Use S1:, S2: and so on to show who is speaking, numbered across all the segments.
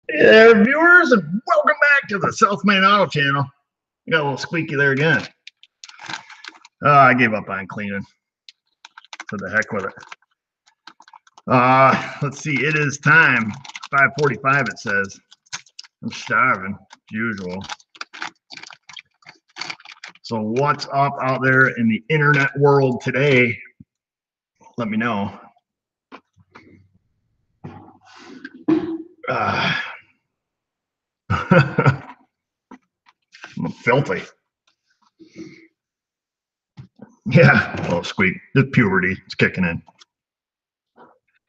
S1: Hey there, viewers, and welcome back to the Southman Auto Channel. You got a little squeaky there again. I gave up on cleaning. To the heck with it. Let's see. It is time. 5:45. It says. I'm starving, as usual. So, what's up out there in the internet world today? Let me know. I'm filthy. Yeah, oh squeak. Just puberty. It's kicking in.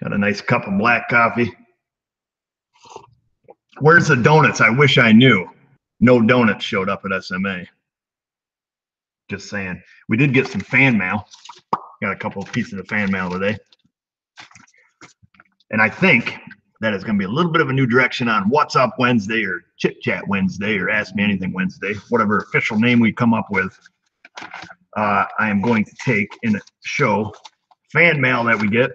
S1: Got a nice cup of black coffee. Where's the donuts? I wish I knew. No donuts showed up at SMA. Just saying. We did get some fan mail. Got a couple of pieces of fan mail today. And I think that is going to be a little bit of a new direction on What's Up Wednesday or Chit Chat Wednesday or Ask Me Anything Wednesday, whatever official name we come up with. I am going to take and show fan mail that we get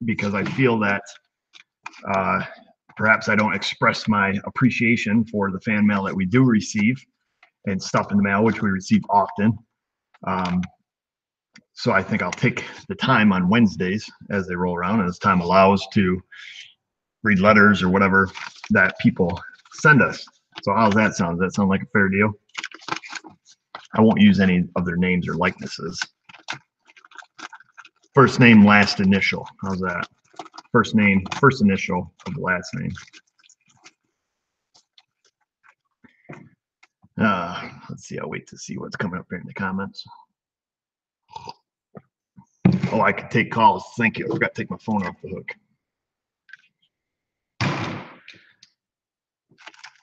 S1: because I feel that perhaps I don't express my appreciation for the fan mail that we do receive and stuff in the mail, which we receive often. So I think I'll take the time on Wednesdays as they roll around, as time allows, to read letters or whatever that people send us. So how's that sound? Does that sound like a fair deal? I won't use any of their names or likenesses. First name, last initial. How's that? First name, first initial of the last name. Let's see. I'll wait to see what's coming up here in the comments. Oh, I can take calls. Thank you. I forgot to take my phone off the hook.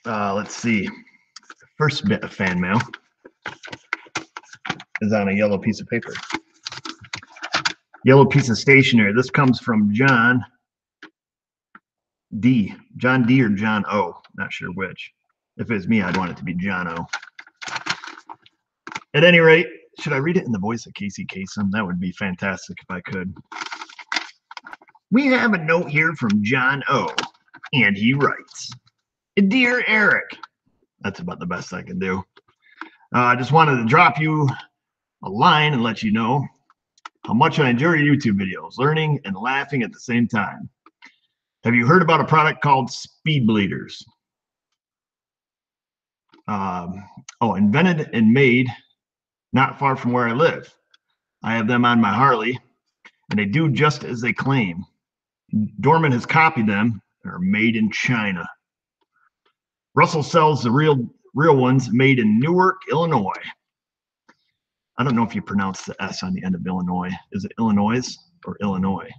S1: Let's see. First bit of fan mail is on a yellow piece of paper. Yellow piece of stationery. This comes from John D. John D or John O. Not sure which. If it's me, I'd want it to be John O. At any rate, should I read it in the voice of Casey Kasem? That would be fantastic if I could. We have a note here from John O. And he writes, Dear Eric. That's about the best I can do. I just wanted to drop you a line and let you know how much I enjoy your YouTube videos, learning and laughing at the same time. Have you heard about a product called Speed Bleeders? Invented and made not far from where I live. I have them on my Harley, and they do just as they claim. Dorman has copied them. They're made in China. Russell sells the real ones made in Newark, Illinois. I don't know if you pronounce the S on the end of Illinois. Is it Illinois or Illinois?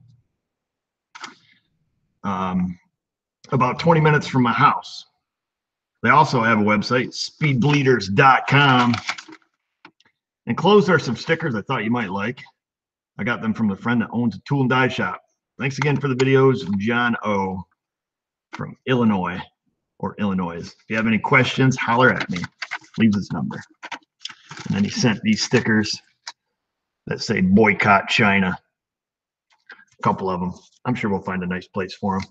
S1: About 20 minutes from my house. They also have a website, speedbleeders.com. Enclosed are some stickers I thought you might like. I got them from the friend that owns a tool and die shop. Thanks again for the videos, John O. from Illinois or Illinois. If you have any questions, holler at me. Leave his number. And then he sent these stickers that say boycott China. A couple of them. I'm sure we'll find a nice place for them.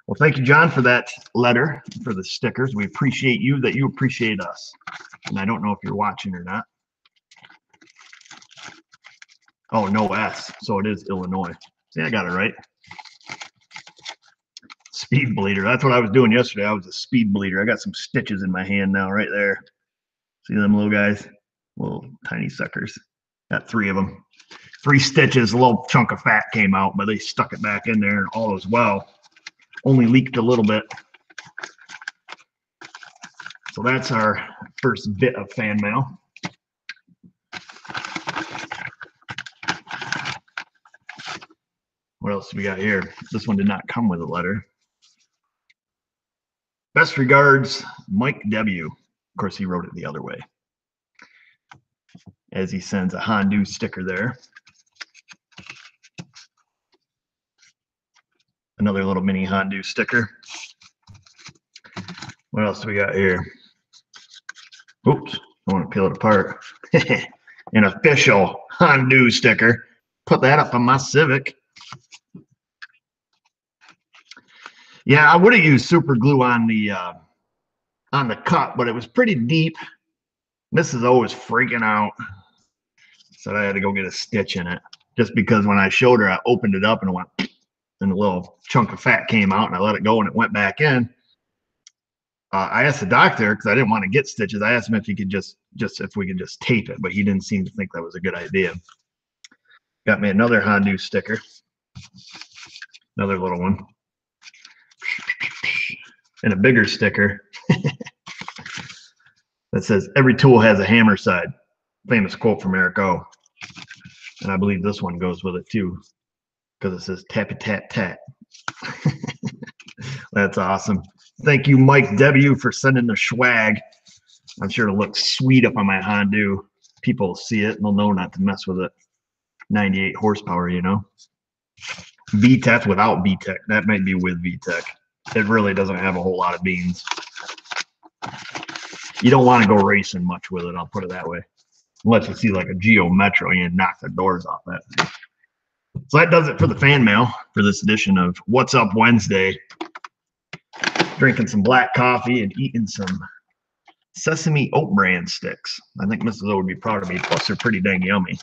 S1: Well, thank you, John, for that letter, for the stickers. We appreciate you that you appreciate us. And I don't know if you're watching or not. Oh, no S. So it is Illinois. See, I got it right. Speed bleeder. That's what I was doing yesterday. I was a speed bleeder. I got some stitches in my hand now right there. See them little guys? Little tiny suckers. Got 3 of them. 3 stitches. A little chunk of fat came out, but they stuck it back in there and all is well. Only leaked a little bit. So that's our first bit of fan mail. What else do we got here? This one did not come with a letter. Best regards, Mike W. Of course, he wrote it the other way. As he sends a Hondu sticker there. Another little mini Hondu sticker. What else do we got here? Oops, I want to peel it apart. An official Hondu sticker. Put that up on my Civic. Yeah, I would have used super glue on the cut, but it was pretty deep. Mrs. O was freaking out, said I had to go get a stitch in it. Just because when I showed her, I opened it up and it went, and a little chunk of fat came out, and I let it go and it went back in. I asked the doctor because I didn't want to get stitches. I asked him if he could just if we could just tape it, but he didn't seem to think that was a good idea. Got me another Hondu sticker, another little one, and a bigger sticker that says "Every tool has a hammer side." Famous quote from Eric O. And I believe this one goes with it too, because it says "Tappy tat tat." That's awesome. Thank you, Mike W, for sending the swag. I'm sure it'll look sweet up on my Hondu. People will see it and they'll know not to mess with it. 98 horsepower, you know. VTEC without VTEC. That might be with VTEC. It really doesn't have a whole lot of beans. You don't want to go racing much with it, I'll put it that way. Unless you see like a Geo Metro and you knock the doors off that. So that does it for the fan mail for this edition of What's Up Wednesday. Drinking some black coffee and eating some sesame oat bran sticks. I think Mrs. O would be proud of me, plus they're pretty dang yummy.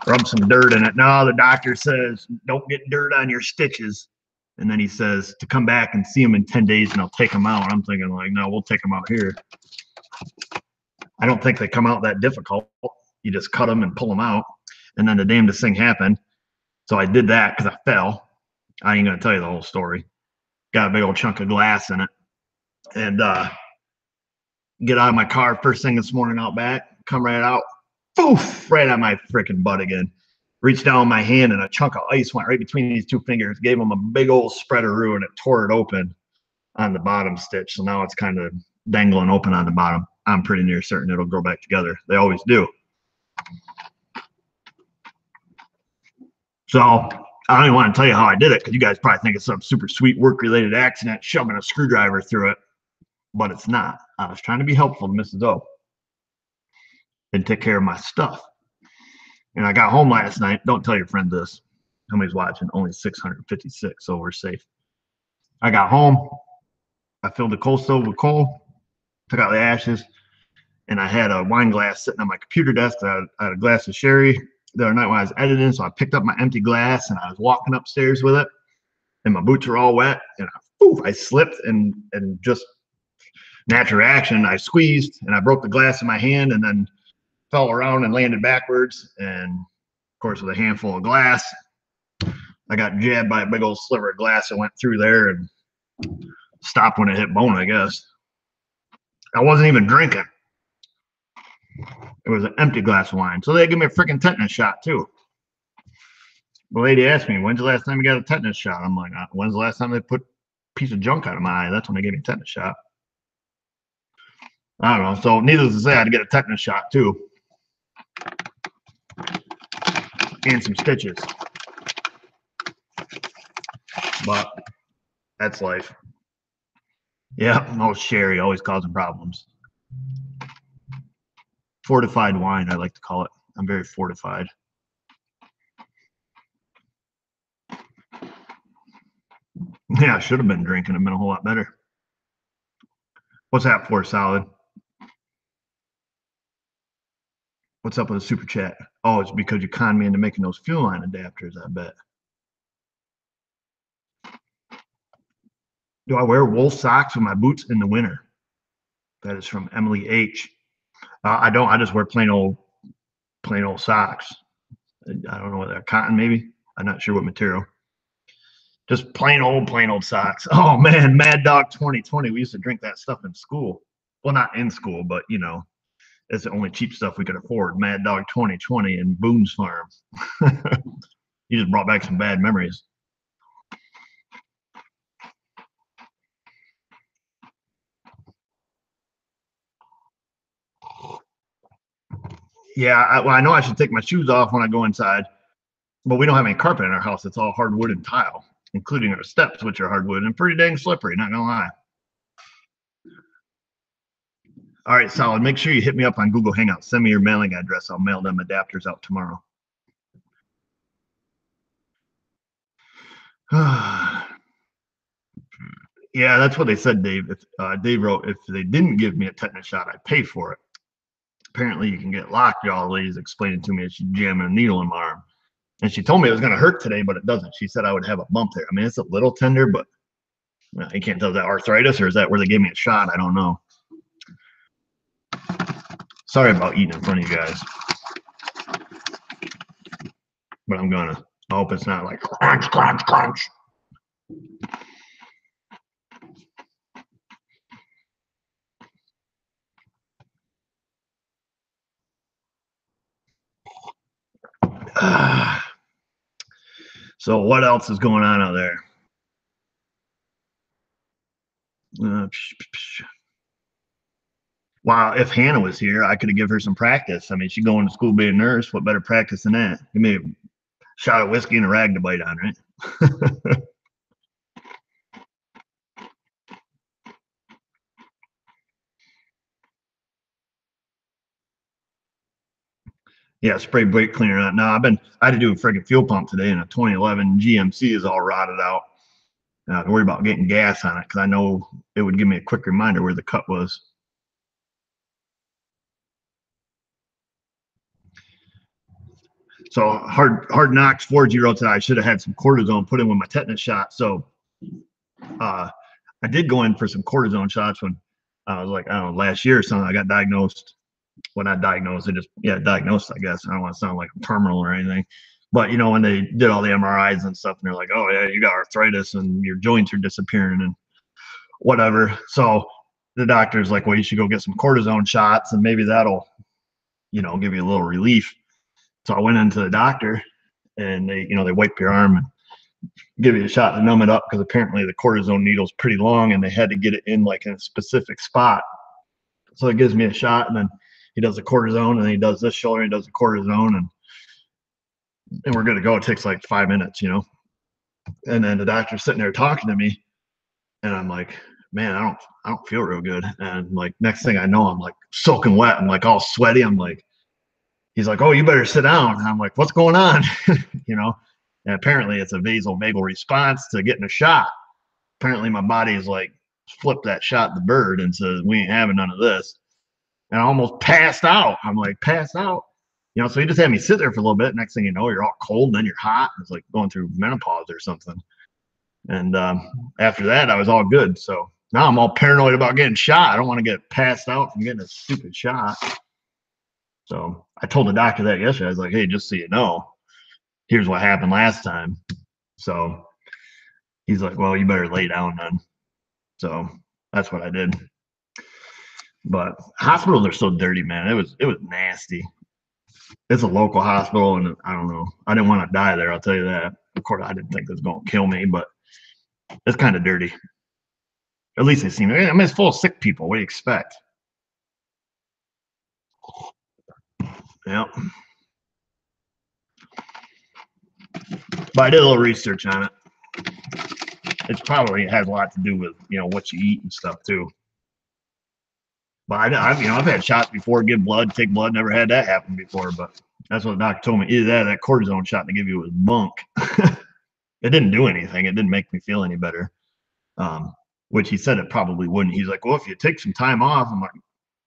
S1: Rub some dirt in it. No, the doctor says don't get dirt on your stitches. And then he says to come back and see him in 10 days and I'll take them out. I'm thinking like, no, we'll take them out here. I don't think they come out that difficult. You just cut them and pull them out. And then the damnedest thing happened. So I did that because I fell. I ain't going to tell you the whole story. Got a big old chunk of glass in it. And get out of my car first thing this morning out back. Come right out. Poof! Right on my freaking butt again. Reached down my hand and a chunk of ice went right between these two fingers. Gave them a big old spreadaroo and it tore it open on the bottom stitch. So now it's kind of dangling open on the bottom. I'm pretty near certain it'll grow back together. They always do. So I don't even want to tell you how I did it because you guys probably think it's some super sweet work-related accident shoving a screwdriver through it, but it's not. I was trying to be helpful to Mrs. O and take care of my stuff. And I got home last night. Don't tell your friend this. Somebody's watching. Only 656, so we're safe. I got home. I filled the coal stove with coal, took out the ashes, and I had a wine glass sitting on my computer desk. I had a glass of sherry the other night when I was editing, so I picked up my empty glass and I was walking upstairs with it, and my boots were all wet, and I slipped and just natural reaction, I squeezed and I broke the glass in my hand and then fell around and landed backwards. And of course, with a handful of glass, I got jabbed by a big old sliver of glass that went through there and stopped when it hit bone, I guess. I wasn't even drinking. It was an empty glass of wine. So they gave me a freaking tetanus shot too. The lady asked me, when's the last time you got a tetanus shot? I'm like, when's the last time they put a piece of junk out of my eye? That's when they gave me a tetanus shot. I don't know. So needless to say, I had to get a tetanus shot too. And some stitches. But that's life. Yeah, no sherry, always causing problems. Fortified wine, I like to call it. I'm very fortified. Yeah, I should have been drinking. It'd been a whole lot better. What's that for, Solid? What's up with the super chat? Oh, it's because you conned me into making those fuel line adapters, I bet. Do I wear wool socks with my boots in the winter? That is from Emily H. I don't. I just wear plain old socks. I don't know what they're cotton, maybe. I'm not sure what material. Just plain old socks. Oh man, Mad Dog 2020. We used to drink that stuff in school. Well, not in school, but you know, it's the only cheap stuff we could afford. Mad Dog 2020 and Boone's Farm. You just brought back some bad memories. Yeah, I know I should take my shoes off when I go inside, but we don't have any carpet in our house. It's all hardwood and tile, including our steps, which are hardwood and pretty dang slippery, not gonna lie. All right, Solid. Make sure you hit me up on Google Hangouts. Send me your mailing address. I'll mail them adapters out tomorrow. Yeah, that's what they said, Dave. If Dave wrote, if they didn't give me a tetanus shot, I'd pay for it. Apparently, you can get lockjaw. The lady's explaining to me that she's jamming a needle in my arm. And she told me it was going to hurt today, but it doesn't. She said I would have a bump there. I mean, it's a little tender, but you can't tell, is that arthritis or is that where they gave me a shot? I don't know. Sorry about eating in front of you guys. But I'm going to. I hope it's not like crunch, crunch, crunch. So what else is going on out there? Wow, if Hannah was here, I could have given her some practice. I mean, she's going to school being a nurse. What better practice than that? Give me a shot of whiskey and a rag to bite on, right? Yeah, spray brake cleaner on. No, I had to do a freaking fuel pump today, and a 2011 GMC is all rotted out. I have to worry about getting gas on it because I know it would give me a quick reminder where the cut was. So hard knocks 4-0 today. I should have had some cortisone put in with my tetanus shot. So I did go in for some cortisone shots when I was like, I don't know, last year or something. I got diagnosed. Well, not diagnosed. I just, diagnosed, I guess. I don't want to sound like I'm terminal or anything. But, when they did all the MRIs and stuff, and they're like, oh, yeah, you got arthritis and your joints are disappearing and whatever. So the doctor's like, well, you should go get some cortisone shots and maybe that'll, give you a little relief. So I went into the doctor and they wipe your arm and give you a shot to numb it up because apparently the cortisone needle's pretty long and they had to get it in like in a specific spot. So it gives me a shot and then he does the cortisone and then he does this shoulder and he does the cortisone and we're good to go. It takes like 5 minutes, And then the doctor's sitting there talking to me and I'm like, man, I don't feel real good. And like next thing I know, I'm like soaking wet. I'm like all sweaty. I'm like, he's like, oh, you better sit down. And I'm like, what's going on? And apparently it's a vasovagal response to getting a shot. Apparently my body is like, flip that shot the bird and says, we ain't having none of this. And I almost passed out. I'm like, passed out. So he just had me sit there for a little bit. Next thing you know, you're all cold and then you're hot. It's like going through menopause or something. And after that, I was all good. So now I'm all paranoid about getting shot. I don't want to get passed out from getting a stupid shot. So I told the doctor that yesterday. I was like, hey, just so you know, here's what happened last time. So he's like, well, you better lay down then. So that's what I did. But hospitals are so dirty, man. It was nasty. It's a local hospital, and I don't know. I didn't want to die there. I'll tell you that. Of course, I didn't think it was going to kill me, but it's kind of dirty. At least it seemed. I mean, it's full of sick people. What do you expect? Yep. But I did a little research on it. It probably has a lot to do with what you eat and stuff too. But I've had shots before, give blood, take blood. Never had that happen before. But that's what the doctor told me. Either that cortisone shot they give you was bunk. It didn't do anything. It didn't make me feel any better. Which he said it probably wouldn't. He's like, well, if you take some time off, I'm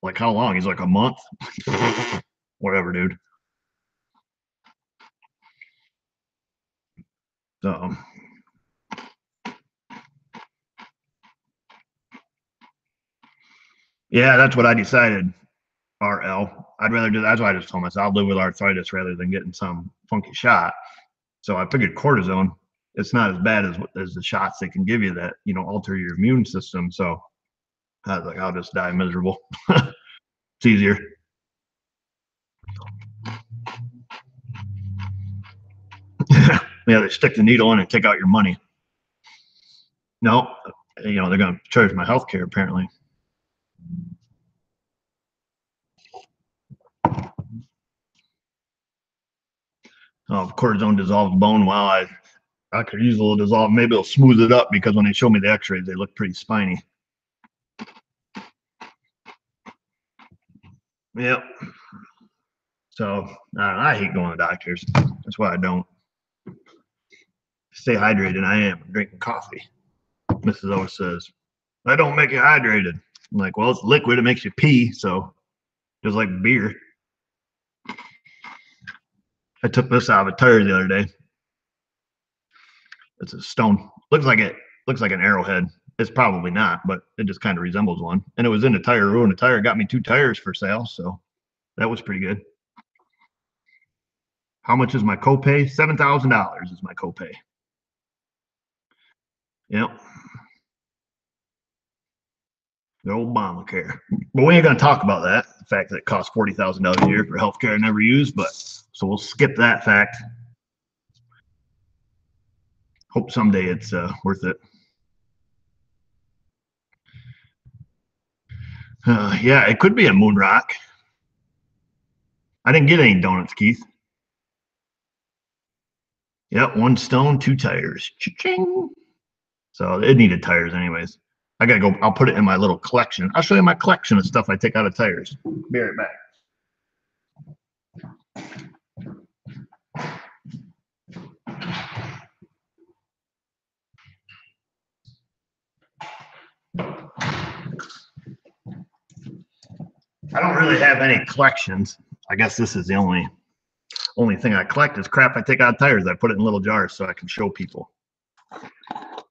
S1: like how long? He's like, a month. Whatever, dude. So yeah, that's what I decided. RL. I'd rather do. That's why I just told myself I'll live with arthritis rather than getting some funky shot. So I figured cortisone. It's not as bad as the shots they can give you that alter your immune system. So I was like, I'll just die miserable. It's easier. Yeah, they stick the needle in and take out your money. No, they're going to charge my health care apparently. Cortisone dissolves bone. Wow, I could use a little dissolve. Maybe it'll smooth it up because when they show me the x-rays, they look pretty spiny. Yep. So I hate going to doctors. That's why I don't stay hydrated. I am drinking coffee. Mrs. O says, that don't make you hydrated. I'm like, well, it's liquid. It makes you pee. So just like beer. I took this out of a tire the other day. It's a stone. Looks like an arrowhead. It's probably not, but it just kind of resembles one. And it was in a tire. Ruined a tire. Got me 2 tires for sale. So that was pretty good. How much is my copay? $7,000 is my copay. Yep. The Obamacare. But we ain't going to talk about that. The fact that it costs $40,000 a year for healthcare I never used. But so we'll skip that fact. Hope someday it's worth it. Yeah, it could be a moon rock. I didn't get any donuts, Keith. Yep, 1 stone, 2 tires. Cha-ching. So it needed tires anyways. I gotta go. I'll put it in my little collection. I'll show you my collection of stuff I take out of tires. Be right back. I don't really have any collections. I guess this is the only thing I collect is crap I take out of tires. I put it in little jars so I can show people.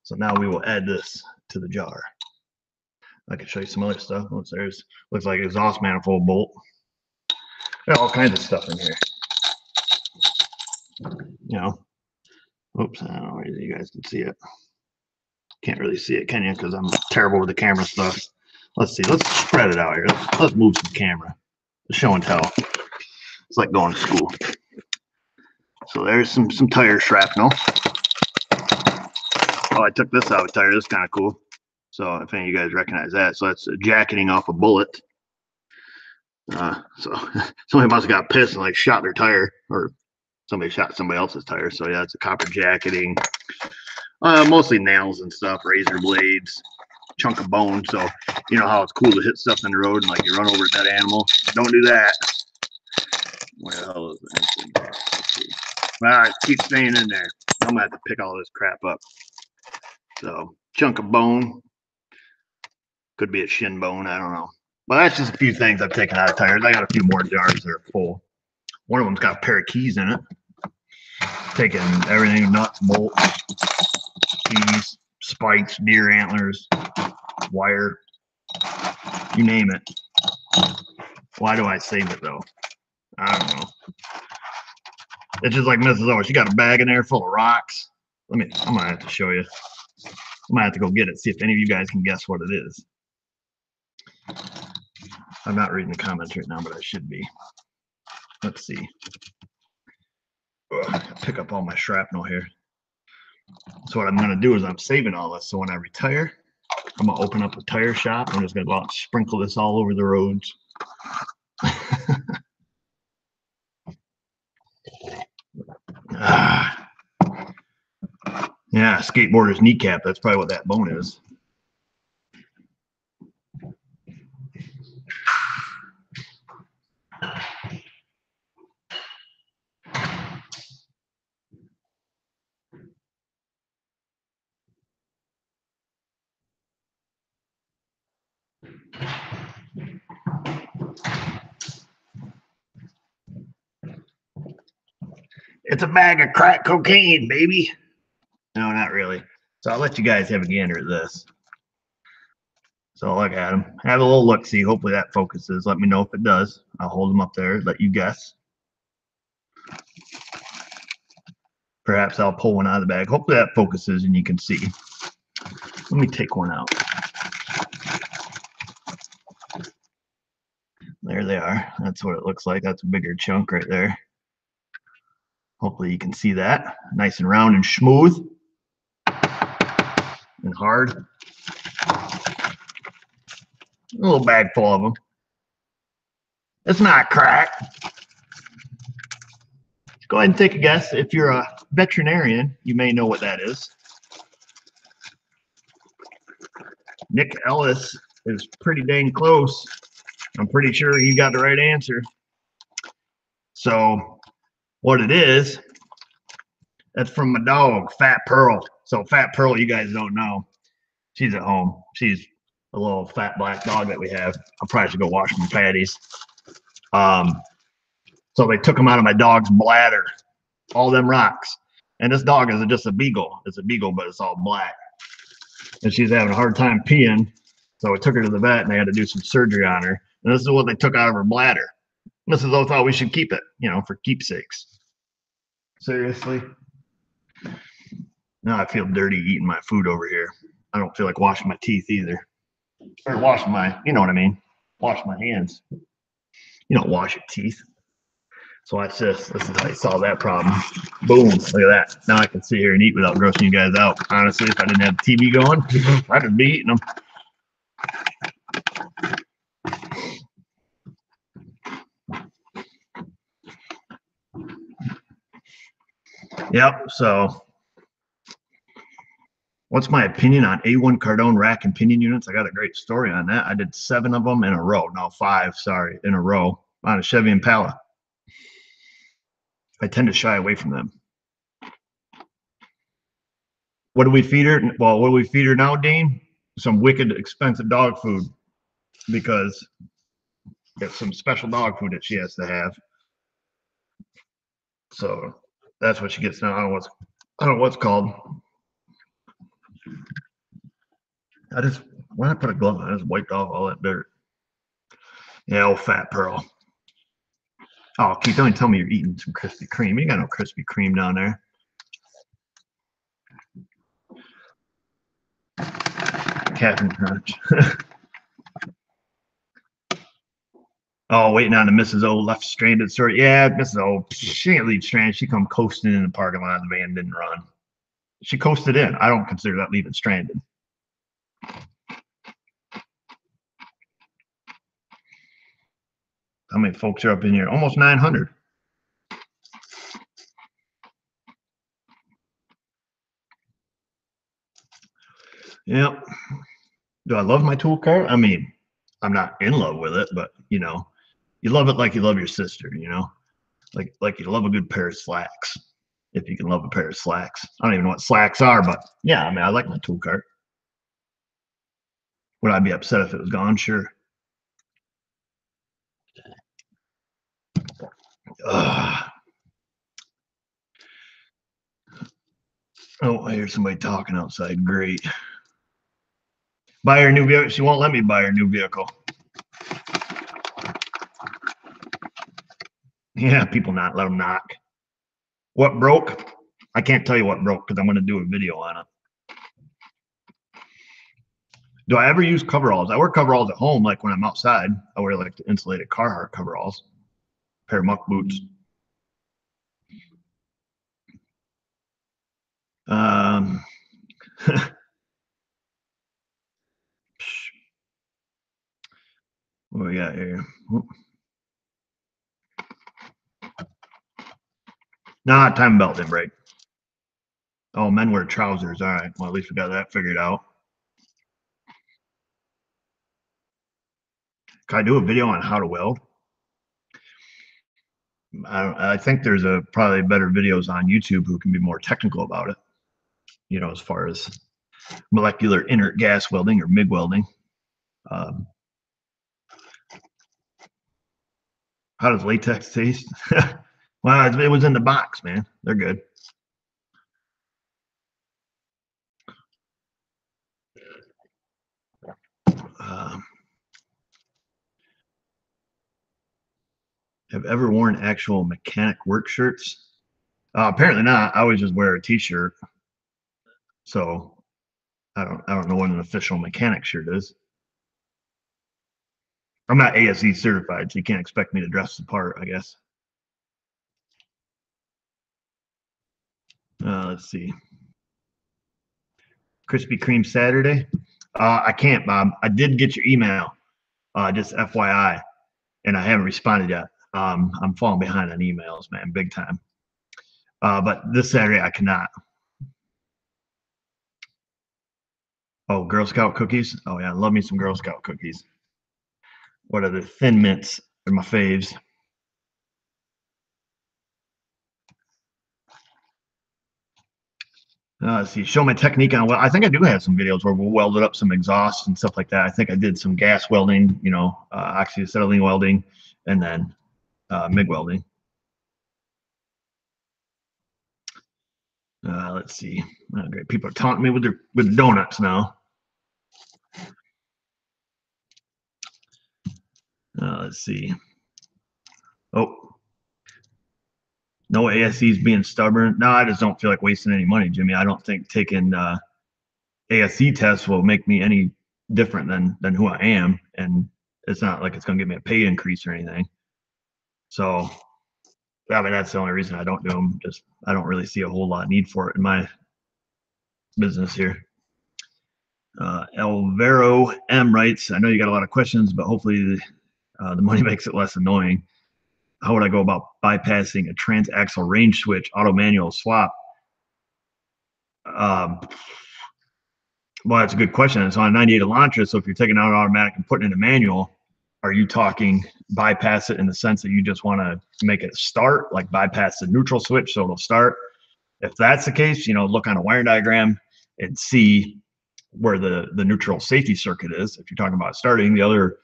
S1: So now we will add this to the jar. I can show you some other stuff. Looks like exhaust manifold bolt. Got all kinds of stuff in here. You know. Oops, I don't know if you guys can see it. Can't really see it, can you? Because I'm terrible with the camera stuff. Let's see. Let's spread it out here. Let's move some camera. Show and tell. It's like going to school. So there's some tire shrapnel. Oh, I took this out of a tire. This is kind of cool. So if any of you guys recognize that, so that's jacketing off a bullet. So somebody must have got pissed and like shot their tire, or somebody shot somebody else's tire. So yeah, it's a copper jacketing. Mostly nails and stuff, razor blades, chunk of bone. So you know how it's cool to hit stuff in the road and like you run over a dead animal. Don't do that. Where the hell is that? All right, keep staying in there. I'm gonna have to pick all this crap up. So chunk of bone. Could be a shin bone, I don't know. But that's just a few things I've taken out of tires. I got a few more jars that are full. One of them's got a pair of keys in it. Taking everything, nuts, bolts, keys, spikes, deer antlers, wire, you name it. Why do I save it though? I don't know. It's just like Mrs. O. She got a bag in there full of rocks. I'm gonna have to show you. I'm gonna have to go get it, see if any of you guys can guess what it is. I'm not reading the comments right now, but I should be. Let's see. Pick up all my shrapnel here. So what I'm going to do is I'm saving all this. So when I retire, I'm going to open up a tire shop. I'm just going to go out and sprinkle this all over the roads. Yeah, skateboarder's kneecap. That's probably what that bone is. It's a bag of crack cocaine, baby. No, not really. So I'll let you guys have a gander at this. So look at them. Have a little look, see. Hopefully that focuses. Let me know if it does. I'll hold them up there, let you guess. Perhaps I'll pull one out of the bag. Hopefully that focuses and you can see. Let me take one out. There they are. That's what it looks like. That's a bigger chunk right there. Hopefully you can see that. Nice and round and smooth and hard. A little bag full of them. It's not crack. Go ahead and take a guess. If you're a veterinarian, you may know what that is. Nick Ellis is pretty dang close. I'm pretty sure he got the right answer. So what it is, that's from my dog, Fat Pearl. So Fat Pearl, you guys don't know. She's at home. She's a little fat black dog that we have. I probably should go wash my patties. So they took them out of my dog's bladder, all them rocks. And this dog is just a beagle. It's a beagle, but it's all black. And she's having a hard time peeing. So we took her to the vet and they had to do some surgery on her. And this is what they took out of her bladder. Mrs. O thought we should keep it, for keepsakes. Seriously? Now I feel dirty eating my food over here. I don't feel like washing my teeth either. Or washing my, you know what I mean? Wash my hands. You don't wash your teeth. So watch this. This is how you solve that problem. Boom. Look at that. Now I can sit here and eat without grossing you guys out. Honestly, if I didn't have the TV going, I'd just be eating them. Yep. So what's my opinion on A1 Cardone rack and pinion units? I got a great story on that. I did 7 of them in a row. No, 5, sorry, in a row on a Chevy Impala. I tend to shy away from them. What do we feed her? Well, what do we feed her now, Dean? Some wicked expensive dog food because it's some special dog food that she has to have. So that's what she gets now. I don't know what's called. When I put a glove on, I just wiped off all that dirt. Yeah, old fat Pearl. Oh, Keith, don't tell me you're eating some Krispy Kreme. You ain't got no Krispy Kreme down there. Captain Crunch. Oh, waiting on the Mrs. O left stranded story. Yeah, Mrs. O, she ain't leave stranded. She come coasting in the parking lot. The van didn't run. She coasted in. I don't consider that leaving stranded. How many folks are up in here? Almost 900. Yep. Do I love my tool cart? I mean, I'm not in love with it, but you love it like you love your sister, like you love a good pair of slacks. If you can love a pair of slacks. I don't even know what slacks are, but yeah, I mean, I like my tool cart. Would I be upset if it was gone? Sure. Oh, I hear somebody talking outside. Great. Buy her a new vehicle. She won't let me buy her a new vehicle. Yeah, people not let them knock. What broke? I can't tell you what broke because I'm going to do a video on it. Do I ever use coveralls? I wear coveralls at home, like when I'm outside. I wear like the insulated Carhartt coveralls, pair of muck boots. What we got here? Nah, time belt didn't break. Oh, men wear trousers. All right. Well, at least we got that figured out. Can I do a video on how to weld? I think there's probably better videos on YouTube who can be more technical about it. As far as molecular inert gas welding or MIG welding. How does latex taste? Well, it was in the box, man. They're good. Have ever worn actual mechanic work shirts? Apparently not. I always just wear a t-shirt. So I don't know what an official mechanic shirt is. I'm not ASE certified, so you can't expect me to dress the part, I guess. Let's see. Krispy Kreme Saturday. I can't, Bob. I did get your email, just FYI, and I haven't responded yet. I'm falling behind on emails, man, big time. But this Saturday I cannot. Oh, Girl Scout cookies. Oh yeah, I love me some Girl Scout cookies. What are the Thin Mints? They're my faves. Let's see, show my technique on, well, I think I do have some videos where we'll weld it up some exhaust and stuff like that. I think I did some gas welding, you know, oxyacetylene welding, and then MIG welding. Let's see. Oh, great. People are taunting me with donuts now. Let's see. Oh, no ASEs being stubborn. No, I just don't feel like wasting any money, Jimmy. I don't think taking ASE tests will make me any different than who I am, and it's not like it's going to give me a pay increase or anything. So, I mean, that's the only reason I don't do them. Just I don't really see a whole lot of need for it in my business here. Elvero M writes, I know you got a lot of questions, but hopefully the money makes it less annoying. How would I go about bypassing a transaxle range switch auto manual swap? Well, that's a good question. It's on a 98 Elantra, so if you're taking out an automatic and putting in a manual, are you talking bypass it in the sense that you just want to make it start, like bypass the neutral switch so it'll start? If that's the case, you know, look on a wiring diagram and see where the neutral safety circuit is. If you're talking about starting, the other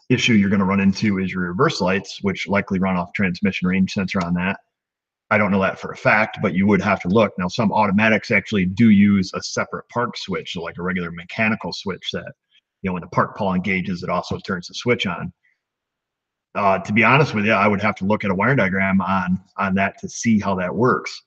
S1: issue you're going to run into is your reverse lights, which likely run off transmission range sensor on that. I don't know that for a fact, but you would have to look. Now, some automatics actually do use a separate park switch, so like a regular mechanical switch that, you know, when the park pawl engages, it also turns the switch on. To be honest with you, I would have to look at a wiring diagram on that to see how that works.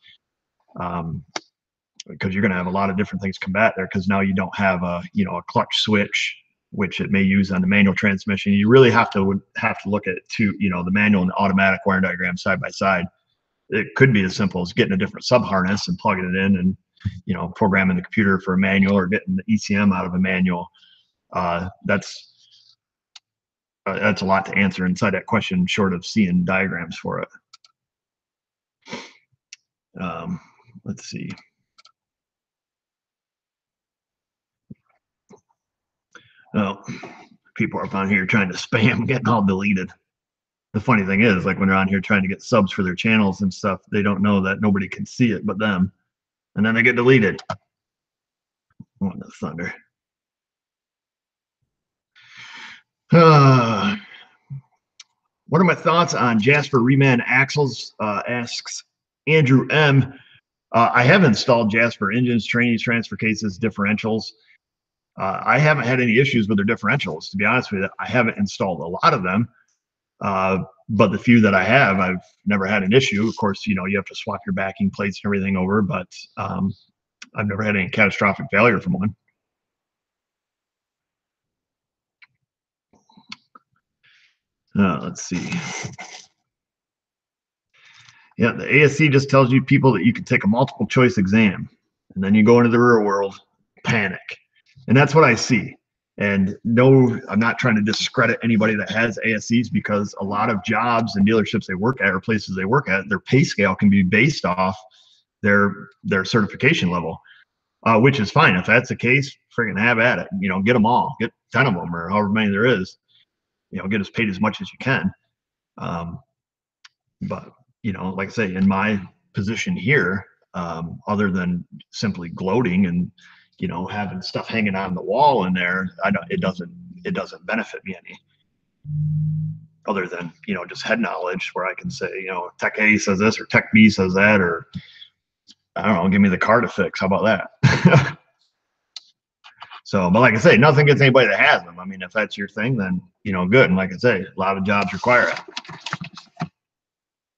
S1: Because you're going to have a lot of different things combat there, because now you don't have a, you know, a clutch switch, which it may use on the manual transmission. You really have to look at two, you know, the manual and the automatic wiring diagram side by side. It could be as simple as getting a different sub harness and plugging it in and, you know, programming the computer for a manual or getting the ECM out of a manual. That's a lot to answer inside that question, short of seeing diagrams for it. Let's see. Oh, people are up on here trying to spam, getting all deleted. The funny thing is, like when they're on here trying to get subs for their channels and stuff, they don't know that nobody can see it but them, and then they get deleted. Oh, the thunder. What are my thoughts on Jasper reman axles? Asks Andrew M. I have installed Jasper engines, trainees, transfer cases, differentials. I haven't had any issues with their differentials. To be honest with you, I haven't installed a lot of them, but the few that I have, I've never had an issue. Of course, you know, you have to swap your backing plates and everything over, but I've never had any catastrophic failure from one. Let's see. Yeah, the ASC just tells you people that you can take a multiple choice exam, and then you go into the real world, panic. And that's what I see. And no, I'm not trying to discredit anybody that has ASCs, because a lot of jobs and dealerships they work at or places they work at, their pay scale can be based off their certification level, which is fine. If that's the case, friggin' have at it. You know, get them all, get 10 of them or however many there is. You know, get as paid as much as you can. But you know, like I say, in my position here, other than simply gloating and, you know, having stuff hanging on the wall in there, it doesn't benefit me any, other than, you know, just head knowledge where I can say, you know, Tech A says this or Tech B says that, or I don't know, give me the car to fix. How about that? So, but like I say, nothing against anybody that has them. I mean, if that's your thing, then, you know, good. And like I say, a lot of jobs require it.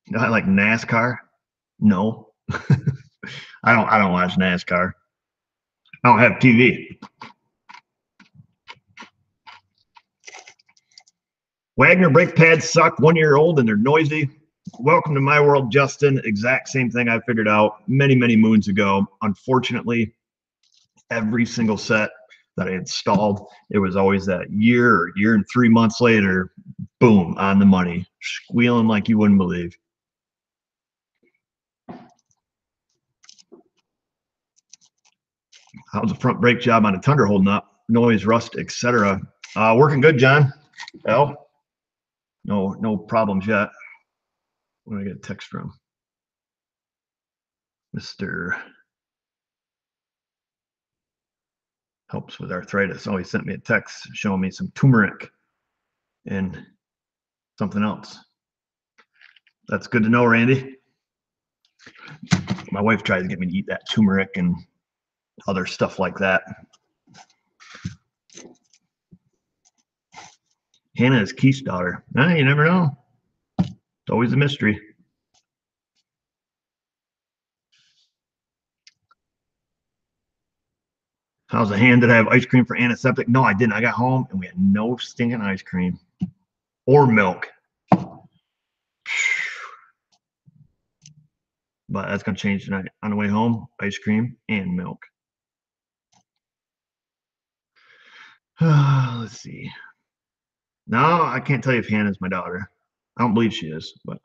S1: You know, I like NASCAR. No, I don't watch NASCAR. I don't have TV. Wagner brake pads suck, 1 year old, and they're noisy. Welcome to my world, Justin. Exact same thing I figured out many, many moons ago. Unfortunately, every single set that I installed, it was always that year or year and 3 months later, boom, on the money, squealing like you wouldn't believe. How's the front brake job on a Tundra holding up? Noise, rust, etc. Working good, John. L. No problems yet. Where do I get a text from? Mr. Helps with arthritis. Oh, he sent me a text showing me some turmeric and something else. That's good to know, Randy. My wife tried to get me to eat that turmeric and other stuff like that. Hannah is Keith's daughter. You never know. It's always a mystery. How's the hand? Did I have ice cream for antiseptic? No, I didn't. I got home and we had no stinking ice cream or milk. But that's going to change tonight. On the way home, ice cream and milk. Let's see. No, I can't tell you if Hannah's my daughter. I don't believe she is, but.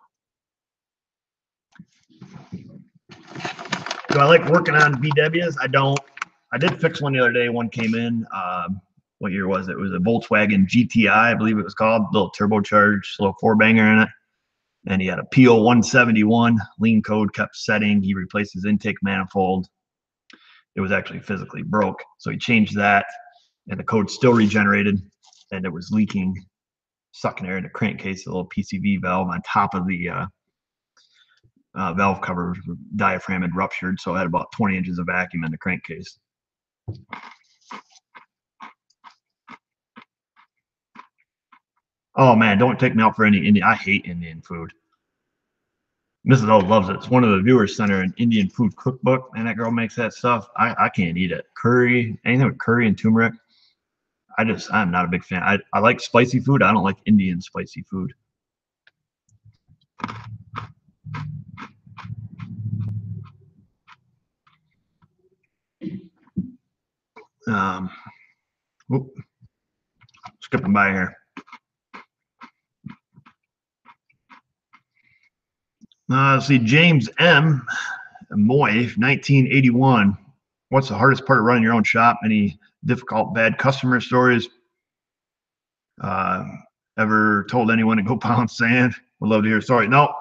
S1: Do I like working on VWs? I don't. I did fix one the other day. One came in. What year was it? It was a Volkswagen GTI, I believe it was called. Little turbocharged, little four banger in it. And he had a PO 171. Lean code kept setting. He replaced his intake manifold. It was actually physically broke. So he changed that, and the code still regenerated, and it was leaking, sucking air in the crankcase, a little PCV valve on top of the valve cover. Diaphragm had ruptured, so it had about 20 inches of vacuum in the crankcase. Oh man, don't take me out for any Indian. I hate Indian food. Mrs. O loves it. It's one of the viewers sent her an Indian food cookbook, and that girl makes that stuff. I can't eat it. Curry, anything with curry and turmeric. I'm not a big fan. I like spicy food. I don't like Indian spicy food. Skipping by here. Let's see, James M. Moy, 1981. What's the hardest part of running your own shop? Any difficult, bad customer stories? Ever told anyone to go pound sand? Would love to hear a story. No.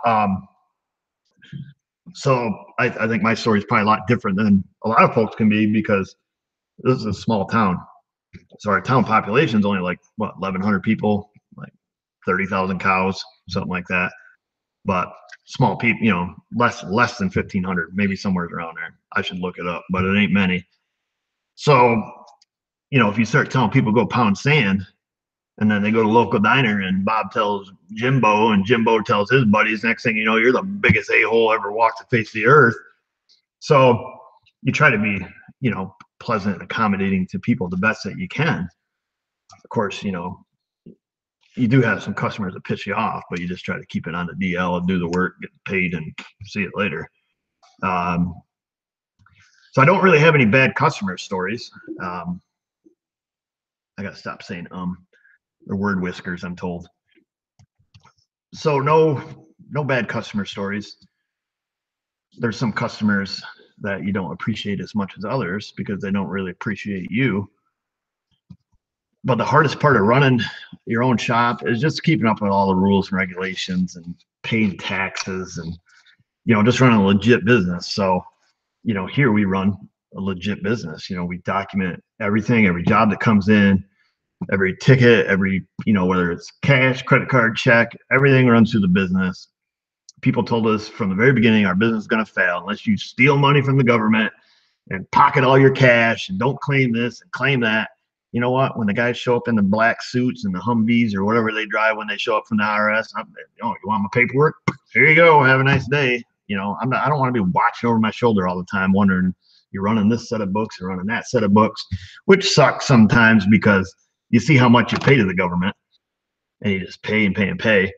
S1: So I think my story is probably a lot different than a lot of folks can be, because this is a small town. So our town population is only like, what, 1,100 people, like 30,000 cows, something like that. But small people, less than 1,500, maybe somewhere around there. I should look it up, but it ain't many. So, if you start telling people go pound sand, and then they go to local diner and Bob tells Jimbo and Jimbo tells his buddies, next thing you know, you're the biggest a-hole ever walked the face of the earth. So you try to be, pleasant and accommodating to people the best that you can. Of course, you do have some customers that piss you off, but you just try to keep it on the DL and do the work, get paid, and see it later. So I don't really have any bad customer stories. I got to stop saying they're word whiskers, I'm told. So no bad customer stories. There's some customers that you don't appreciate as much as others because they don't really appreciate you. But the hardest part of running your own shop is just keeping up with all the rules and regulations and paying taxes and, just running a legit business. So, here we run a legit business. We document everything, every job that comes in, every ticket, every, whether it's cash, credit card, check, everything runs through the business. People told us from the very beginning, our business is going to fail unless you steal money from the government and pocket all your cash and don't claim this and claim that. You know what? When the guys show up in the black suits and the Humvees or whatever they drive when they show up from the IRS, you want my paperwork? Here you go. Have a nice day. I don't want to be watching over my shoulder all the time, wondering you're running this set of books or running that set of books, which sucks sometimes because you see how much you pay to the government and you just pay and pay and pay.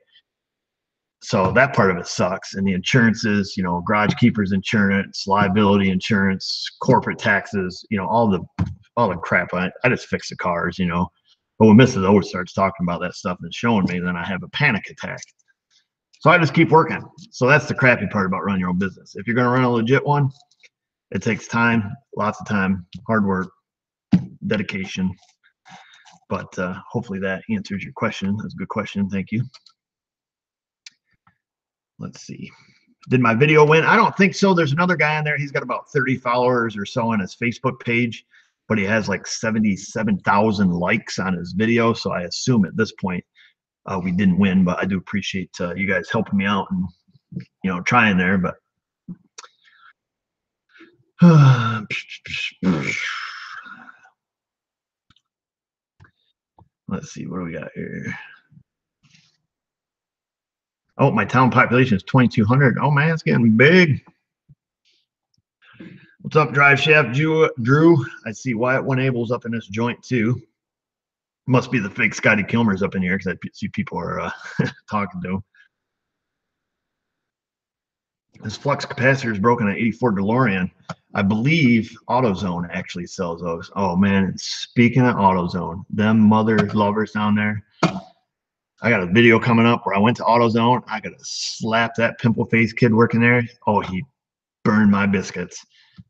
S1: So that part of it sucks. And the insurances, garage keepers insurance, liability insurance, corporate taxes, all the crap. I just fix the cars, But when Mrs. O starts talking about that stuff and showing me, then I have a panic attack. So I just keep working. So that's the crappy part about running your own business. If you're going to run a legit one, it takes time, lots of time, hard work, dedication. But hopefully that answers your question. That's a good question. Thank you. Let's see. Did my video win? I don't think so. There's another guy on there. He's got about 30 followers or so on his Facebook page, but he has like 77,000 likes on his video. So I assume at this point we didn't win, but I do appreciate you guys helping me out and, trying there. But let's see, what do we got here? Oh, my town population is 2,200. Oh man, it's getting big. What's up, Drive Shaft Drew? I see Wyatt One Abel's up in this joint too. Must be the fake Scotty Kilmer's up in here because I see people are talking to him. This flux capacitor is broken on 84 DeLorean. I believe AutoZone actually sells those. Oh man, speaking of AutoZone, them mother lovers down there. I got a video coming up where I went to AutoZone. I gotta slap that pimple face kid working there. Oh, he burned my biscuits.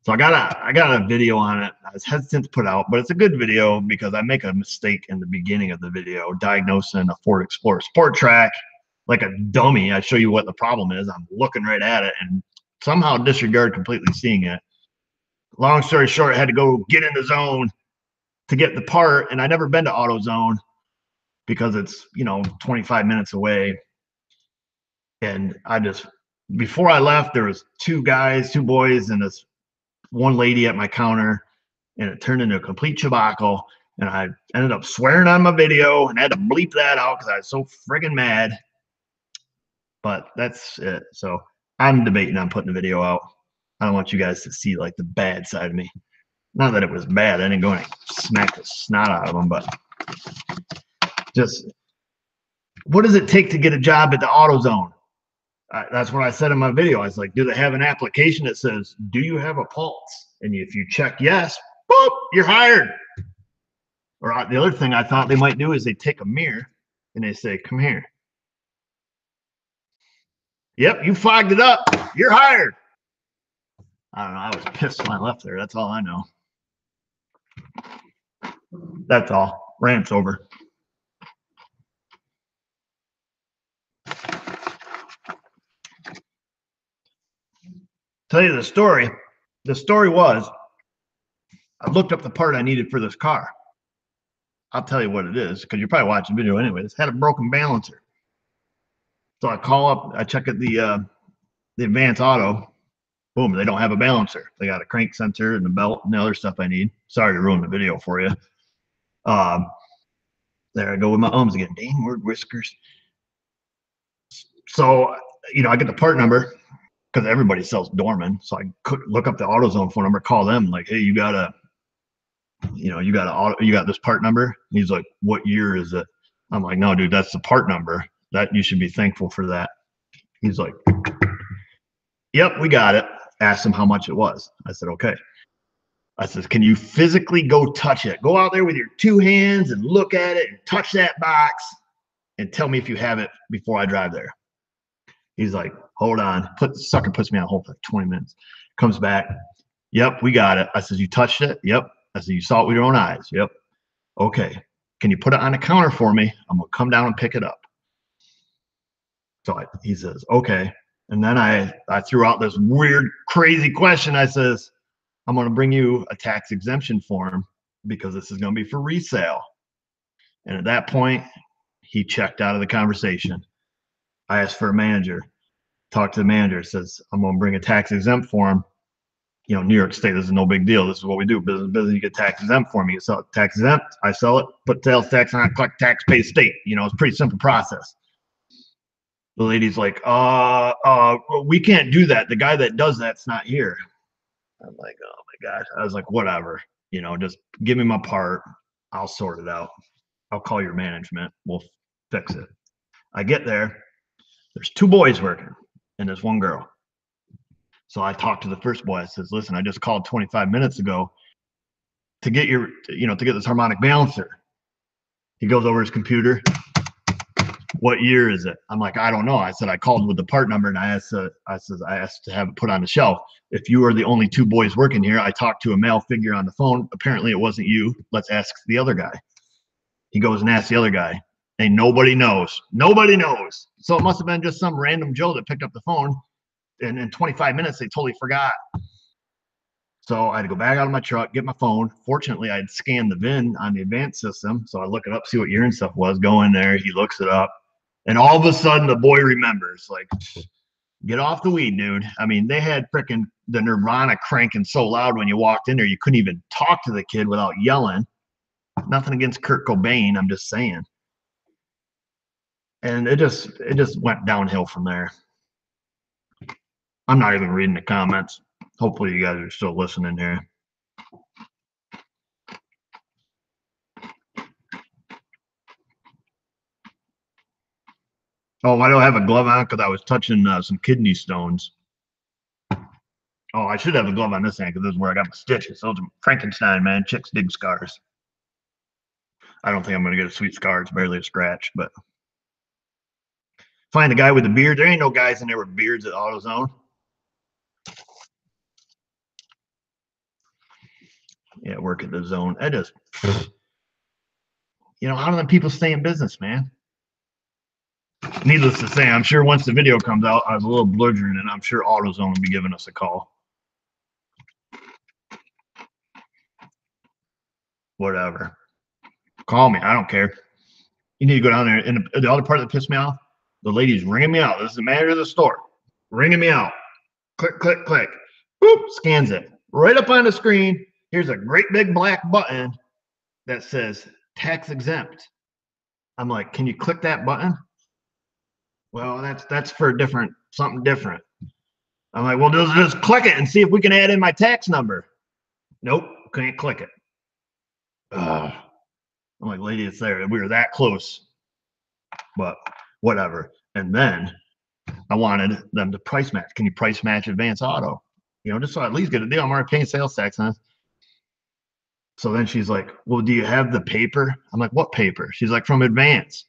S1: So I got a video on it. I was hesitant to put out, but it's a good video because I make a mistake in the beginning of the video, diagnosing a Ford Explorer Sport Track like a dummy. I show you what the problem is. I'm looking right at it and somehow disregard completely seeing it. Long story short, I had to go get in the zone to get the part, and I never been to AutoZone because it's 25 minutes away. And before I left, there was two boys, and this one lady at my counter, and it turned into a complete debacle. And I ended up swearing on my video and had to bleep that out because I was so friggin' mad. But that's it. So I'm debating on putting the video out. I don't want you guys to see like the bad side of me. Not that it was bad. I didn't go and smack the snot out of them, but just what does it take to get a job at the AutoZone? That's what I said in my video. I was like, do they have an application that says, do you have a pulse? And if you check yes, boop, you're hired. Or the other thing I thought they might do is they take a mirror and they say, come here. Yep, you fogged it up. You're hired. I don't know. I was pissed when I left there. That's all I know. That's all. Rant's over. Tell you the story. The story was I looked up the part I needed for this car. I'll tell you what it is because you're probably watching the video anyway. It's had a broken balancer. So I call up, I check at the Advance Auto. Boom, they don't have a balancer. They got a crank sensor and a belt and the other stuff I need. Sorry to ruin the video for you. There I go with my ums again. Dang word whiskers. So, I get the part number because everybody sells Dorman. So I could look up the AutoZone phone number, call them like, hey, you got this part number? And he's like, what year is it? I'm like, no, dude, that's the part number. That you should be thankful for that. He's like, yep, we got it. Asked him how much it was. I said, okay. I said, can you physically go touch it? Go out there with your two hands and look at it and touch that box and tell me if you have it before I drive there. He's like, hold on. Sucker puts me on hold for like 20 minutes. Comes back. Yep, we got it. I said, you touched it? Yep. I said, you saw it with your own eyes? Yep. Okay. Can you put it on a counter for me? I'm going to come down and pick it up. So he says, okay. And then I threw out this weird, crazy question. I says, I'm going to bring you a tax exemption form because this is going to be for resale. And at that point, he checked out of the conversation. I asked for a manager, talked to the manager, says, I'm going to bring a tax exempt form. New York State, this is no big deal. This is what we do. Business, you get tax exempt form. You get sell it tax exempt. I sell it, put sales tax on it, collect tax, pay the state. It's a pretty simple process. The lady's like, we can't do that. The guy that does that's not here. I'm like, oh my gosh. I was like, whatever, just give me my part. I'll sort it out. I'll call your management. We'll fix it. I get there. There's two boys working and there's one girl. So I talked to the first boy. I says, listen, I just called 25 minutes ago to get to get this harmonic balancer. He goes over his computer. What year is it? I'm like, I don't know. I said, I called with the part number and I asked to have it put on the shelf. If you are the only two boys working here, I talked to a male figure on the phone. Apparently it wasn't you. Let's ask the other guy. He goes and asks the other guy. And nobody knows. Nobody knows. So it must have been just some random Joe that picked up the phone. and in 25 minutes, they totally forgot. So I had to go back out of my truck, get my phone. Fortunately, I had scanned the VIN on the advanced system. So I look it up, see what year and stuff was, go in there. He looks it up. And all of a sudden, the boy remembers, like, get off the weed, dude. I mean, they had freaking the Nirvana cranking so loud when you walked in there, you couldn't even talk to the kid without yelling. Nothing against Kurt Cobain, I'm just saying. And it just went downhill from there. I'm not even reading the comments. Hopefully you guys are still listening here. Oh, I don't have a glove on because I was touching some kidney stones. Oh, I should have a glove on this hand because this is where I got my stitches. Those are Frankenstein, man. Chicks dig scars. I don't think I'm going to get a sweet scar. It's barely a scratch, but find a guy with a beard. There ain't no guys in there with beards at AutoZone. Yeah, work at the zone. I just, you know, how do them people stay in business, man? Needless to say, I'm sure once the video comes out, I was a little belligerent, and I'm sure AutoZone will be giving us a call. Whatever. Call me. I don't care. You need to go down there. And the other part that pissed me off, the lady's ringing me out. This is the manager of the store. Ringing me out. Click, click, click. Boop, scans it. Right up on the screen, here's a great big black button that says tax exempt. I'm like, can you click that button? Well, that's for something different. I'm like, well, just click it and see if we can add in my tax number. Nope, can't click it. I'm like, lady, it's there. We were that close, but whatever. And then I wanted them to price match. Can you price match Advance Auto? You know, just so I at least get a deal. I'm already paying sales tax on it. So then she's like, well, do you have the paper? I'm like, what paper? She's like, from Advance.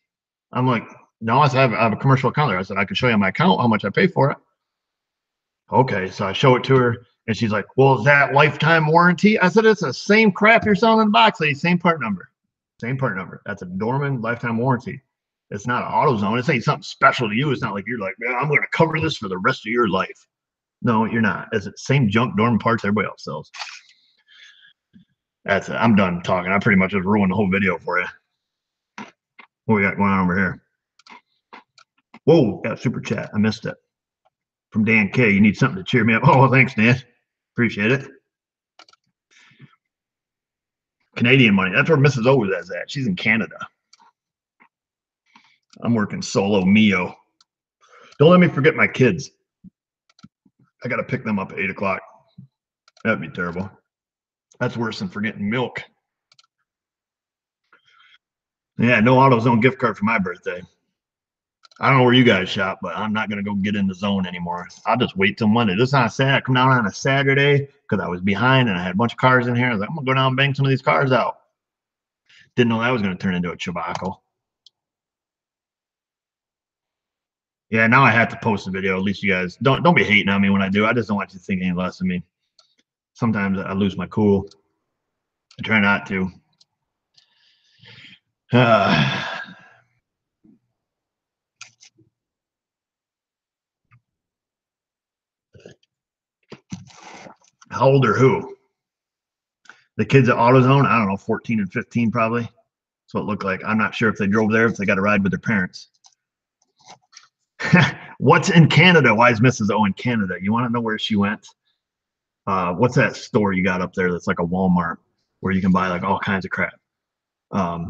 S1: I'm like, no, I said, I have a commercial account there. I said, I can show you my account, how much I pay for it. Okay, so I show it to her, and she's like, well, is that lifetime warranty? I said, it's the same crap you're selling in the box, lady. Same part number. Same part number. That's a Dorman lifetime warranty. It's not an AutoZone. It's ain't something special to you. It's not like you're like, man, I'm going to cover this for the rest of your life. No, you're not. It's the same junk Dorman parts everybody else sells. That's it. I'm done talking. I pretty much just ruined the whole video for you. What we got going on over here? Whoa, got a super chat. I missed it. From Dan K. You need something to cheer me up. Oh, thanks, Dan. Appreciate it. Canadian money. That's where Mrs. O is at. She's in Canada. I'm working solo Mio. Don't let me forget my kids. I got to pick them up at 8 o'clock. That'd be terrible. That's worse than forgetting milk. Yeah, no AutoZone gift card for my birthday. I don't know where you guys shop, but I'm not going to go get in the zone anymore. I'll just wait till Monday. This is on a Saturday. I come down on a Saturday because I was behind and I had a bunch of cars in here. I was like, I'm going to go down and bang some of these cars out. Didn't know that was going to turn into a tobacco. Yeah, now I have to post the video. At least you guys don't be hating on me when I do. I just don't want you to think any less of me. Sometimes I lose my cool. I try not to. How old are who? The kids at AutoZone? I don't know, 14 and 15 probably. That's what it looked like. I'm not sure if they drove there, if they got a ride with their parents. What's in Canada? Why is Mrs. O in Canada? You want to know where she went? What's that store you got up there that's like a Walmart where you can buy like all kinds of crap? And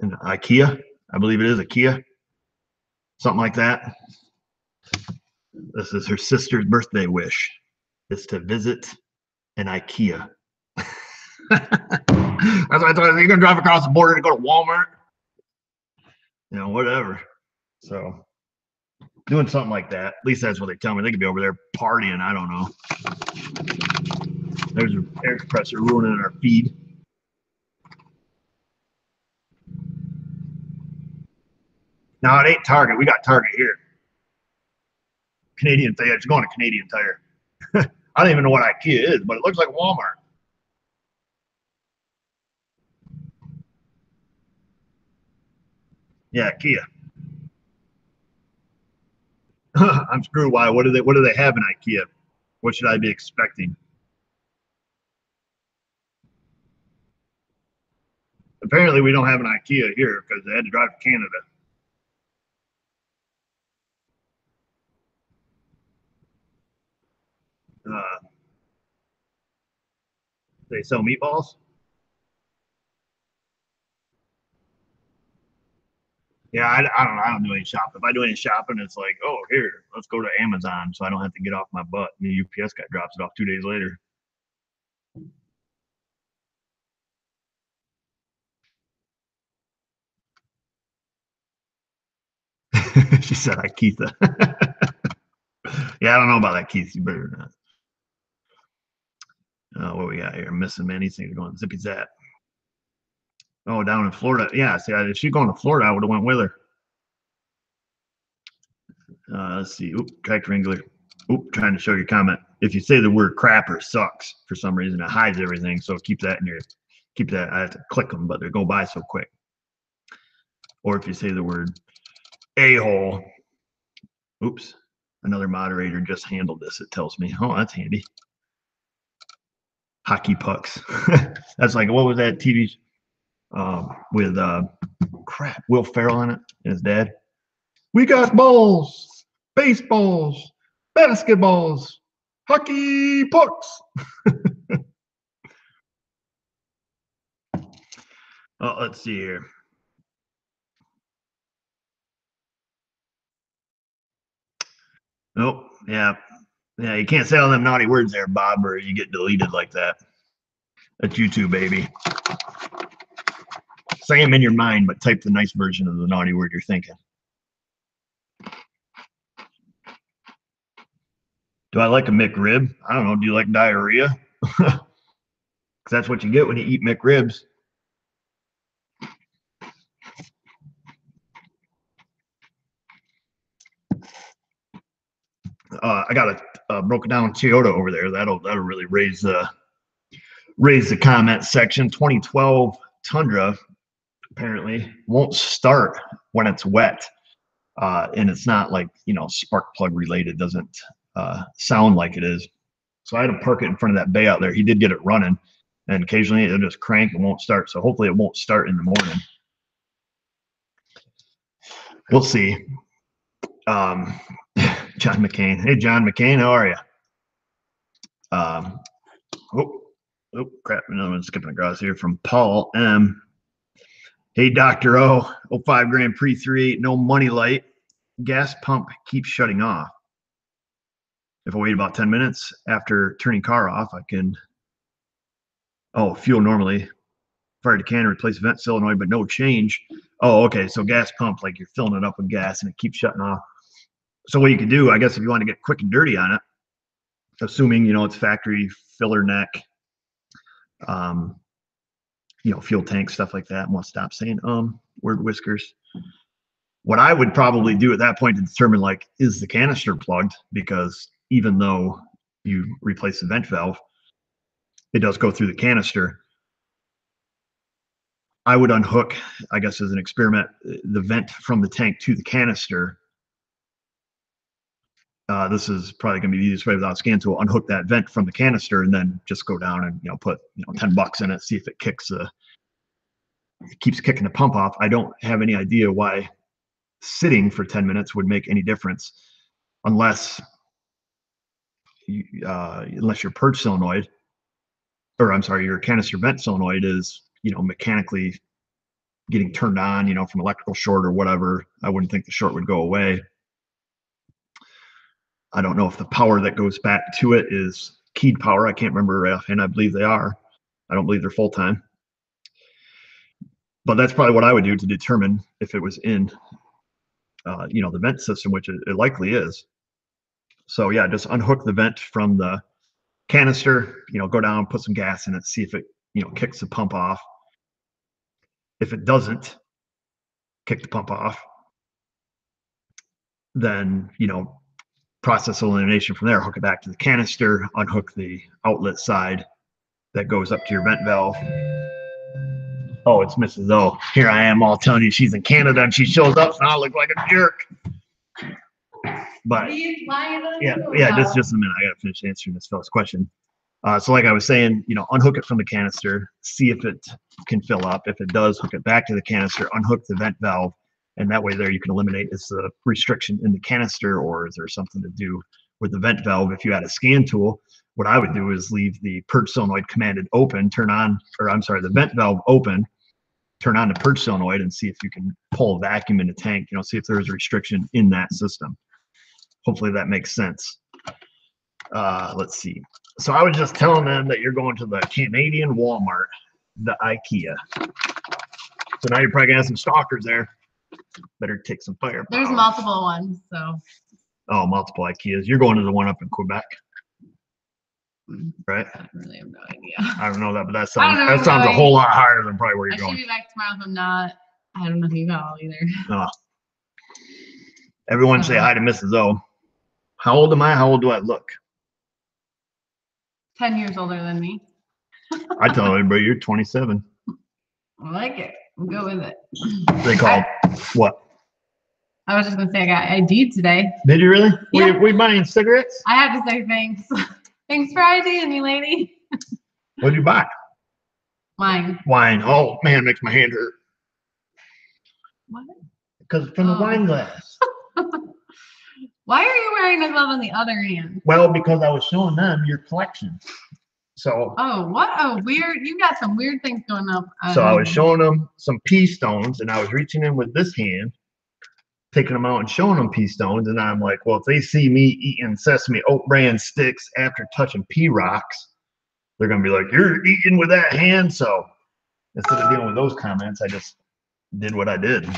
S1: IKEA, I believe it is IKEA, something like that. This is her sister's birthday wish, is to visit an IKEA. That's what I thought. You're gonna drive across the border to go to Walmart, you know, whatever. So doing something like that. At least that's what they tell me. They could be over there partying. I don't know. There's an air compressor ruining our feed. No, it ain't Target. We got Target here. Canadian Tire. It's going to Canadian Tire. I don't even know what IKEA is, but it looks like Walmart. Yeah, Kia. I'm screwed. Why? What do they have in IKEA? What should I be expecting? Apparently, we don't have an IKEA here because they had to drive to Canada. They sell meatballs. Yeah, I don't know. I don't do any shopping. If I do any shopping, it's like, oh, here, let's go to Amazon, so I don't have to get off my butt. And the UPS guy drops it off 2 days later. She said, "I Keitha." Yeah, I don't know about that, Keith. You better not. What we got here? I'm missing, man. These things are going zippy zap. Oh, down in Florida. Yeah, see, if she's going to Florida, I would have went with her. Let's see. Oop, tractor wrangler. Oop, trying to show your comment. If you say the word crap or sucks for some reason, it hides everything. So keep that in your, keep that. I have to click them, but they go by so quick. Or if you say the word a-hole. Oops, another moderator just handled this. It tells me, oh, that's handy. Hockey pucks. That's like, what was that TV with crap, Will Ferrell in it and his dad? We got balls, baseballs, basketballs, hockey pucks. Oh, let's see here. Nope. Yeah. Yeah. You can't say all them naughty words there, Bob, or you get deleted like that. That's YouTube, baby. Say them in your mind, but type the nice version of the naughty word you're thinking. Do I like a McRib? I don't know. Do you like diarrhea? Because that's what you get when you eat McRibs. I got a broken down Toyota over there. That'll really raise the comment section. 2012 Tundra apparently won't start when it's wet, and it's not like, you know, spark plug related. Doesn't sound like it is. So I had to park it in front of that bay out there. He did get it running, and occasionally it'll just crank and won't start. So hopefully it won't start in the morning. We'll see. John McCain. Hey, John McCain, how are you? Oh, crap. Another one skipping across here from Paul M. Hey, Dr. O. 05 grand pre 3.8, no money light. Gas pump keeps shutting off. If I wait about 10 minutes after turning car off, I can, fuel normally. Fired a can, replace vent solenoid, but no change. Oh, okay. So gas pump, like you're filling it up with gas and it keeps shutting off. So what you can do, I guess, if you want to get quick and dirty on it, assuming, you know, it's factory filler neck, you know, fuel tank, stuff like that. I want to stop saying word whiskers. What I would probably do at that point to determine, like, is the canister plugged? Because even though you replace the vent valve, it does go through the canister. I would unhook, I guess, as an experiment, the vent from the tank to the canister. This is probably going to be the easiest way without scan tool. Unhook that vent from the canister and then just go down and, you know, put, you know, $10 in it, see if it kicks it keeps kicking the pump off. I don't have any idea why sitting for 10 minutes would make any difference, unless your purge solenoid, or I'm sorry, your canister vent solenoid is, you know, mechanically getting turned on, you know, from electrical short or whatever. I wouldn't think the short would go away. I don't know if the power that goes back to it is keyed power. I can't remember offhand. I believe they are. I don't believe they're full-time. But that's probably what I would do to determine if it was in, you know, the vent system, which it likely is. So yeah, just unhook the vent from the canister, you know, go down, put some gas in it, see if it, you know, kicks the pump off. If it doesn't kick the pump off, then, you know, process elimination from there, hook it back to the canister, unhook the outlet side that goes up to your vent valve. Oh, it's Mrs. O. Here I am all telling you she's in Canada and she shows up and I look like a jerk. But yeah, just a minute. I gotta finish answering this fellow's question. So like I was saying, unhook it from the canister, see if it can fill up. If it does, hook it back to the canister, unhook the vent valve, and that way there you can eliminate, is the restriction in the canister or is there something to do with the vent valve? If you had a scan tool, what I would do is leave the purge solenoid commanded open, the vent valve open, turn on the purge solenoid and see if you can pull a vacuum in the tank, see if there's a restriction in that system. Hopefully that makes sense. Let's see. So I was just telling them that you're going to the Canadian Walmart, the IKEA. So now you're probably gonna have some stalkers there. Better take some fire.
S2: There's multiple ones, so.
S1: Oh, multiple IKEAs. You're going to the one up in Quebec, right?
S2: I really have no idea.
S1: I don't know that, but that sounds a whole lot higher than probably where you're going.
S2: I should be back tomorrow if I'm not. I don't know who you call either.
S1: Oh. Everyone say hi to Mrs. O. How old am I? How old do I look?
S2: 10 years older than me.
S1: I tell everybody you're 27.
S2: I like it. We'll go with it.
S1: They call what?
S2: I was just gonna say I got ID'd today.
S1: Did you really?
S2: Yeah.
S1: Were you buying cigarettes?
S2: I have to say thanks. Thanks for IDing me, lady.
S1: What did you buy?
S2: Wine.
S1: Wine. Oh man, it makes my hand hurt.
S2: What?
S1: Because from the wine glass.
S2: Why are you wearing a glove on the other hand?
S1: Well, because I was showing them your collection. So.
S2: Oh, what a weird! You got some weird things going up.
S1: So I was showing them some pea stones, and I was reaching in with this hand, taking them out and showing them pea stones, and I'm like, well, if they see me eating sesame oat bran sticks after touching pea rocks, they're gonna be like, you're eating with that hand. So instead of dealing with those comments, I just did what I did.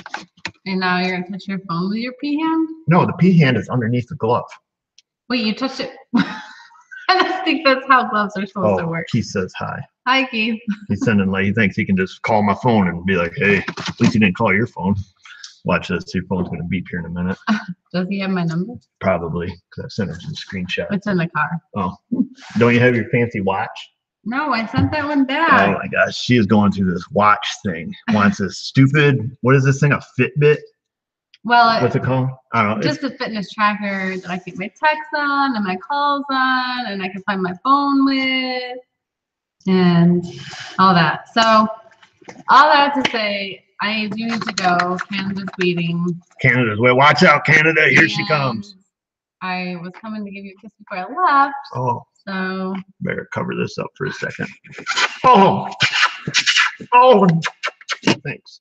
S2: And now you're gonna touch your phone with your pea hand?
S1: No, the pea hand is underneath the glove.
S2: Wait, you touched it? I just think that's how gloves are supposed to work.
S1: Keith says hi.
S2: Hi, Keith.
S1: He's sending he thinks he can just call my phone and be like, hey, at least he didn't call your phone. Watch this. Your phone's gonna beep here in a minute.
S2: Does he have my number?
S1: Probably, because I sent him some screenshots.
S2: It's in the car.
S1: Oh, don't you have your fancy watch?
S2: No, I sent that one back.
S1: Oh my gosh, she is going through this watch thing. Wants this stupid, what is this thing? A Fitbit?
S2: Well,
S1: what's it called? I don't know.
S2: Just a fitness tracker that I keep my texts on and my calls on, and I can find my phone with, and all that. So, all that to say, I do need to go. Canada's waiting.
S1: Canada's waiting. Watch out, Canada! Here she comes.
S2: I was coming to give you a kiss before I left.
S1: Oh.
S2: So.
S1: Better cover this up for a second. Oh. Thanks.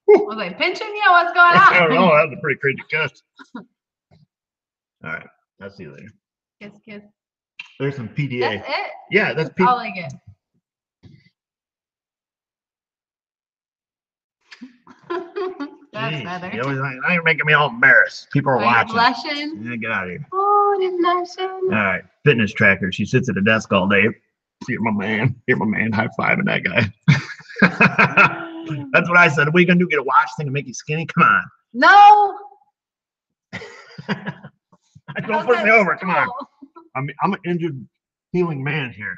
S2: Was I pinching you? What's going on?
S1: I don't know. That was a pretty crazy kiss. All right. I'll see you later.
S2: Kiss, kiss.
S1: There's some PDA.
S2: That's it?
S1: Yeah, that's
S2: PDA. All I get. That's better.
S1: Now you're making me all embarrassed. People are watching.
S2: Blushing?
S1: Yeah, get out of here.
S2: Oh, they're blushing.
S1: All right. Fitness tracker. She sits at a desk all day. You're my man. You're my man. High fiving that guy. That's what I said. What are you going to do? Get a watch thing to make you skinny? Come on.
S2: No.
S1: Don't push me over. Come on. I'm an injured, healing man here.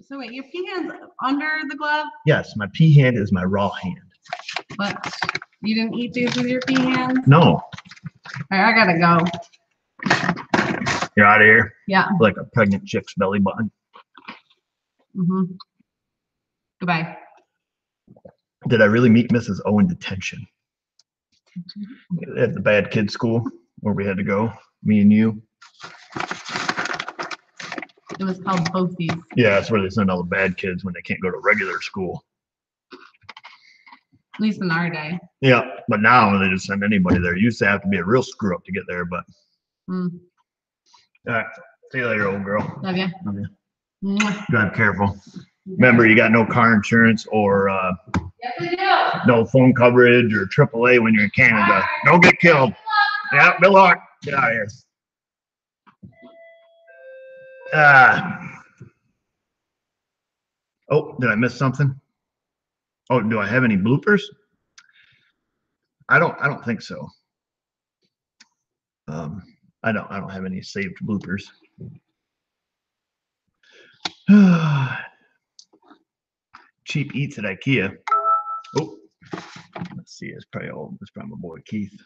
S2: So wait, your pea hand's under the glove?
S1: Yes, my pea hand is my raw hand.
S2: But you didn't eat these with your pea hand?
S1: No.
S2: All right, I gotta go.
S1: You're out of here?
S2: Yeah.
S1: Like a pregnant chick's belly button.
S2: Mm-hmm. Goodbye.
S1: Did I really meet Mrs. O in detention? At the bad kid school where we had to go, me and you.
S2: It was called Boathies.
S1: Yeah, that's where they send all the bad kids when they can't go to regular school.
S2: At least in our day.
S1: Yeah, but now they just send anybody there. You used to have to be a real screw up to get there, but. All right. See you later, old girl.
S2: Love you.
S1: Love you. Mwah. Drive careful. Remember, you got no car insurance or
S2: yes, I do.
S1: No phone coverage or AAA when you're in Canada. Right. Don't get killed. Yeah, good luck. Get out of here. Oh, did I miss something? Oh, do I have any bloopers? I don't think so. I don't have any saved bloopers. Cheap eats at IKEA. Oh, let's see. It's probably my boy Keith.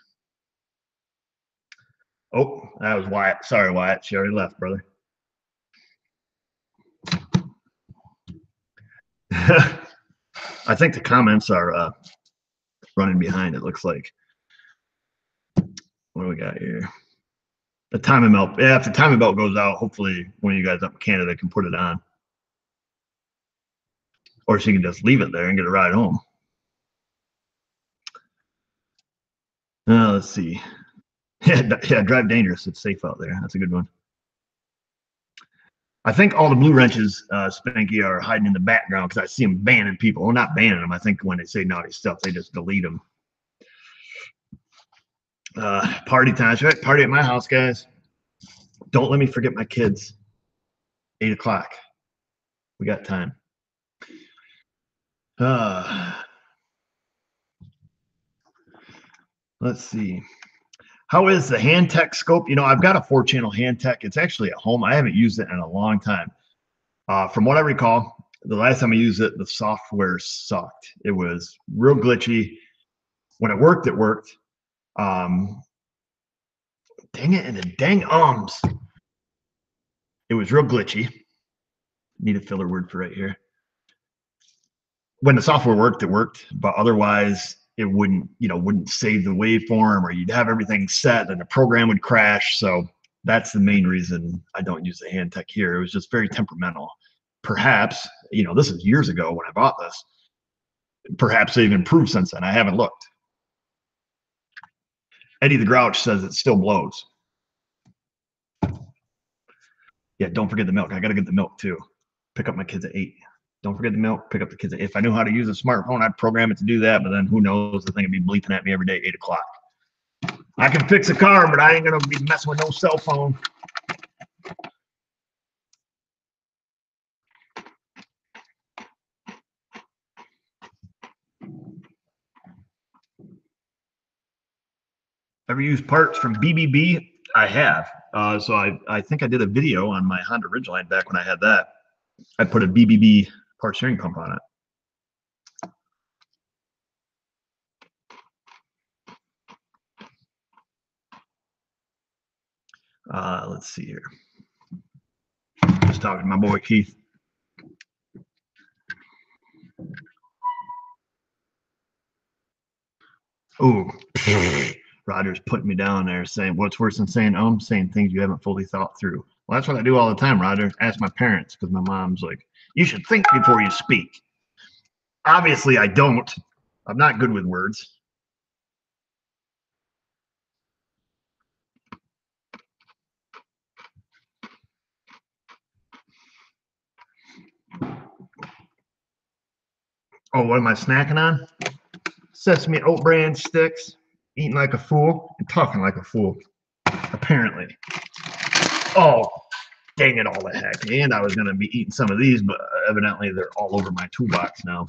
S1: Oh, that was Wyatt. Sorry, Wyatt. She already left, brother. I think the comments are running behind, it looks like. What do we got here? The timing belt. Yeah, if the timing belt goes out, hopefully one of you guys up in Canada can put it on. Or she can just leave it there and get a ride home. Let's see. Yeah, drive dangerous. It's safe out there. That's a good one. I think all the blue wrenches, Spanky, are hiding in the background because I see them banning people. Well, not banning them. I think when they say naughty stuff, they just delete them. Party time. Right? Party at my house, guys. Don't let me forget my kids. 8 o'clock. We got time. Let's see. How is the hand tech scope? You know, I've got a 4-channel hand tech. It's actually at home. I haven't used it in a long time. From what I recall, the last time I used it, the software sucked. It was real glitchy. When it worked, it worked. Dang it, and the dang ums. It was real glitchy. Need a filler word for right here. When the software worked, it worked, but otherwise it wouldn't save the waveform, or you'd have everything set and the program would crash. So that's the main reason I don't use the hand tech here. It was just very temperamental. Perhaps, this is years ago when I bought this. Perhaps they've improved since then. I haven't looked. Eddie the Grouch says it still blows. Yeah, don't forget the milk. I got to get the milk too. Pick up my kids at 8. Don't forget the milk. Pick up the kids at 8. If I knew how to use a smartphone, I'd program it to do that. But then who knows? The thing would be bleeping at me every day, 8 o'clock. I can fix a car, but I ain't going to be messing with no cell phone. Ever used parts from BBB? I have. So I think I did a video on my Honda Ridgeline back when I had that. I put a BBB part steering pump on it. Let's see here. Just talking to my boy Keith. Ooh, Roger's putting me down there saying, what's worse than saying things you haven't fully thought through. Well, that's what I do all the time, Roger. Ask my parents, because my mom's like, you should think before you speak. Obviously, I don't. I'm not good with words. Oh, what am I snacking on? Sesame oat bran sticks, eating like a fool, and talking like a fool, apparently. Oh, dang it all the heck. And I was going to be eating some of these, but evidently they're all over my toolbox now.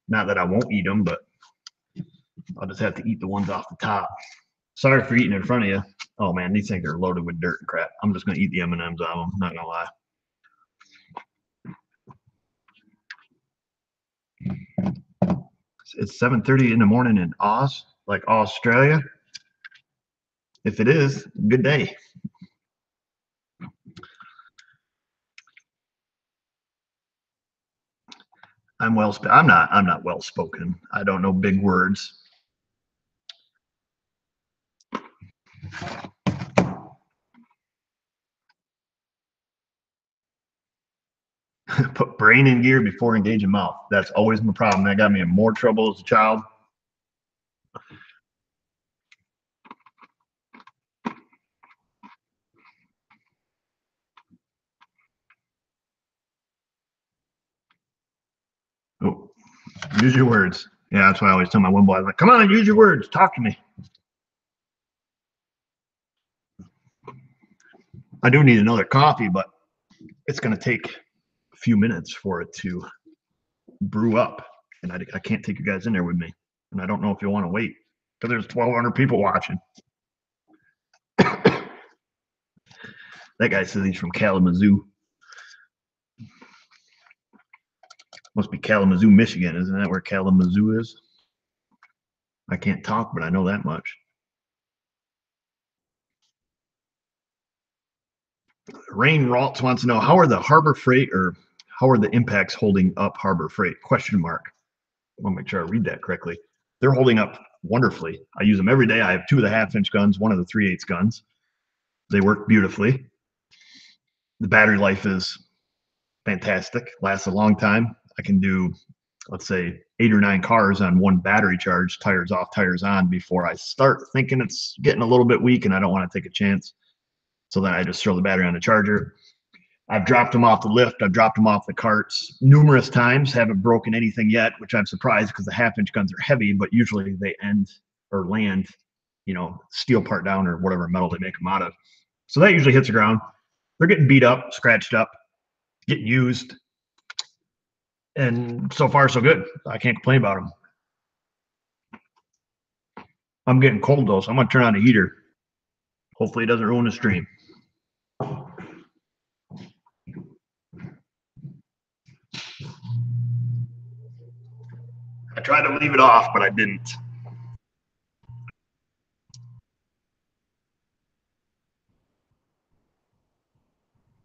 S1: Not that I won't eat them, but I'll just have to eat the ones off the top. Sorry for eating in front of you. Oh, man, these things are loaded with dirt and crap. I'm just going to eat the M&Ms out of them, not going to lie. It's 7:30 in the morning in Oz, like Australia. If it is, good day. I'm not well spoken. I don't know big words. Put brain in gear before engaging mouth. That's always my problem. That got me in more trouble as a child. Oh, use your words. Yeah, that's why I always tell my one boy, I'm like, come on, use your words. Talk to me. I do need another coffee, but it's going to take a few minutes for it to brew up. And I can't take you guys in there with me. And I don't know if you want to wait because there's 1,200 people watching. That guy says he's from Kalamazoo. Must be Kalamazoo, Michigan. Isn't that where Kalamazoo is? I can't talk, but I know that much. Rain Raltz wants to know, how are the Harbor Freight, or how are the impacts holding up Harbor Freight? Question mark. I want to make sure I read that correctly. They're holding up wonderfully. I use them every day. I have 2 1/2-inch guns, one of the 3/8 guns. They work beautifully. The battery life is fantastic. Lasts a long time. I can do, let's say, 8 or 9 cars on one battery charge, tires off, tires on, before I start thinking it's getting a little bit weak and I don't want to take a chance. So then I just throw the battery on the charger. I've dropped them off the lift. I've dropped them off the carts numerous times. Haven't broken anything yet, which I'm surprised, because the 1/2-inch guns are heavy, but usually they end or land, steel part down or whatever metal they make them out of. So that usually hits the ground. They're getting beat up, scratched up, getting used. And so far, so good. I can't complain about them. I'm getting cold though, so I'm going to turn on the heater. Hopefully it doesn't ruin the stream. I tried to leave it off, but I didn't.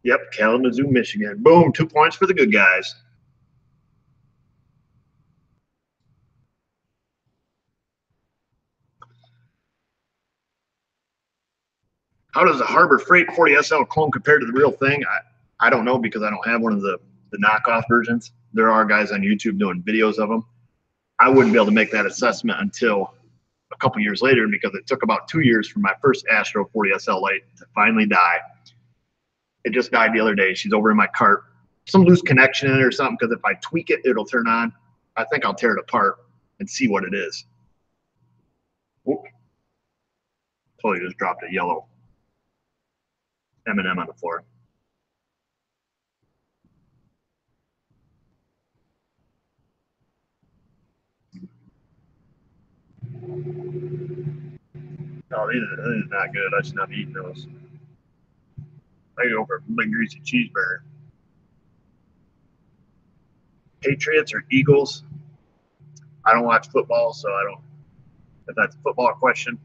S1: Yep, Kalamazoo, Michigan. Boom, 2 points for the good guys. How does the Harbor Freight 40SL clone compare to the real thing? I don't know, because I don't have one of the knockoff versions. There are guys on YouTube doing videos of them. I wouldn't be able to make that assessment until a couple years later, because it took about 2 years for my first Astro 40SL light to finally die. It just died the other day. She's over in my cart. Some loose connection in it or something, because if I tweak it, it'll turn on. I think I'll tear it apart and see what it is. Oop. Totally just dropped a yellow M&M on the floor. Oh, these are not good. I should not be eating those. I go for a big greasy cheeseburger. Patriots or Eagles? I don't watch football, so I don't. If that's a football question,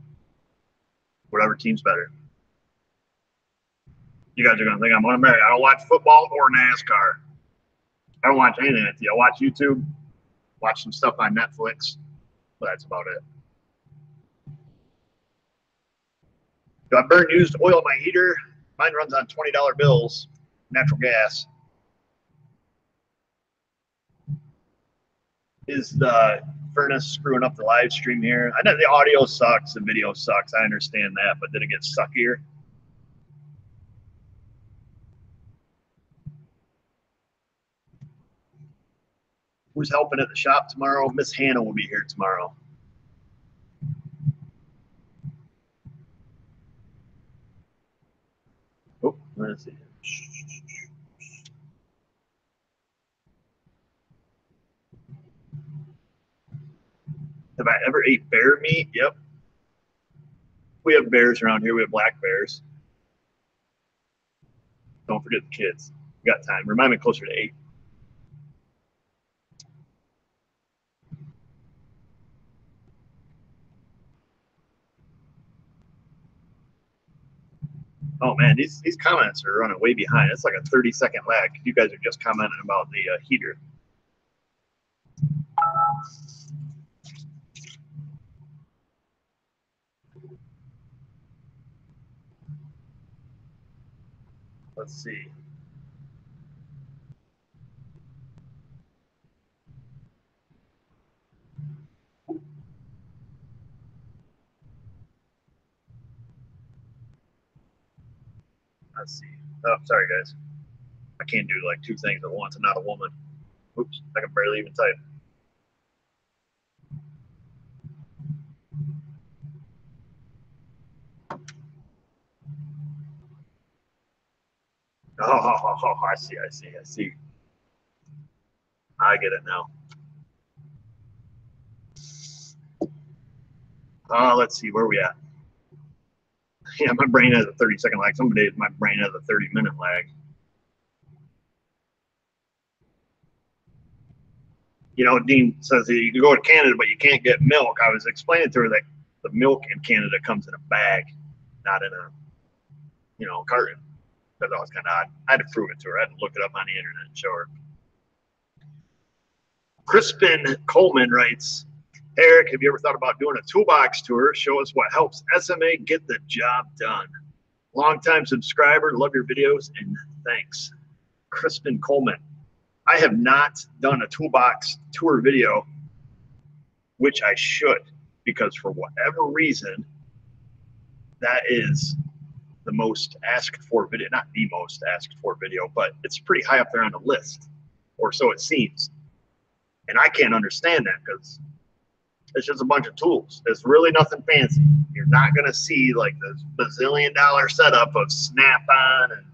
S1: whatever team's better. You guys are going to think I'm un-American. I don't watch football or NASCAR. I don't watch anything. I watch YouTube, watch some stuff on Netflix, but that's about it. Do I burn used oil in my heater? Mine runs on $20 bills, natural gas. Is the furnace screwing up the live stream here? I know the audio sucks, the video sucks. I understand that, but did it get suckier? Who's helping at the shop tomorrow? Miss Hannah will be here tomorrow. Oh, let's see. Have I ever ate bear meat? Yep. We have bears around here. We have black bears. Don't forget the kids. We got time. Remind me closer to 8. Oh man, these comments are running way behind. It's like a 30-second lag. You guys are just commenting about the heater. Let's see. Let's see. Oh, sorry guys. I can't do like 2 things at once. I'm not a woman. Oops, I can barely even type. Oh, I see. I get it now. Let's see, where are we at? Yeah, my brain has a 30-second lag. Some days my brain has a 30-minute lag. Dean says that you can go to Canada, but you can't get milk. I was explaining to her that the milk in Canada comes in a bag, not in a, carton. Because that was kind of odd. I had to prove it to her. I had to look it up on the internet and show her. Crispin Coleman writes, Eric, have you ever thought about doing a toolbox tour? Show us what helps SMA get the job done. Longtime subscriber, love your videos, and thanks. Crispin Coleman. I have not done a toolbox tour video, which I should, because for whatever reason, that is the most asked for video, not the most asked for video, but it's pretty high up there on the list, or so it seems. And I can't understand that because it's just a bunch of tools. It's really nothing fancy. You're not going to see like this bazillion-dollar setup of Snap-on and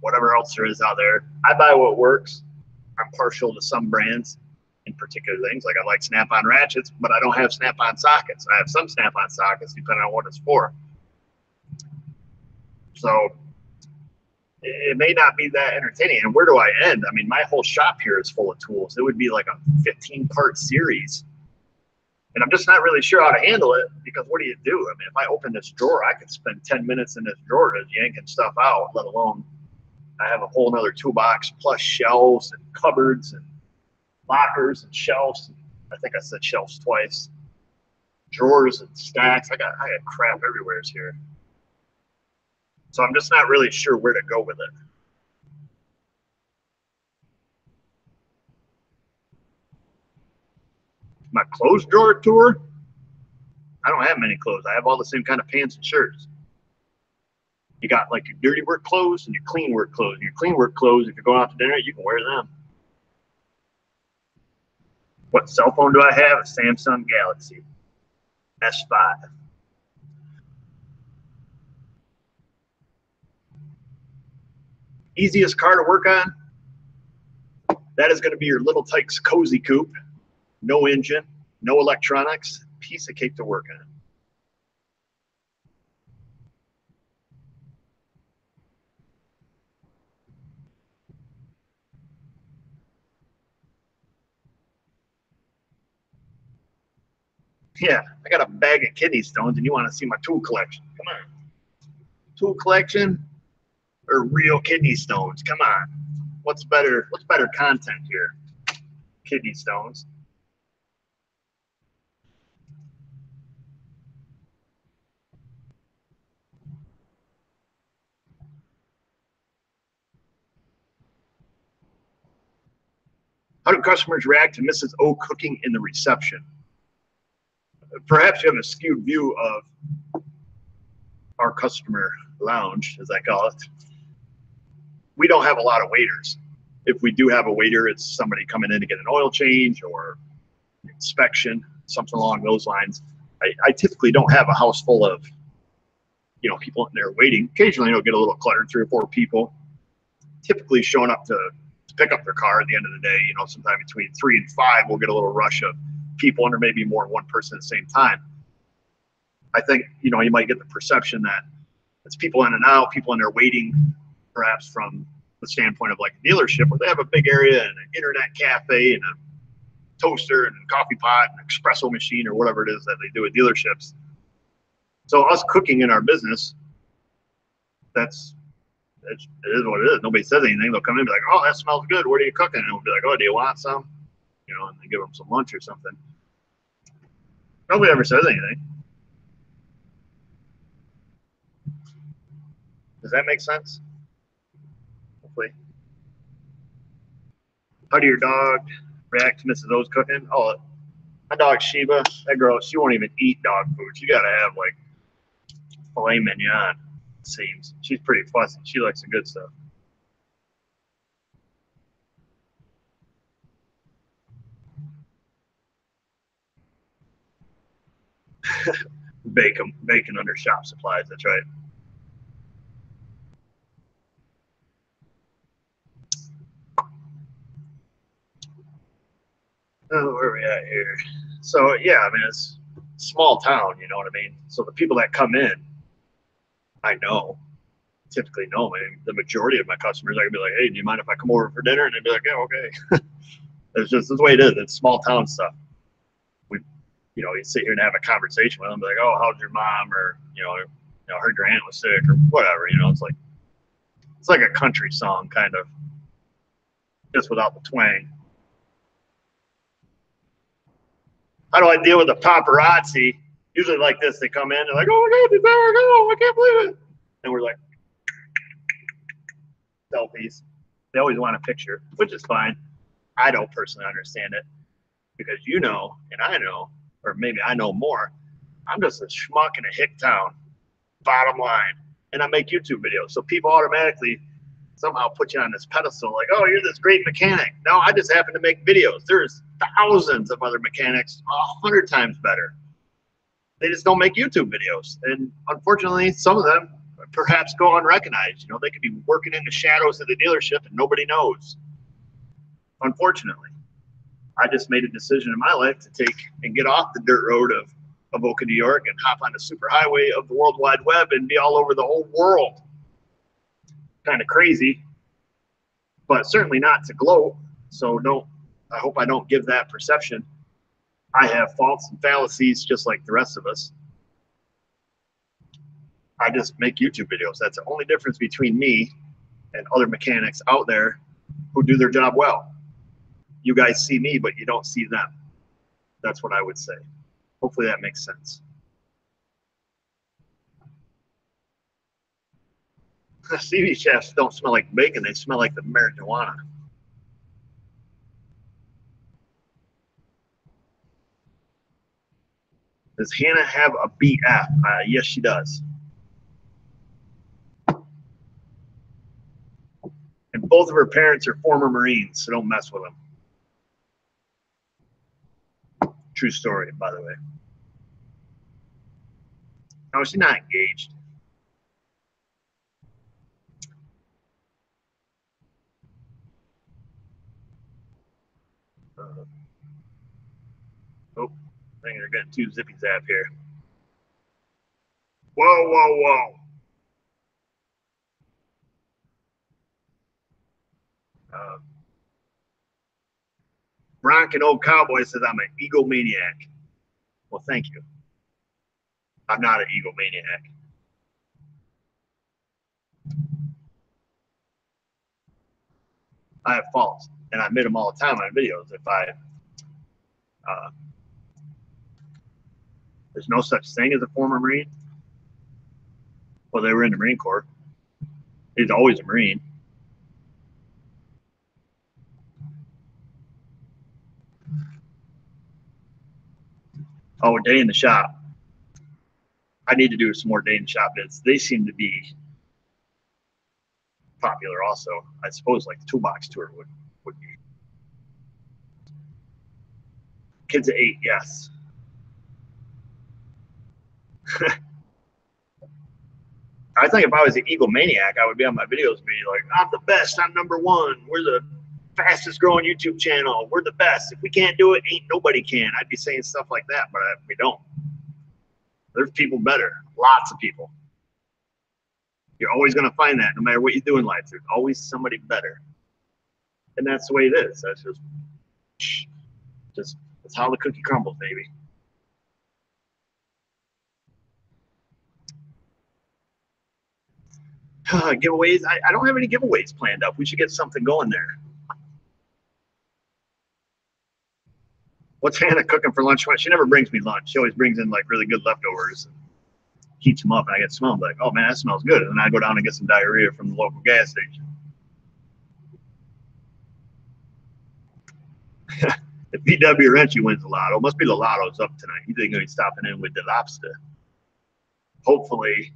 S1: whatever else there is out there. I buy what works. I'm partial to some brands in particular things. Like I like Snap-on ratchets, but I don't have Snap-on sockets. I have some Snap-on sockets depending on what it's for. So it may not be that entertaining. And where do I end? I mean, my whole shop here is full of tools. It would be like a 15-part series. And I'm just not really sure how to handle it because what do you do? I mean, if I open this drawer, I could spend 10 minutes in this drawer just yanking stuff out, let alone I have a whole nother toolbox plus shelves and cupboards and lockers and shelves. I think I said shelves twice. Drawers and stacks. I got crap everywhere here. So I'm just not really sure where to go with it. My clothes drawer tour? I don't have many clothes. I have all the same kind of pants and shirts. You got like your dirty work clothes and your clean work clothes. And your clean work clothes, if you're going out to dinner, you can wear them. What cell phone do I have? A Samsung Galaxy S5. Easiest car to work on? That is going to be your Little Tykes Cozy Coupe. No engine, no electronics, piece of cake to work on. Yeah, I got a bag of kidney stones and you want to see my tool collection. Come on. Tool collection or real kidney stones? Come on. What's better content here? Kidney stones. How do customers react to Mrs. O cooking in the reception? Perhaps you have a skewed view of our customer lounge, as I call it. We don't have a lot of waiters. If we do have a waiter, it's somebody coming in to get an oil change or inspection, something along those lines. I typically don't have a house full of, people in there waiting. Occasionally, you'll get a little cluttered, 3 or 4 people, typically showing up to pick up their car at the end of the day. Sometime between 3 and 5, we'll get a little rush of people, and there may be more than one person at the same time. I think, you might get the perception that it's people in and out, people in there waiting, perhaps from the standpoint of like a dealership where they have a big area and an internet cafe and a toaster and a coffee pot and espresso machine or whatever it is that they do at dealerships. So us cooking in our business, it is what it is. Nobody says anything. They'll come in and be like, oh, that smells good. What are you cooking? And we'll be like, oh, do you want some? And they give them some lunch or something. Nobody ever says anything. Does that make sense? Hopefully. How do your dog react to Mrs. O's cooking? Oh, my dog Sheba, that girl, she won't even eat dog food. She got to have like filet mignon, it seems. She's pretty fussy. She likes the good stuff. Bacon under shop supplies, that's right. Oh, where are we at here? So yeah, I mean, it's a small town, you know what I mean? So the people that come in, I typically know. I mean, the majority of my customers are gonna be like, hey, do you mind if I come over for dinner? And they'd be like, yeah, okay. It's just the way it is. It's small town stuff. You sit here and have a conversation with them, be like, oh, how's your mom? Or, I heard your aunt was sick or whatever, it's like, It's like a country song, kind of, just without the twang. How do I deal with the paparazzi? Usually like this, they come in, they're like, oh my God, there I go, I can't believe it. And we're like, selfies. They always want a picture, which is fine. I don't personally understand it because you know, and I know, or maybe I know more. I'm just a schmuck in a hick town, bottom line. And I make YouTube videos. So people automatically somehow put you on this pedestal like, oh, you're this great mechanic. No, I just happen to make videos. There's thousands of other mechanics 100 times better. They just don't make YouTube videos. And unfortunately, some of them perhaps go unrecognized. You know, they could be working in the shadows of the dealership and nobody knows. Unfortunately, I just made a decision in my life to take and get off the dirt road of Avoca, New York, and hop on the superhighway of the World Wide Web and be all over the whole world. Kind of crazy, but certainly not to gloat. So I hope I don't give that perception. I have faults and fallacies just like the rest of us. I just make YouTube videos. That's the only difference between me and other mechanics out there who do their job well. You guys see me, but you don't see them. That's what I would say. Hopefully that makes sense. CV shafts don't smell like bacon. They smell like the marijuana. Does Hannah have a BF? Yes, she does. And both of her parents are former Marines, so don't mess with them. True story, by the way. No, she's not engaged. Oh, I think they're getting too zippy zap here. Whoa, whoa, whoa. Bronk and Old Cowboy says I'm an egomaniac. Well, thank you. I'm not an egomaniac. I have faults, and I admit them all the time on videos. There's no such thing as a former Marine. Well, they were in the Marine Corps. He's always a Marine. Oh, day in the shop. I need to do some more day in the shop bits. They seem to be popular also. I suppose like the toolbox tour would be. Kids at 8, yes. I think if I was an egomaniac, I would be on my videos and be like, I'm the best, I'm number one, we're the fastest growing YouTube channel, we're the best. If we can't do it, ain't nobody can. I'd be saying stuff like that, but we don't. There's people better, lots of people. You're always going to find that no matter what you do in life. There's always somebody better. And that's the way it is. That's that's how the cookie crumbles, baby. Giveaways. I don't have any giveaways planned up. We should get something going there. What's Hannah cooking for lunch? She never brings me lunch. She always brings in like really good leftovers and heats them up, and I get to smell them. Like, oh man, that smells good. And then I go down and get some diarrhea from the local gas station. If W.W. Renchi wins the lotto, must be the lotto's up tonight. He's going to be stopping in with the lobster. Hopefully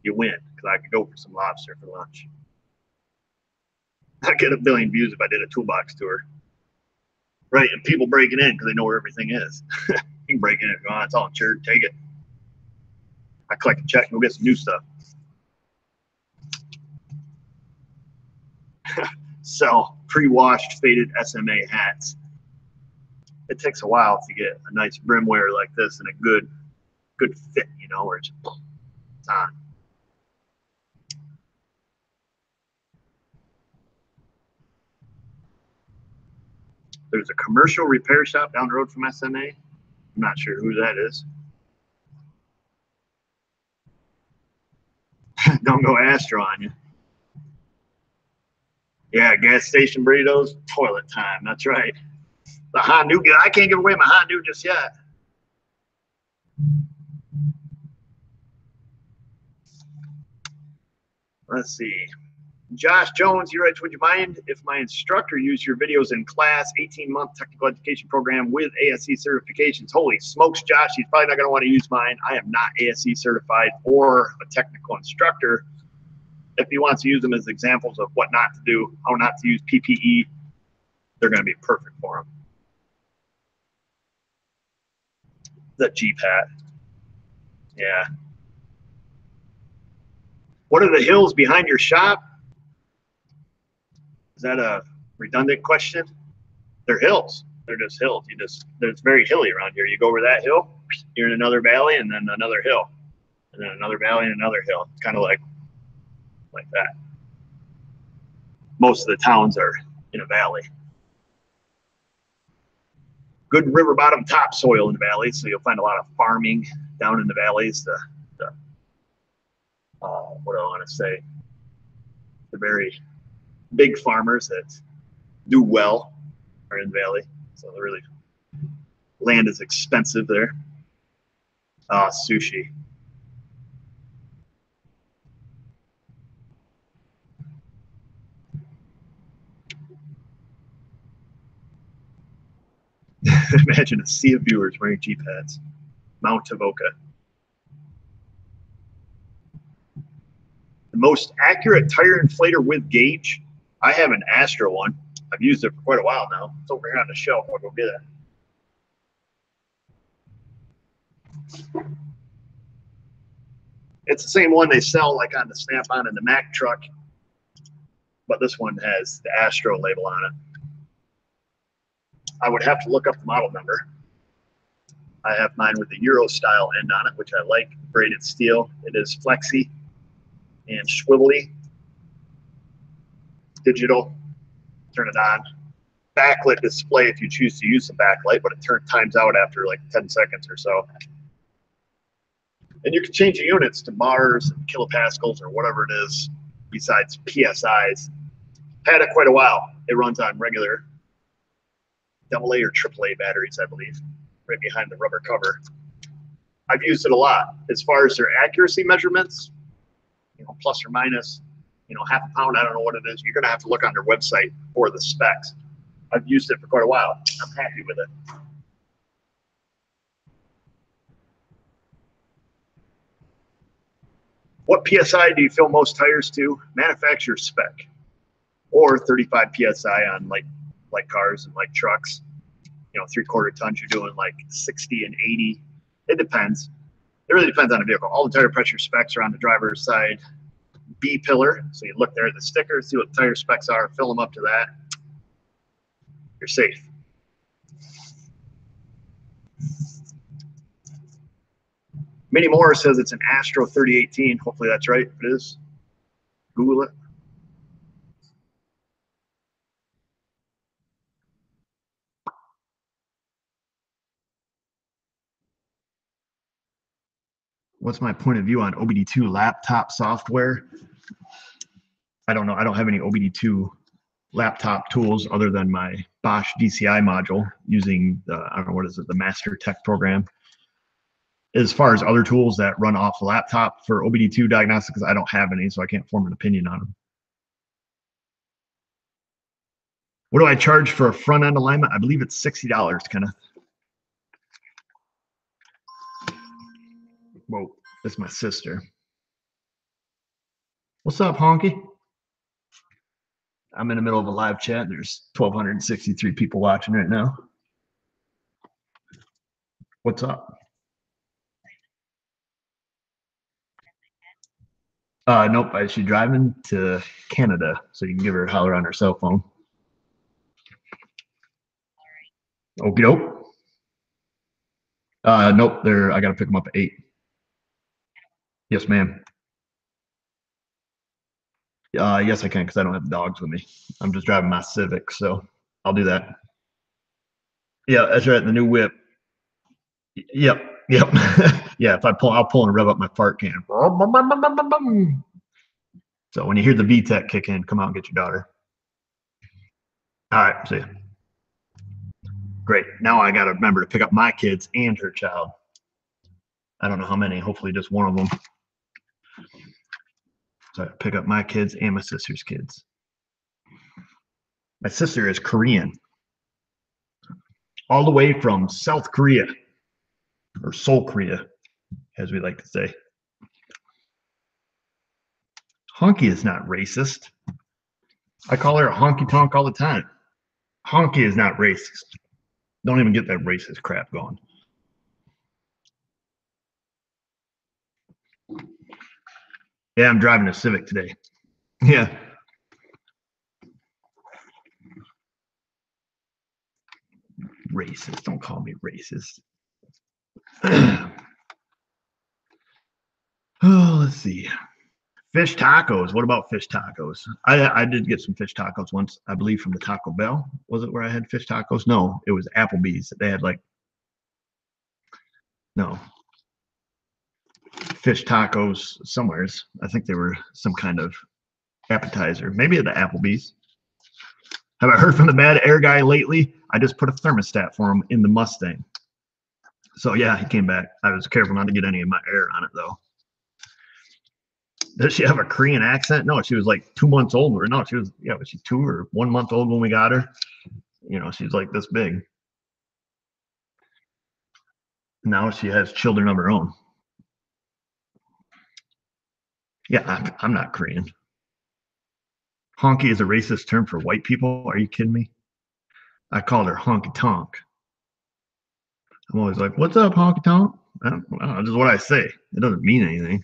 S1: you win, because I could go for some lobster for lunch. I'd get 1 billion views if I did a toolbox tour. Right, and people breaking in because they know where everything is. You can break in and go, oh, it's all in church, take it. I collect a check and go get some new stuff. Sell pre-washed faded SMA hats. It takes a while to get a nice brim wear like this and a good fit, you know, where it's on. There's a commercial repair shop down the road from SMA. I'm not sure who that is. Don't go Astro on you. Yeah, gas station burritos, toilet time. That's right. The Hondu, I can't give away my Hondu just yet. Let's see. Josh Jones, he writes, would you mind if my instructor used your videos in class, 18-month technical education program with ASE certifications? Holy smokes, Josh, he's probably not going to want to use mine. I am not ASE certified or a technical instructor. If he wants to use them as examples of what not to do, how not to use PPE, they're going to be perfect for him. The GPAT. Yeah. What are the hills behind your shop? Is that a redundant question? They're hills. They're just hills. It's very hilly around here. You go over that hill, you're in another valley, and then another hill, and then another valley and another hill. It's kind of like that. Most of the towns are in a valley. Good river bottom topsoil in the valley, so you'll find a lot of farming down in the valleys. What do I want to say? The very big farmers that do well are in the valley, so the really land is expensive there. Sushi. Imagine a sea of viewers wearing G-pads. Mount Tavoca. The most accurate tire inflator with gauge. I have an Astro one. I've used it for quite a while now. It's over here on the shelf. I'll go get it. It's the same one they sell like on the Snap-on and the Mack truck, but this one has the Astro label on it. I would have to look up the model number. I have mine with the Euro style end on it, which I like. Braided steel. It is flexy and swivelly. Digital. Turn it on. Backlit display if you choose to use the backlight, but it times out after like 10 seconds or so. And you can change the units to bars and kilopascals or whatever it is besides PSIs. Had it quite a while. It runs on regular AA or AAA batteries, I believe, right behind the rubber cover. I've used it a lot. As far as their accuracy measurements, plus or minus, half a pound, I don't know what it is. You're going to have to look on their website for the specs. I've used it for quite a while. I'm happy with it. What PSI do you fill most tires to? Manufacturer spec, or 35 PSI on light cars and light trucks. 3/4 tons, you're doing like 60 and 80. It depends. It really depends on the vehicle. All the tire pressure specs are on the driver's side B pillar. So you look there at the sticker, see what the tire specs are, fill them up to that. You're safe. Minnie Moore says it's an Astro 3018. Hopefully that's right. If it is, Google it. What's my point of view on OBD2 laptop software? I don't know. I don't have any OBD2 laptop tools other than my Bosch DCI module using the, I don't know, what is it, the Master Tech program. As far as other tools that run off the laptop for OBD2 diagnostics, I don't have any, so I can't form an opinion on them. What do I charge for a front end alignment? I believe it's $60, Kenneth. Whoa, that's my sister. What's up, Honky? I'm in the middle of a live chat. And there's 1,263 people watching right now. What's up? Nope, she's driving to Canada, so you can give her a holler on her cell phone. Okie doke. Nope, I got to pick them up at 8. Yes, ma'am. Yes, I can, because I don't have dogs with me. I'm just driving my Civic, so I'll do that. Yeah, that's right, the new whip. Yep. Yeah, if I'll pull and rev up my fart can. So when you hear the VTEC kick in, come out and get your daughter. All right, see ya. Great. Now I got to remember to pick up my kids and her child. I don't know how many. Hopefully, just one of them. So I pick up my kids and my sister's kids. My sister is Korean, all the way from South Korea, or Seoul, Korea, as we like to say. Honky is not racist. I call her a honky tonk all the time. Honky is not racist. Don't even get that racist crap going. Yeah, I'm driving a Civic today. Yeah. Racist. Don't call me racist. Oh, let's see. Fish tacos. What about fish tacos? I did get some fish tacos once, I believe, from the Taco Bell. Was it where I had fish tacos? No, it was Applebee's. They had like, no, fish tacos somewheres. I think they were some kind of appetizer. Maybe at the Applebee's. Have I heard from the bad air guy lately? I just put a thermostat for him in the Mustang. So yeah, he came back. I was careful not to get any of my air on it though. Does she have a Korean accent? No, she was like 2 months old. Or no, she was, yeah, was she 2 or 1 month old when we got her? You know, she's like this big. Now she has children of her own. Yeah, I'm not Korean. Honky is a racist term for white people. Are you kidding me? I called her honky tonk. I'm always like, what's up, honky tonk? I don't know, just what I say. It doesn't mean anything.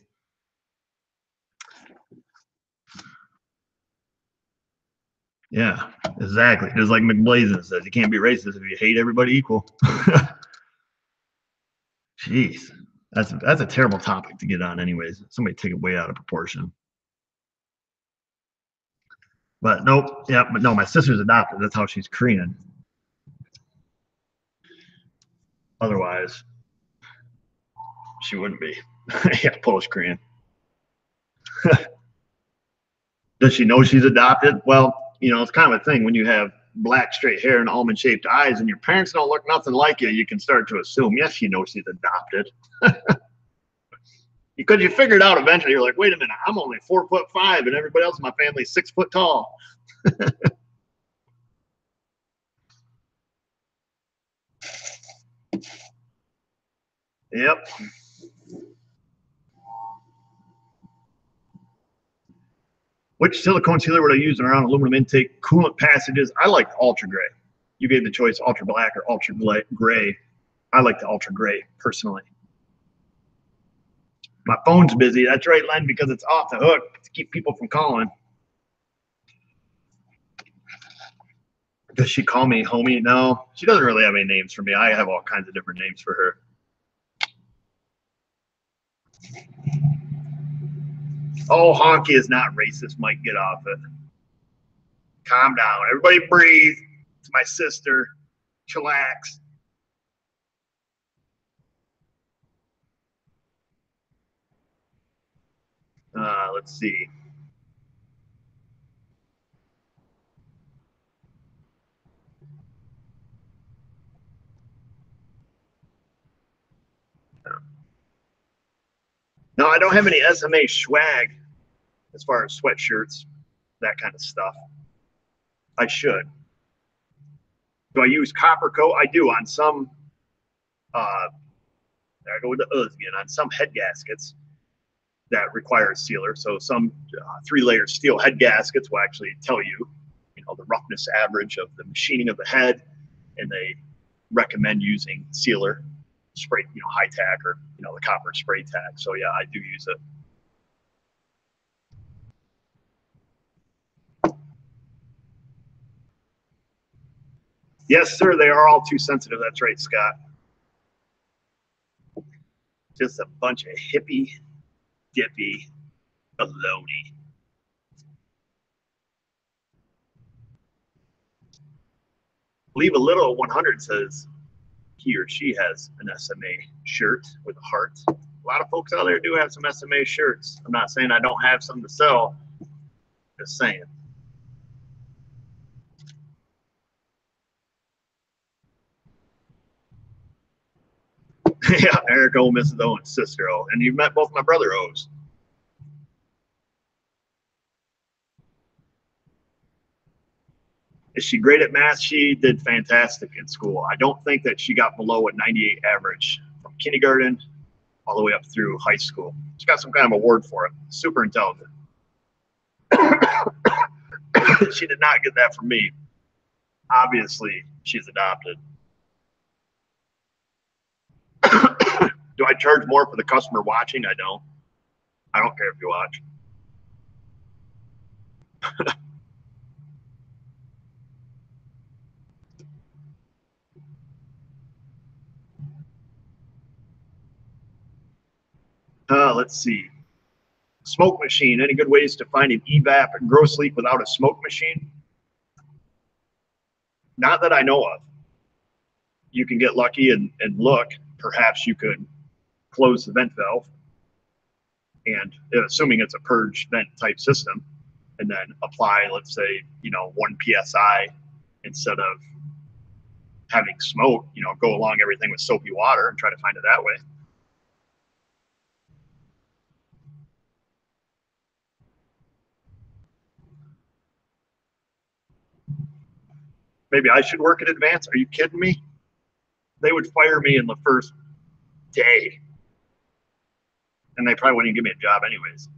S1: Yeah, exactly. Just like McBlazin says, you can't be racist if you hate everybody equal. Jeez, that's a terrible topic to get on. Anyways, somebody take it way out of proportion. But nope, yeah, but no, my sister's adopted. That's how she's Korean. Otherwise, she wouldn't be. Yeah, Polish Korean. Does she know she's adopted? Well, you know, it's kind of a thing when you have black straight hair and almond shaped eyes and your parents don't look nothing like you can start to assume, yes, she knows she's adopted. Because you figure it out eventually. You're like, wait a minute, I'm only 4'5" and everybody else in my family is 6 foot tall. Yep. Which silicone sealer would I use around aluminum intake coolant passages? I like ultra gray. You gave the choice ultra black or ultra gray. I like the ultra gray personally. My phone's busy. That's right, Len, because it's off the hook to keep people from calling. Does she call me homie? No, she doesn't really have any names for me. I have all kinds of different names for her. Oh, honky is not racist. Mike, get off it. Calm down. Everybody breathe. It's my sister. Chillax. Let's see. No, I don't have any SMA swag as far as sweatshirts, that kind of stuff. I should. Do I use copper coat? I do on some, there I go with the U's again, on some head gaskets that require a sealer. So some 3-layer steel head gaskets will actually tell you, you know, the roughness average of the machining of the head, and they recommend using sealer spray, you know, high tack or, you know, the copper spray tack. So yeah, I do use it. Yes, sir. They are all too sensitive. That's right, Scott. Just a bunch of hippie dippy baloney. Leave a little 100 says he or she has an SMA shirt with a heart. A lot of folks out there do have some SMA shirts. I'm not saying I don't have some to sell. Just saying. Yeah, Eric O, Mrs. O, and Sister O. And you've met both my brother O's. Is she great at math? She did fantastic in school. I don't think that she got below a 98 average from kindergarten all the way up through high school. She got some kind of award for it. Super intelligent. She did not get that from me. Obviously, she's adopted. Do I charge more for the customer watching? I don't. I don't care if you watch. Let's see. Smoke machine. Any good ways to find an evap and gross leak without a smoke machine? Not that I know of. You can get lucky and look. Perhaps you could close the vent valve, and assuming it's a purge vent type system, and then apply, let's say, 1 psi instead of having smoke. Go along everything with soapy water and try to find it that way. Maybe I should work in advance. Are you kidding me? They would fire me in the first day, and they probably wouldn't give me a job anyways.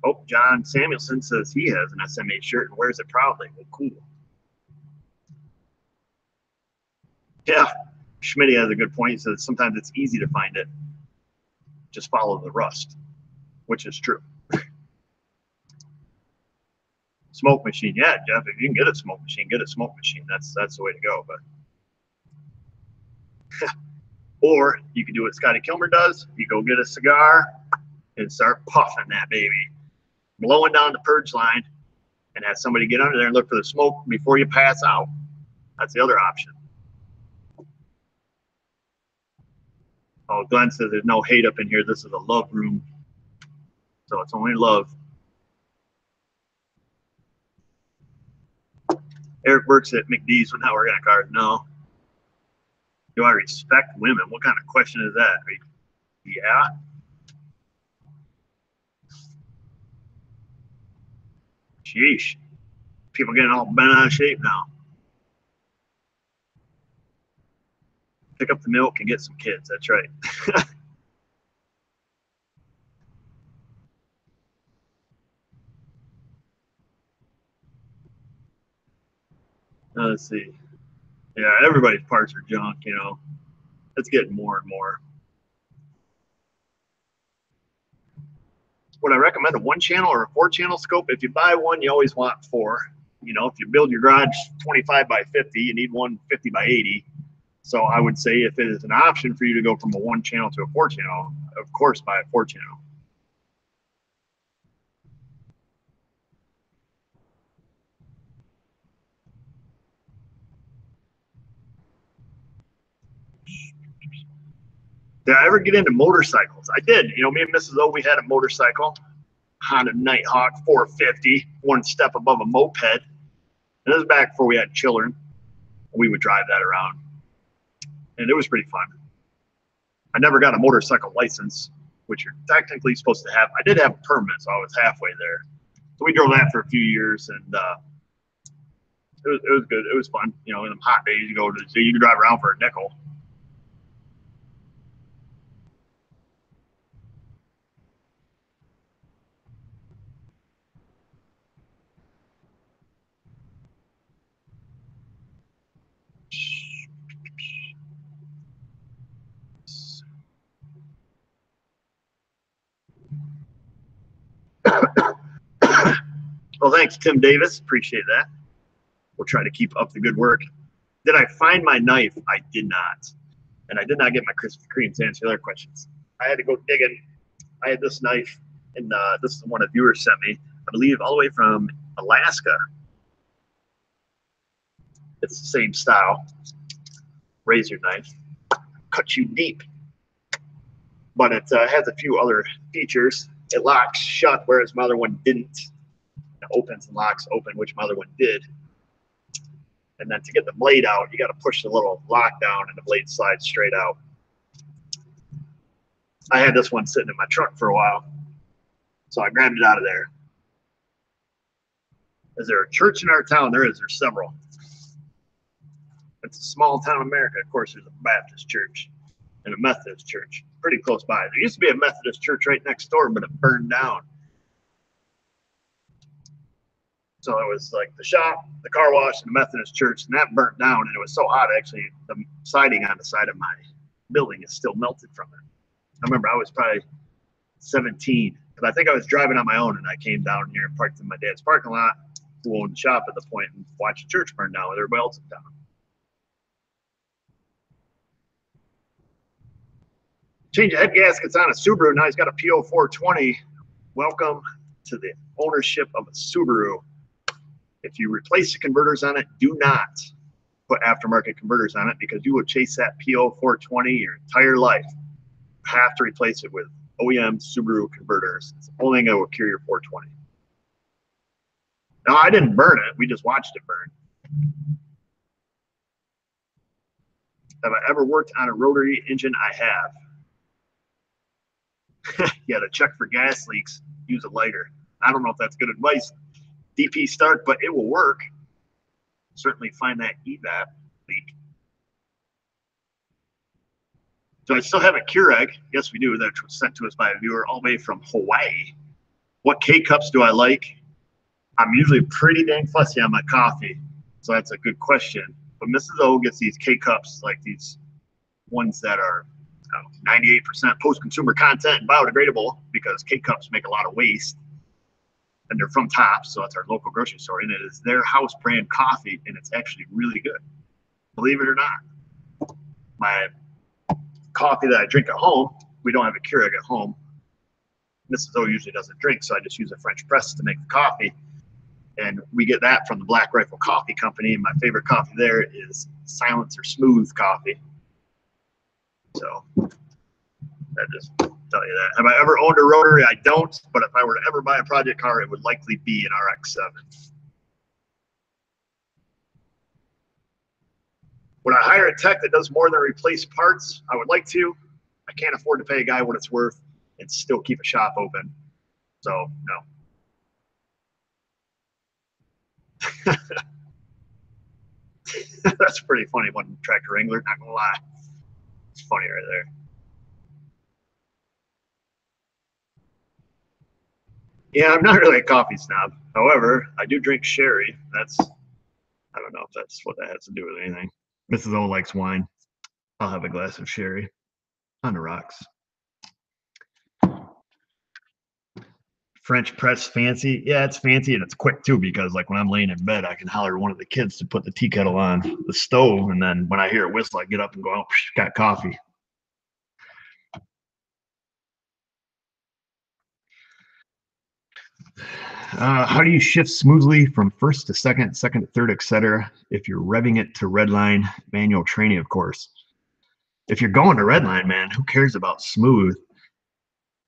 S1: Oh, John Samuelson says he has an SMA shirt and wears it proudly. Well, cool. Yeah, Schmitty has a good point. He says sometimes it's easy to find it. Just follow the rust, which is true. Smoke machine. Yeah, Jeff, if you can get a smoke machine, get a smoke machine. That's the way to go. But or you can do what Scotty Kilmer does. You go get a cigar and start puffing that baby, blowing down the purge line, and have somebody get under there and look for the smoke before you pass out. That's the other option. Oh, Glenn says there's no hate up in here. This is a love room. So it's only love. Eric works at McDee's when not working at cars. No. Do I respect women? What kind of question is that? Yeah. Sheesh. People getting all bent out of shape now. Pick up the milk and get some kids. That's right. Let's see. Yeah, everybody's parts are junk, It's getting more and more. Would I recommend a 1-channel or a 4-channel scope? If you buy one, you always want 4. If you build your garage 25 by 50, you need one 50 by 80. So I would say if it is an option for you to go from a 1-channel to a 4-channel, of course, buy a 4-channel. Did I ever get into motorcycles? I did. Me and Mrs. O, we had a motorcycle, Honda Nighthawk 450, one step above a moped. And this was back before we had children. We would drive that around. And it was pretty fun. I never got a motorcycle license, which you're technically supposed to have. I did have a permit, so I was halfway there. So we drove that for a few years, and it was good. It was fun. In the hot days, you can drive around for a nickel. Well, thanks, Tim Davis. Appreciate that. We'll try to keep up the good work. Did I find my knife? I did not. And I did not get my Krispy Kreme to answer other questions. I had to go digging. I had this knife, and this is the one a viewer sent me, I believe, all the way from Alaska. It's the same style. Razor knife. Cuts you deep. But it has a few other features. it locks shut, whereas my other one didn't. It opens and locks open, which my other one did. And then to get the blade out, you got to push the little lock down and the blade slides straight out. I had this one sitting in my truck for a while, so I grabbed it out of there. Is there a church in our town? There's several. It's a small town in America. Of course, there's a Baptist church and a Methodist church pretty close by. There used to be a Methodist church right next door, but it burned down. So it was like the shop, the car wash, and the Methodist church, and that burnt down. And it was so hot, actually, the siding on the side of my building is still melted from it. I remember I was probably 17, because I think I was driving on my own, and I came down here and parked in my dad's parking lot, who owned the shop at the point, and watched the church burn down with everybody else in town. Change the head gaskets on a Subaru. Now he's got a PO 420. Welcome to the ownership of a Subaru. If you replace the converters on it, do not put aftermarket converters on it, because you will chase that PO 420 your entire life. You have to replace it with OEM Subaru converters. It's the only thing that will cure your 420. No, I didn't burn it. We just watched it burn. Have I ever worked on a rotary engine? I have. You got to check for gas leaks. Use a lighter. I don't know if that's good advice. DP start, but it will work. Certainly find that evap leak. Do I still have a Keurig? Yes, we do. That was sent to us by a viewer all the way from Hawaii. What K-cups do I like? I'm usually pretty dang fussy on my coffee, so that's a good question. But Mrs. O gets these K-cups, like these ones that are 98% post-consumer content and biodegradable, because K-cups make a lot of waste. And they're from Tops, so it's our local grocery store, and it is their house brand coffee, and it's actually really good, believe it or not. My coffee that I drink at home, we don't have a Keurig at home. Mrs. O usually doesn't drink, so I just use a French press to make the coffee, and we get that from the Black Rifle Coffee Company. And my favorite coffee there is Silencer Smooth coffee. So that just tell you that. Have I ever owned a rotary? I don't, but if I were to ever buy a project car, it would likely be an RX-7. Would I hire a tech that does more than replace parts? I would like to. I can't afford to pay a guy what it's worth and still keep a shop open. So, no. That's pretty funny. One tractor wrangler, not gonna lie. It's funny right there. Yeah, I'm not really a coffee snob. However, I do drink sherry. I don't know if that's what that has to do with anything. Mrs. O likes wine. I'll have a glass of sherry on the rocks. French press fancy. Yeah, it's fancy and it's quick too, because like when I'm laying in bed, I can holler one of the kids to put the tea kettle on the stove, and then when I hear it whistle, I get up and go, oh, got coffee. How do you shift smoothly from first to second, second to third, etc. if you're revving it to redline? Manual training, of course. If you're going to redline, man, who cares about smooth?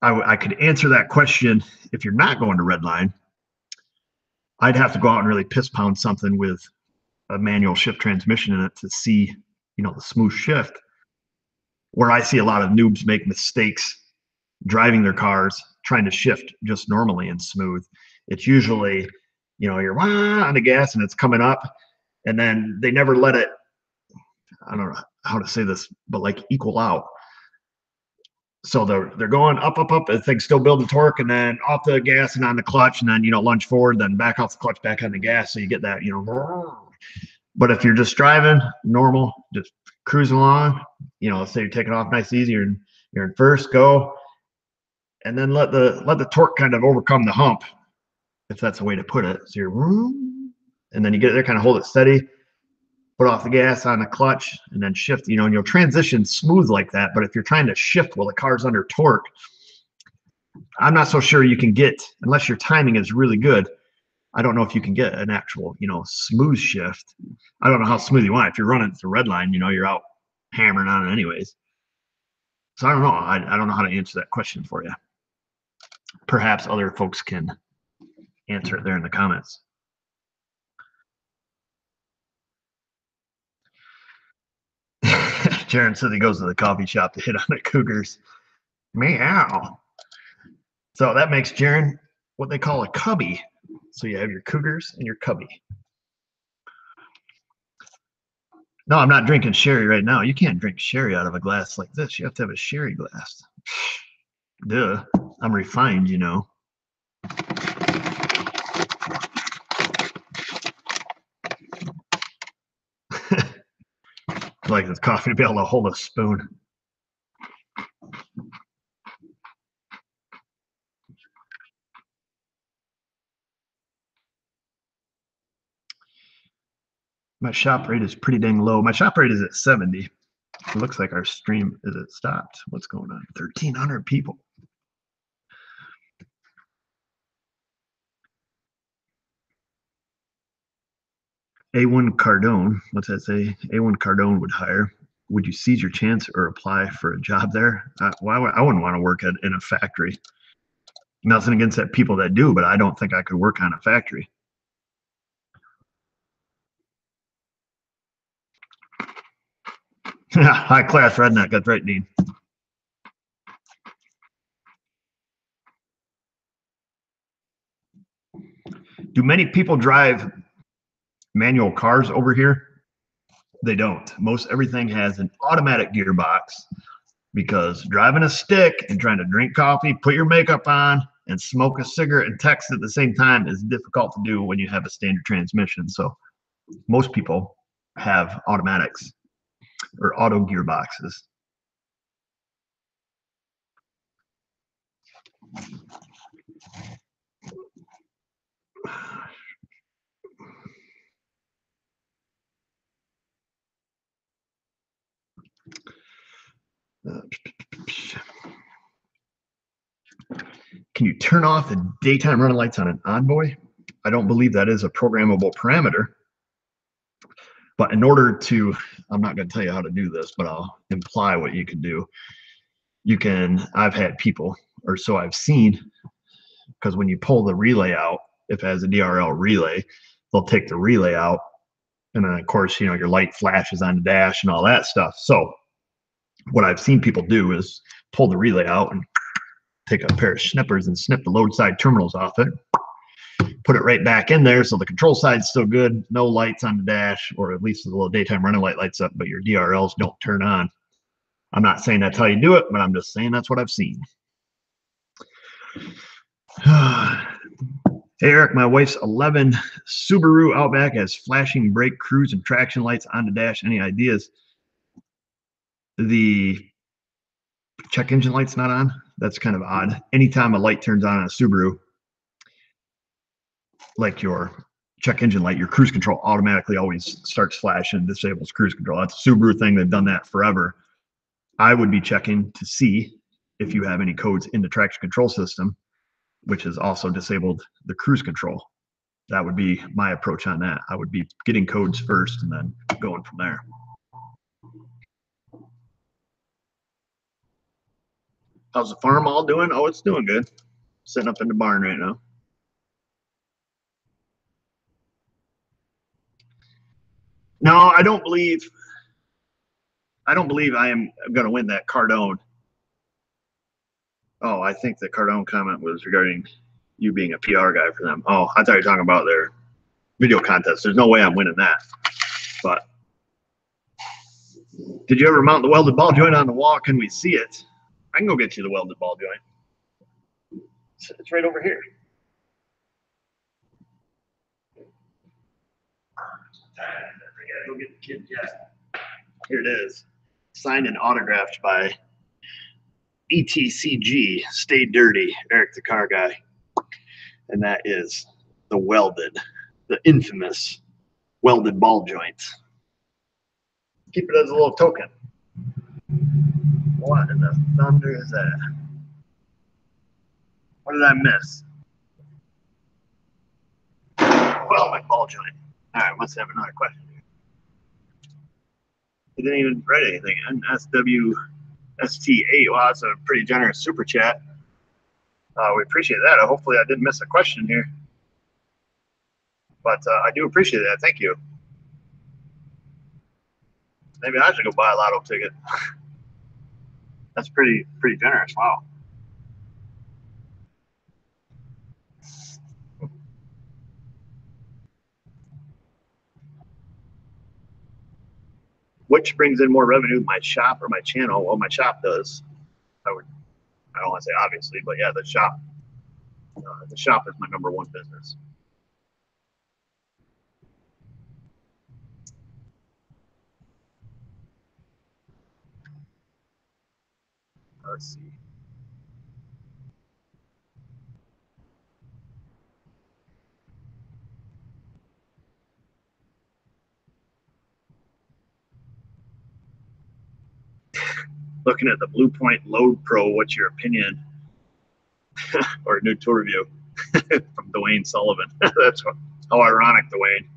S1: I could answer that question. If you're not going to redline, I'd have to go out and really piss pound something with a manual shift transmission in it to see, the smooth shift. Where I see a lot of noobs make mistakes driving their cars, trying to shift just normally and smooth. It's usually, you're on the gas and it's coming up, and then they never let it, I don't know how to say this, but like equal out. So they're going up, up, up, and things still building torque, and then off the gas and on the clutch, and then, lunge forward, then back off the clutch, back on the gas. So you get that, But if you're just driving normal, just cruising along, let's say you're taking off nice, easy, you're in first, go, and then let the torque kind of overcome the hump, if that's a way to put it. So you're, and then you get there, kind of hold it steady, put off the gas on the clutch, and then shift, and you'll transition smooth like that. But if you're trying to shift while the car's under torque, I'm not so sure you can get, unless your timing is really good, I don't know if you can get an actual, smooth shift. I don't know how smooth you want. If you're running the red line, you're out hammering on it anyways. So I don't know. I don't know how to answer that question for you. perhaps other folks can answer it there in the comments. Jaron says he goes to the coffee shop to hit on the cougars. Meow. So that makes Jaron what they call a cubby. So you have your cougars and your cubby. No, I'm not drinking sherry right now. You can't drink sherry out of a glass like this. You have to have a sherry glass. Duh. I'm refined, you know. I like this coffee to be able to hold a spoon. My shop rate is pretty dang low. My shop rate is at 70. It looks like our stream is it stopped. What's going on? 1,300 people. A1 Cardone. What's that say? A1 Cardone would hire. Would you seize your chance or apply for a job there? I wouldn't want to work in a factory. Nothing against that people that do, but I don't think I could work on a factory. High class redneck. That's right, Dean. Do many people drive manual cars over here? They don't. Most everything has an automatic gearbox because driving a stick and trying to drink coffee, put your makeup on, and smoke a cigarette and text at the same time is difficult to do when you have a standard transmission. So most people have automatics or auto gearboxes. Can you turn off the daytime running lights on an Envoy? I don't believe that is a programmable parameter. But in order to, I'm not going to tell you how to do this, but I'll imply what you can do. You can, I've had people, or so I've seen, because when you pull the relay out, if it has a DRL relay, they'll take the relay out. And then, of course, you know, your light flashes on the dash and all that stuff. So what I've seen people do is pull the relay out and take a pair of snippers and snip the load side terminals off it, put it right back in there so the control side's still good, no lights on the dash, or at least the little daytime running light lights up, but your DRLs don't turn on. I'm not saying that's how you do it, but I'm just saying that's what I've seen. Hey Eric, my wife's 11 Subaru Outback has flashing brake, cruise, and traction lights on the dash. Any ideas? The check engine light's not on. That's kind of odd. Anytime a light turns on a Subaru, like your check engine light, your cruise control automatically always starts flashing and disables cruise control. That's a Subaru thing. They've done that forever. I would be checking to see if you have any codes in the traction control system, which is also disabled the cruise control. That would be my approach on that. I would be getting codes first and then going from there. How's the farm all doing? Oh, it's doing good. Sitting up in the barn right now. No, I don't believe I am going to win that Cardone. Oh, I think the Cardone comment was regarding you being a PR guy for them. Oh, I thought you were talking about their video contest. There's no way I'm winning that. But did you ever mount the welded ball joint on the wall? Can we see it? I can go get you the welded ball joint. It's right over here. Go get the kid. Yeah. Here it is. Signed and autographed by ETCG, Stay Dirty, Eric the Car Guy. And that is the welded, the infamous welded ball joint. Keep it as a little token. What in the thunder is that? What did I miss? Welded ball joint. All right, let's have another question. He didn't even write anything. NSWST8. Wow, that's a pretty generous super chat. We appreciate that. Hopefully I didn't miss a question here. But I do appreciate that. Thank you. Maybe I should go buy a lotto ticket. That's pretty generous. Wow. Which brings in more revenue, my shop or my channel? Well, my shop does. I don't want to say obviously, but yeah, the shop. The shop is my number one business. Let's see. Looking at the Blue Point Load Pro, what's your opinion? Or a new tool review from Dwayne Sullivan. That's how ironic, Dwayne.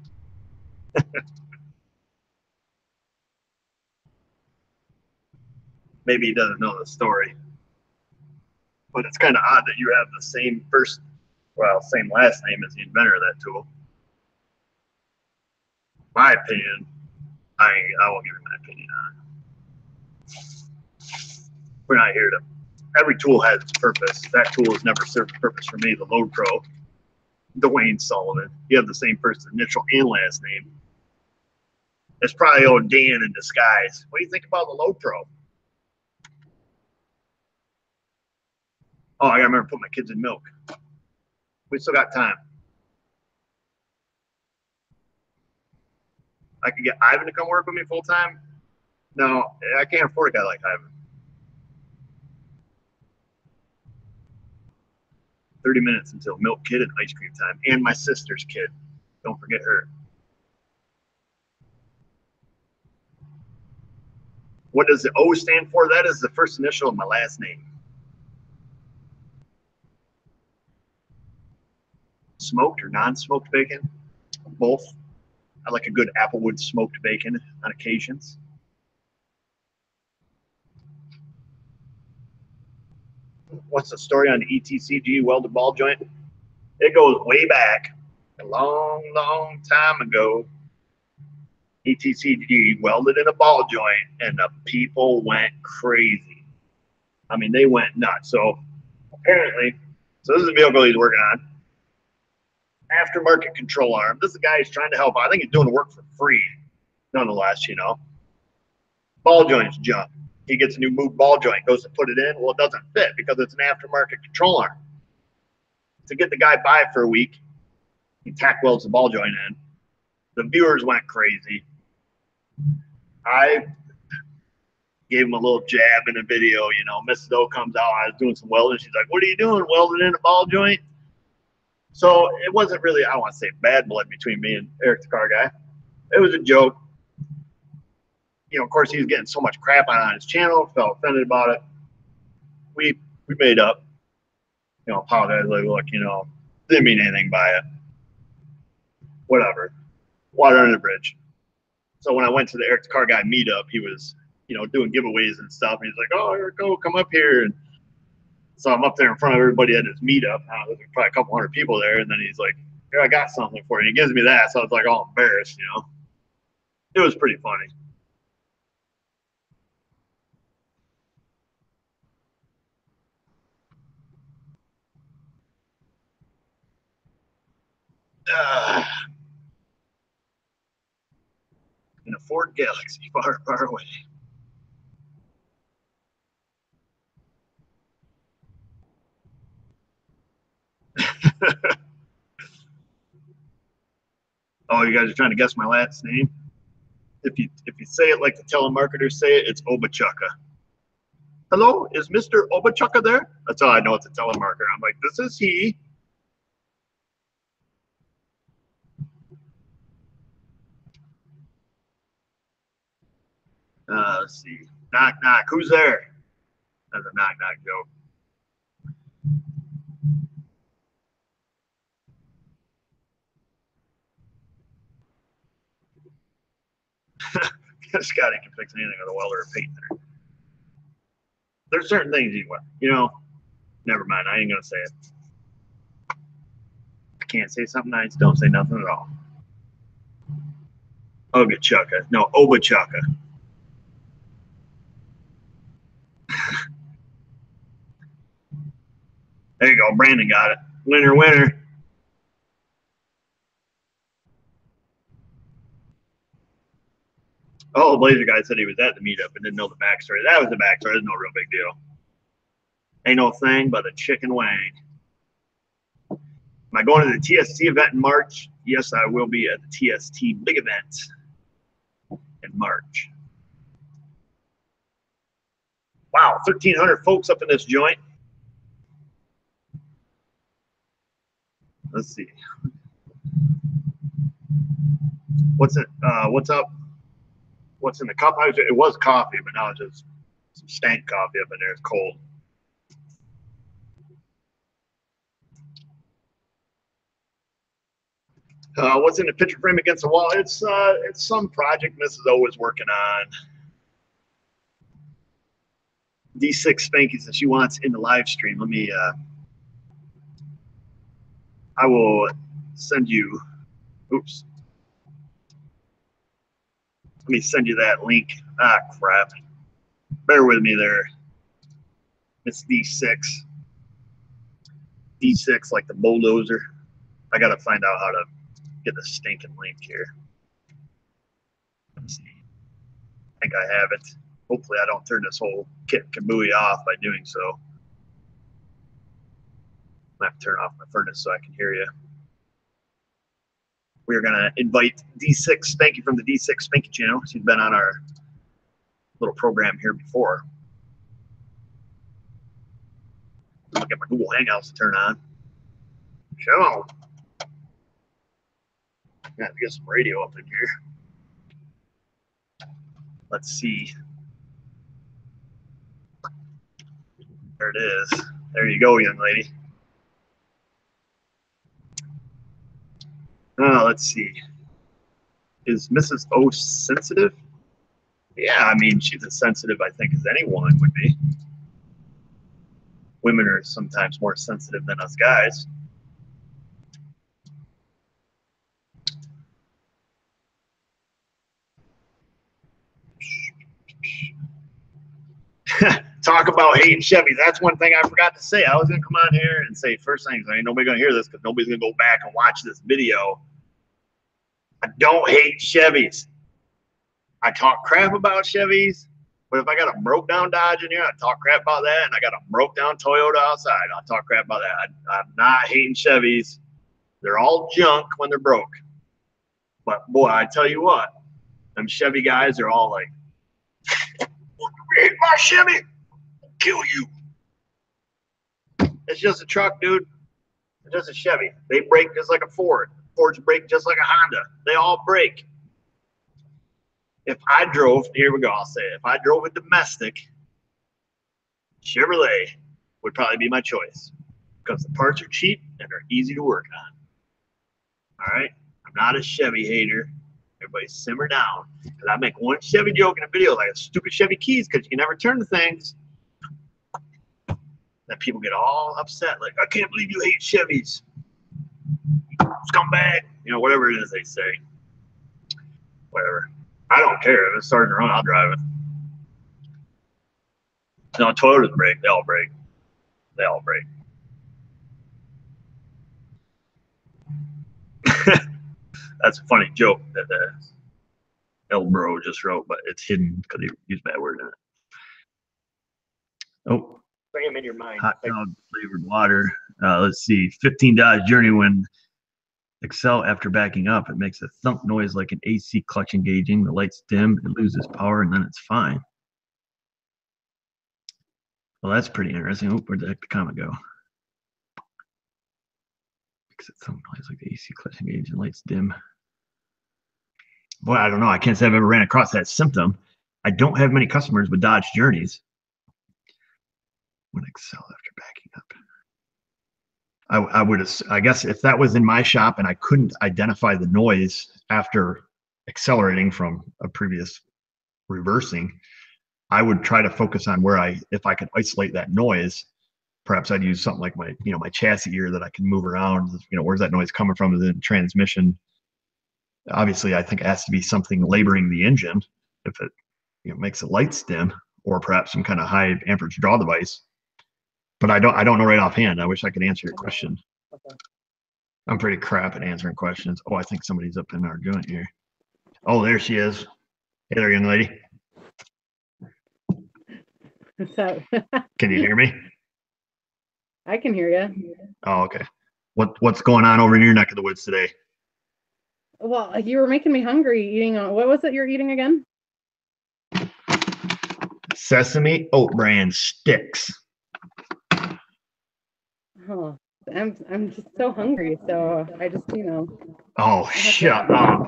S1: Maybe he doesn't know the story. But it's kind of odd that you have the same same last name as the inventor of that tool. My opinion, I won't give you my opinion on it. We're not here to. Every tool has its purpose. That tool has never served a purpose for me. The Load Pro, Dwayne Sullivan. You have the same first initial and last name. It's probably old Dan in disguise. What do you think about the Load Pro? Oh, I gotta remember to put my kids in milk. We still got time. I could get Ivan to come work with me full time. No, I can't afford a guy like Ivan. 30 minutes until milk kid and ice cream time. And my sister's kid. Don't forget her. What does the O stand for? That is the first initial of my last name. Smoked or non-smoked bacon? Both. I like a good applewood smoked bacon on occasions. What's the story on the ETCG welded ball joint? It goes way back, a long time ago. ETCG welded in a ball joint, and the people went crazy. I mean, they went nuts. So apparently, this is a vehicle he's working on. Aftermarket control arm. This is a guy who's trying to help. I think he's doing the work for free, nonetheless, you know. Ball joints jump. He gets a new moved ball joint, goes to put it in. Well, it doesn't fit because it's an aftermarket control arm. To get the guy by for a week, he tack welds the ball joint in. The viewers went crazy. I gave him a little jab in a video, you know. Mrs. O comes out, I was doing some welding. She's like, "What are you doing, welding in a ball joint?" So it wasn't really, I don't want to say bad blood between me and Eric the car guy. It was a joke. You know, of course, he was getting so much crap on his channel, felt offended about it. We made up, you know, apologized, like, look, you know, didn't mean anything by it. Whatever. Water under the bridge. So when I went to the Eric the car guy meetup, he was, you know, doing giveaways and stuff. And he's like, "Oh, Eric, go, come up here." And so I'm up there in front of everybody at his meetup. There's probably a couple hundred people there. And then he's like, "Here, I got something for you." He gives me that. So I was like all embarrassed, you know. It was pretty funny. In a Ford Galaxy, far away. Oh, you guys are trying to guess my last name? If you say it like the telemarketers say it, it's Obachukka. Hello, is Mr. Obachukka there? That's all I know. It's a telemarketer. I'm like, this is he. Let's see. Knock, knock. Who's there? That's a knock, knock joke. Scotty can fix anything with a welder or paint there. There's certain things you know, Never mind. I ain't gonna say it. I can't say something nice. Don't say nothing at all. Ogachaka. No, Obachaka. There you go. Brandon got it. Winner, winner. Oh, the Blazer guy said he was at the meetup and didn't know the backstory. That was the backstory. There's no real big deal. Ain't no thing but a chicken wang. Am I going to the TST event in March? Yes, I will be at the TST big event in March. Wow, 1,300 folks up in this joint. Let's see. What's it? What's up? What's in the cup? It was coffee, but now it's just some stank coffee up in there. It's cold. What's in the picture frame against the wall? It's some project Mrs. O is working on. D6 Spankies that she wants in the live stream. Let me. I will send you. Oops. Let me send you that link. Ah, crap. Bear with me there. It's D6. D6 like the bulldozer. I got to find out how to get the stinking link here. Let's see. I think I have it. Hopefully I don't turn this whole kit and caboodle off by doing so. I have to turn off my furnace so I can hear you. We're going to invite D6 Spanky from the D6 Spanky channel. She's been on our little program here before. I'll get my Google Hangouts to turn on. Show. Got to get some radio up in here. Let's see. There it is. There you go, young lady. Let's see. Is Mrs. O sensitive? Yeah, I mean, she's as sensitive, I think, as any woman would be. Women are sometimes more sensitive than us guys. Talk about hating Chevys. That's one thing I forgot to say. I was going to come on here and say first things. Ain't nobody going to hear this because nobody's going to go back and watch this video. I don't hate Chevys. I talk crap about Chevys, but if I got a broke down Dodge in here, I talk crap about that, and I got a broke down Toyota outside, I'll talk crap about that. I'm not hating Chevys. They're all junk when they're broke. But boy, I tell you what, them Chevy guys are all like, "You hate my Chevy? I'll kill you." It's just a truck, dude. It's just a Chevy. They brake just like a Ford. Fords brake just like a Honda. They all brake. If I drove, here we go, I'll say it. If I drove a domestic, Chevrolet would probably be my choice because the parts are cheap and they're easy to work on. All right? I'm not a Chevy hater. Everybody simmer down. Because I make one Chevy joke in a video, like a stupid Chevy keys, because you can never turn the things. Then people get all upset, like, I can't believe you hate Chevys. Scumbag. You know, whatever it is they say. Whatever. I don't care. If it's starting to run, I'll drive it. No, Toyotas brake. They all brake. They all brake. That's a funny joke that El Bro just wrote, but it's hidden because he used bad word in it. Oh.
S3: Bring them in your mind.
S1: Hot dog flavored water. Let's see. 15 Dodge Journey when Excel after backing up. It makes a thump noise like an AC clutch engaging. The lights dim, it loses power, and then it's fine. Well, that's pretty interesting. Oh, where'd the heck the comment go? Makes a thump noise like the AC clutch engaging, lights dim. Boy, I don't know. I can't say I've ever ran across that symptom. I don't have many customers with Dodge Journeys. When Excel after backing up. I guess if that was in my shop and I couldn't identify the noise after accelerating from a previous reversing, I would try to focus on where if I could isolate that noise, perhaps I'd use something like my, my chassis gear that I can move around. Where's that noise coming from? The transmission. Obviously, I think it has to be something laboring the engine if it makes the lights dim, or perhaps some kind of high amperage draw device. But I don't know right offhand. I wish I could answer your question.
S3: Okay.
S1: I'm pretty crap at answering questions. Oh, I think somebody's up in our joint here. Oh, there she is. Hey there, young lady.
S3: So
S1: Can you hear me?
S3: I can hear you.
S1: Oh, okay. What's going on over in your neck of the woods today?
S3: Well, you were making me hungry eating what was it you're eating again?
S1: Sesame oat bran sticks.
S3: Oh, I'm just so hungry, so I just
S1: Oh, shut up.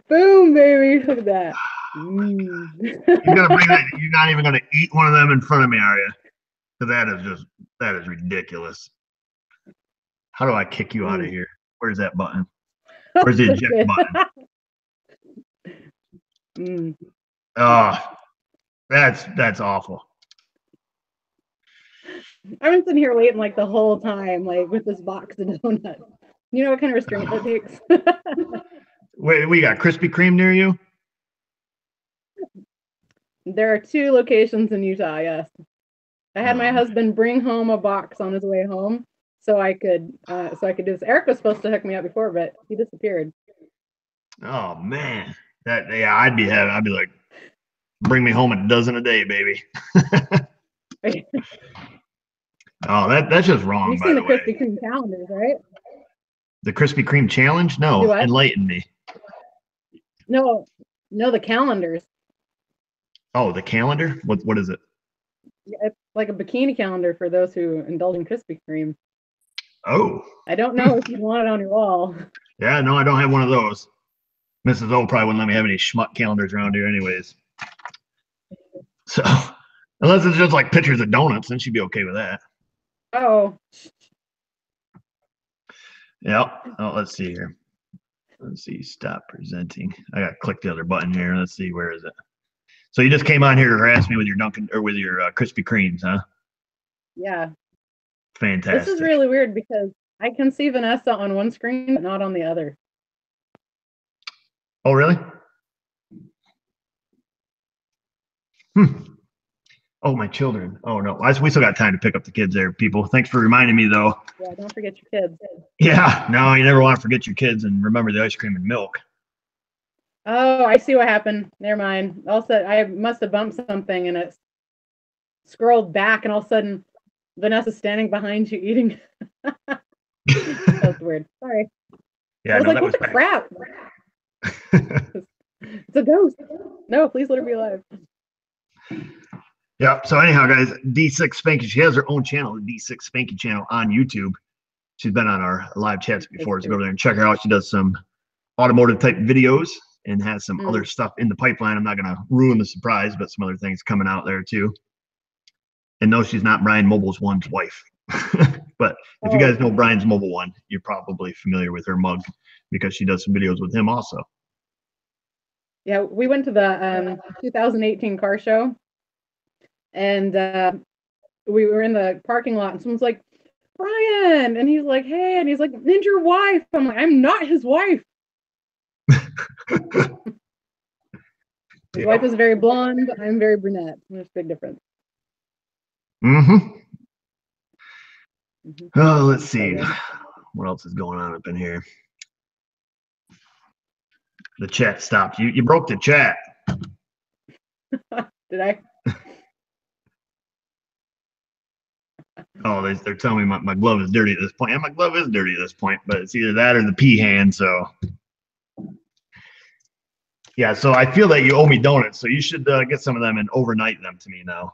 S3: Boom, baby. Look at that.
S1: You're gonna bring that, you're not even gonna eat one of them in front of me, are you? Because that is ridiculous. How do I kick you out of here? Where's that button? Where's the eject button? Oh, that's awful.
S3: I've been sitting here waiting like the whole time, like with this box of donuts. You know what kind of restraint that takes?
S1: Wait, we got Krispy Kreme near you?
S3: There are 2 locations in Utah, yes. I had my husband bring home a box on his way home so I could do this. Eric was supposed to hook me up before, but he disappeared.
S1: Oh man. I'd be like, bring me home a dozen a day, baby. Oh, that's just wrong.
S3: You've seen the Krispy Kreme calendars, right?
S1: The Krispy Kreme challenge? No, enlighten me.
S3: No, the calendars.
S1: Oh, the calendar? What is it?
S3: It's like a bikini calendar for those who indulge in Krispy Kreme.
S1: Oh.
S3: I don't know if you want it on your wall.
S1: Yeah, no, I don't have one of those. Mrs. O probably wouldn't let me have any schmuck calendars around here anyways. So, unless it's just like pictures of donuts, then she'd be okay with that.
S3: Oh.
S1: Yeah. Oh, let's see here. Let's see. Stop presenting. I got to click the other button here. Let's see. Where is it? So you just came on here to harass me with your Dunkin' or with your Krispy Kremes, huh?
S3: Yeah.
S1: Fantastic.
S3: This is really weird because I can see Vanessa on one screen, but not on the other.
S1: Oh, really? Oh, my children. Oh, no. We still got time to pick up the kids there, people. Thanks for reminding me, though.
S3: Yeah, don't forget your kids.
S1: Yeah. No, you never want to forget your kids and remember the ice cream and milk.
S3: Oh, I see what happened. Never mind. All of a sudden, I must have bumped something and it scrolled back, and all of a sudden, Vanessa's standing behind you eating. That's weird. Sorry.
S1: Yeah,
S3: I was like, what the crap? It's a ghost. No, please let her be alive.
S1: Yeah. So anyhow, guys, D6 Spanky, she has her own channel, the D6 Spanky channel on YouTube. She's been on our live chats before, so go over there and check her out. She does some automotive type videos and has some other stuff in the pipeline. I'm not going to ruin the surprise, but some other things coming out there too. And no, she's not Brian Mobile's one's wife. But if you guys know Brian's Mobile One, you're probably familiar with her mug because she does some videos with him also.
S3: Yeah, we went to the 2018 car show, and we were in the parking lot, and someone's like, Brian, and he's like, hey, and he's like, and your wife. I'm like, I'm not his wife. His wife is very blonde. I'm very brunette. There's a big difference.
S1: Oh, let's see. What else is going on up in here? The chat stopped. You broke the chat.
S3: Did I?
S1: Oh, they're telling me my glove is dirty at this point. And my glove is dirty at this point, but it's either that or the pea hand. So, yeah. So I feel that you owe me donuts. So you should get some of them and overnight them to me now.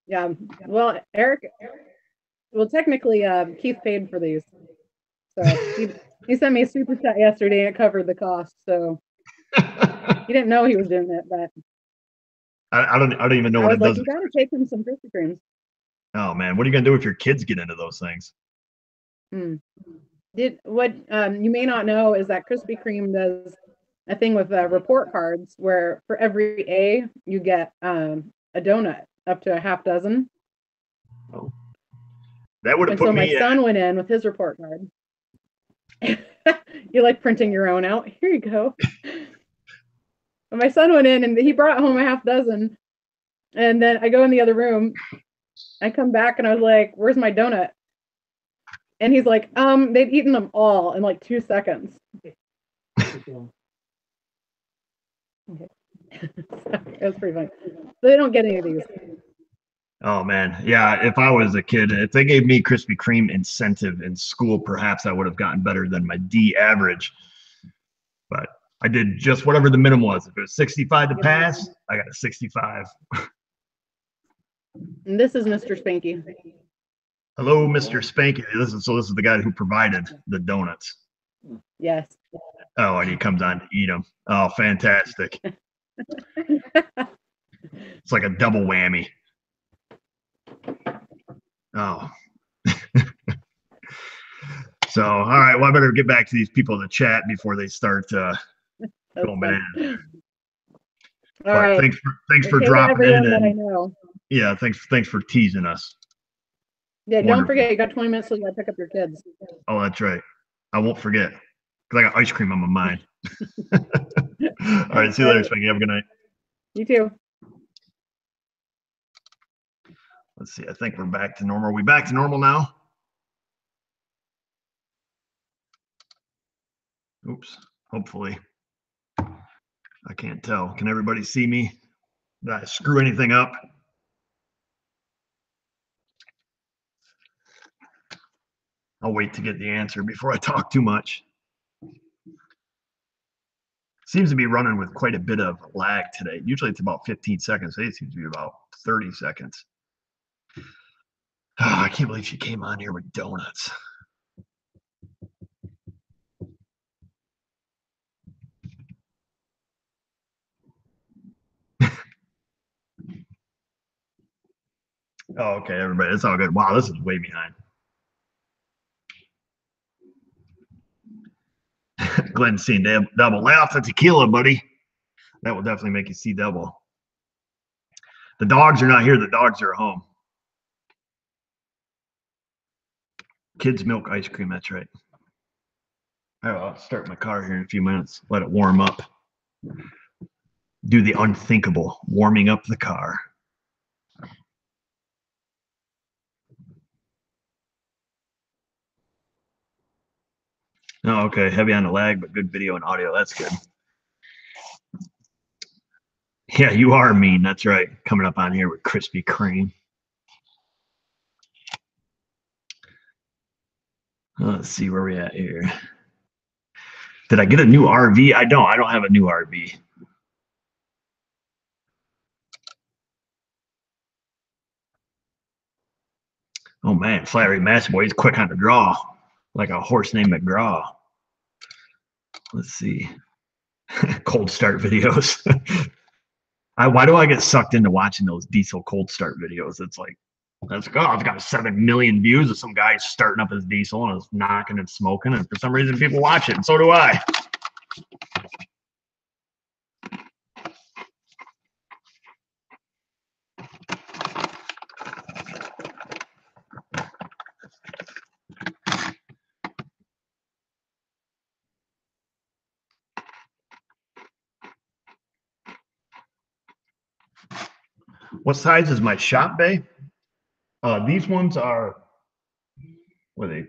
S3: Yeah. Well, Eric. Well, technically, Keith paid for these. So he sent me a super chat yesterday and it covered the cost. So he didn't know he was doing it, but
S1: I don't even know
S3: I
S1: what
S3: was
S1: it
S3: like,
S1: does.
S3: you gotta take him some Krispy Kremes.
S1: Oh man, what are you gonna do if your kids get into those things?
S3: What you may not know is that Krispy Kreme does a thing with report cards where for every A you get a donut up to a half dozen.
S1: Oh. That would have
S3: And so
S1: put
S3: my
S1: me
S3: son went in with his report card. You like printing your own out? Here you go. And my son went in and he brought home a half dozen. And then I go in the other room. I come back and I was like, "Where's my donut?" And he's like, they'd eaten them all in like 2 seconds. Okay. It was pretty funny. They don't get any of these.
S1: Oh man, yeah. If I was a kid, if they gave me Krispy Kreme incentive in school, perhaps I would have gotten better than my D average. But I did just whatever the minimum was. If it was 65 to pass, I got a 65.
S3: And this is Mr. Spanky.
S1: Hello, Mr. Spanky. This is the guy who provided the donuts.
S3: Yes.
S1: Oh, and he comes on to eat them. Oh, fantastic. It's like a double whammy. Oh. So, all right. Well, I better get back to these people in the chat before they start going bananas.
S3: All right.
S1: Thanks for dropping in.
S3: That I know.
S1: Yeah, thanks for teasing us.
S3: Yeah,
S1: Wonderful.
S3: Don't forget, you got 20 minutes till you got to pick up your kids.
S1: Oh, that's right. I won't forget because I got ice cream on my mind. All right, see you later, Spanky. Have a good night.
S3: You too.
S1: Let's see. I think we're back to normal. Are we back to normal now? Oops. Hopefully. I can't tell. Can everybody see me? Did I screw anything up? I'll wait to get the answer before I talk too much. Seems to be running with quite a bit of lag today. Usually it's about 15 seconds. Today it seems to be about 30 seconds. Oh, I can't believe she came on here with donuts. Oh, okay, everybody. It's all good. Wow, this is way behind. Glenn's seen double. Lay off the tequila, buddy. That will definitely make you see double. The dogs are not here. The dogs are at home. Kids milk ice cream. That's right. I'll start my car here in a few minutes. Let it warm up. Do the unthinkable, warming up the car. Oh, okay. Heavy on the lag, but good video and audio. That's good. Yeah, you are mean. That's right. Coming up on here with Krispy Kreme. Let's see where we at here. Did I get a new RV? I don't have a new RV. Oh man, Flattery Master Boy, he's quick on the draw. Like a horse named McGraw. Let's see. Cold start videos. Why do I get sucked into watching those diesel cold start videos? It's like, I've got 7 million views of some guy starting up his diesel and is knocking and smoking, and for some reason people watch it, and so do I. What size is my shop bay? These ones are, what are they?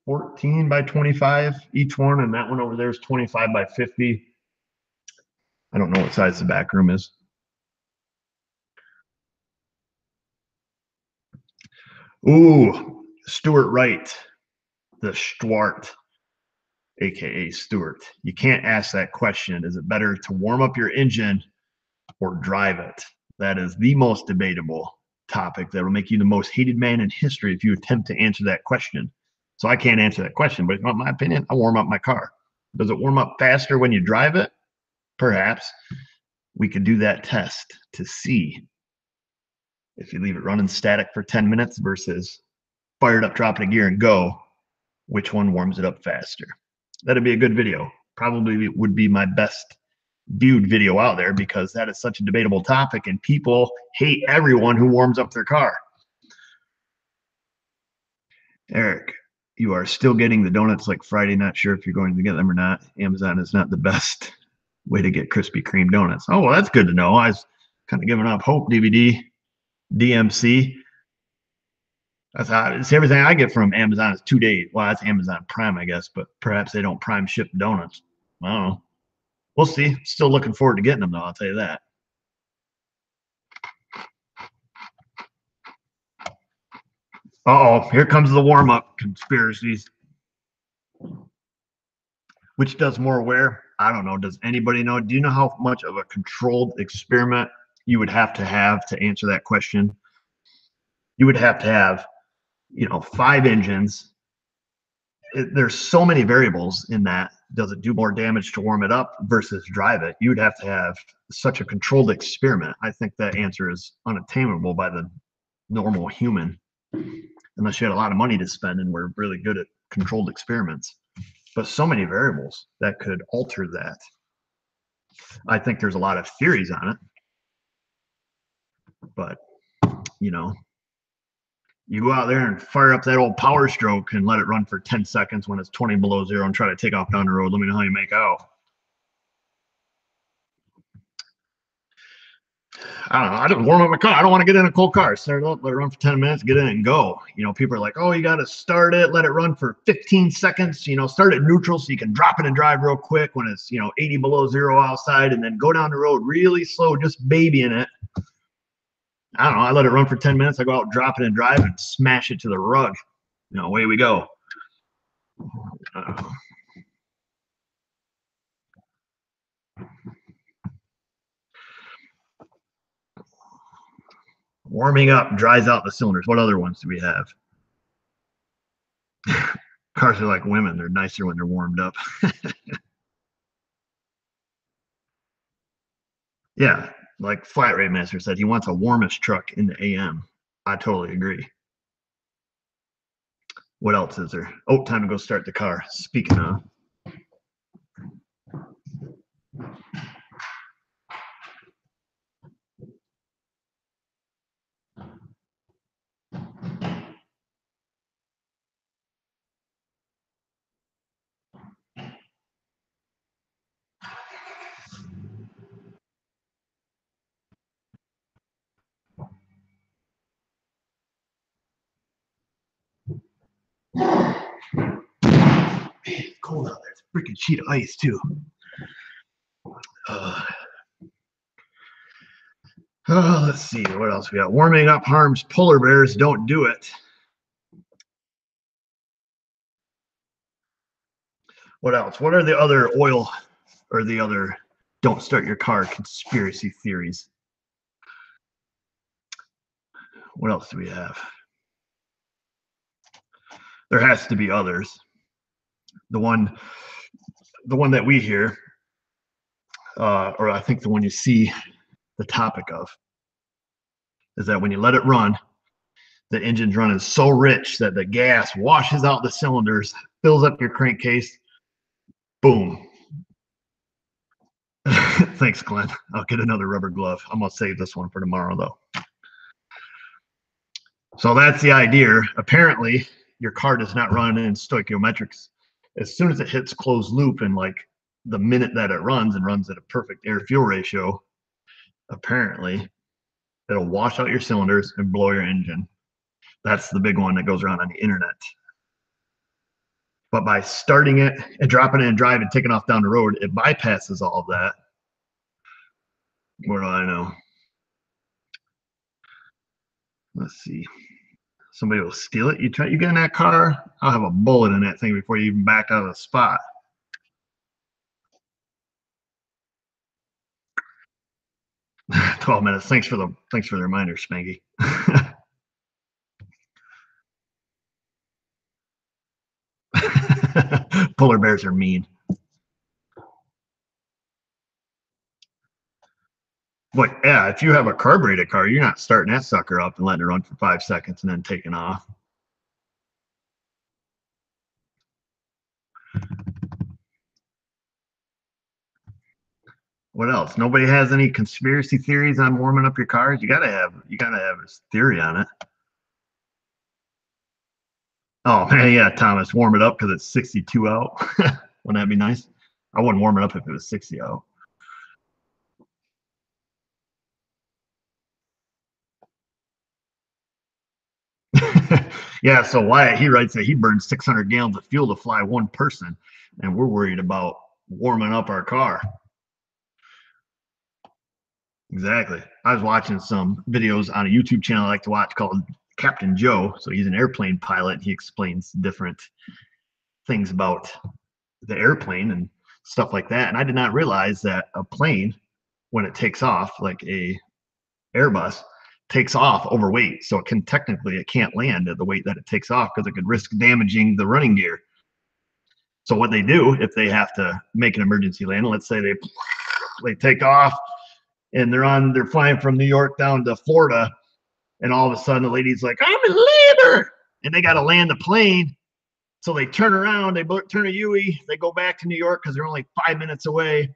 S1: 14 by 25 each one, and that one over there is 25 by 50. I don't know what size the back room is. Ooh, Stuart Wright, the Stuart, aka Stuart. You can't ask that question. Is it better to warm up your engine or drive it? That is the most debatable topic that will make you the most hated man in history if you attempt to answer that question. So I can't answer that question, but if you want my opinion, I warm up my car. Does it warm up faster when you drive it? Perhaps. We could do that test to see if you leave it running static for 10 minutes versus fire it up, drop it a gear, and go, which one warms it up faster. That'd be a good video. Probably would be my best viewed video out there because that is such a debatable topic and people hate everyone who warms up their car. Eric, you are still getting the donuts like Friday. Not sure if you're going to get them or not. Amazon is not the best way to get Krispy Kreme donuts. Oh, well, that's good to know. I was kind of giving up hope. DVD, DMC. That's how it's everything I get from Amazon is 2 days. Well, that's Amazon Prime, I guess, but perhaps they don't prime ship donuts. I don't know. We'll see. Still looking forward to getting them, though. I'll tell you that. Uh-oh, here comes the warm-up conspiracies. Which does more where? I don't know. Does anybody know? Do you know how much of a controlled experiment you would have to answer that question? You would have to have, 5 engines. There's so many variables in that. Does it do more damage to warm it up versus drive it? You'd have to have such a controlled experiment. I think that answer is unattainable by the normal human, unless you had a lot of money to spend and were really good at controlled experiments. But so many variables that could alter that. I think there's a lot of theories on it, but you go out there and fire up that old Power Stroke and let it run for 10 seconds when it's 20 below zero and try to take off down the road. Let me know how you make out. I don't know. I just warm up my car. I don't want to get in a cold car. Start it up, let it run for 10 minutes, get in and go. People are like, oh, you got to start it, let it run for 15 seconds, start at neutral so you can drop it and drive real quick when it's, 80 below zero outside, and then go down the road really slow, just babying it. I don't know. I let it run for 10 minutes. I go out, drop it and drive and smash it to the rug. Away we go. Warming up dries out the cylinders. What other ones do we have? Cars are like women. They're nicer when they're warmed up. Yeah. Like Flat Rate Master said, he wants a warmest truck in the AM. I totally agree. What else is there? Oh, time to go start the car. Speaking of. It's cold out there. It's a freaking sheet of ice, too. Let's see. What else we got? Warming up harms polar bears. Don't do it. What else? What are the other oil or the other don't start your car conspiracy theories? What else do we have? There has to be others. The one that we hear, or I think the one you see the topic of, is that when you let it run, the engine's running so rich that the gas washes out the cylinders, fills up your crankcase, boom. Thanks, Glenn. I'll get another rubber glove. I'm going to save this one for tomorrow, though. So that's the idea. Apparently, your car does not run in stoichiometrics. As soon as it hits closed loop and like the minute that it runs and runs at a perfect air-fuel ratio, apparently, it'll wash out your cylinders and blow your engine. That's the big one that goes around on the internet. But by starting it and dropping it and driving, taking off down the road, it bypasses all of that. What do I know? Let's see. Somebody will steal it. You get in that car, I'll have a bullet in that thing before you even back out of the spot. $12 Thanks for the reminder, Spanky. Polar bears are mean. But yeah, if you have a carbureted car, you're not starting that sucker up and letting it run for 5 seconds and then taking off. What else? Nobody has any conspiracy theories on warming up your cars? You gotta have a theory on it. Oh man, yeah, Thomas, warm it up because it's 62 out. Wouldn't that be nice? I wouldn't warm it up if it was 60 out. Yeah, so Wyatt, he writes that he burns 600 gallons of fuel to fly one person, and we're worried about warming up our car. Exactly. I was watching some videos on a YouTube channel I like to watch called Captain Joe. So he's an airplane pilot. He explains different things about the airplane and stuff like that. And I did not realize that a plane, when it takes off, like a Airbus, takes off overweight. So it can't land at the weight that it takes off because it could risk damaging the running gear. So what they do if they have to make an emergency landing, let's say they take off and they're flying from New York down to Florida, and all of a sudden the lady's like, I'm in labor, and they got to land the plane. So they turn around, they turn a UE, they go back to New York because they're only 5 minutes away.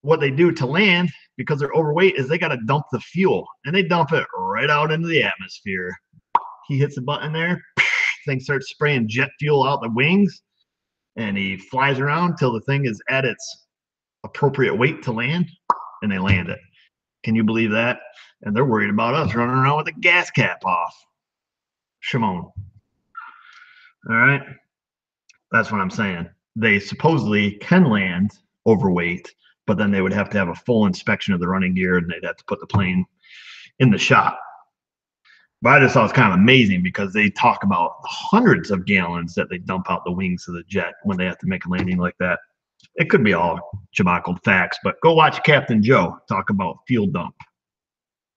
S1: What they do to land, because they're overweight, is they got to dump the fuel, and they dump it right out into the atmosphere. He hits the button there, thing starts spraying jet fuel out the wings, and he flies around till the thing is at its appropriate weight to land, and they land it. Can you believe that? And they're worried about us running around with a gas cap off. Shimon. All right. That's what I'm saying. They supposedly can land overweight, but then they would have to have a full inspection of the running gear, and they'd have to put the plane in the shop. But I just thought it was kind of amazing because they talk about hundreds of gallons that they dump out the wings of the jet when they have to make a landing like that. It could be all jabackled facts, but go watch Captain Joe talk about fuel dump.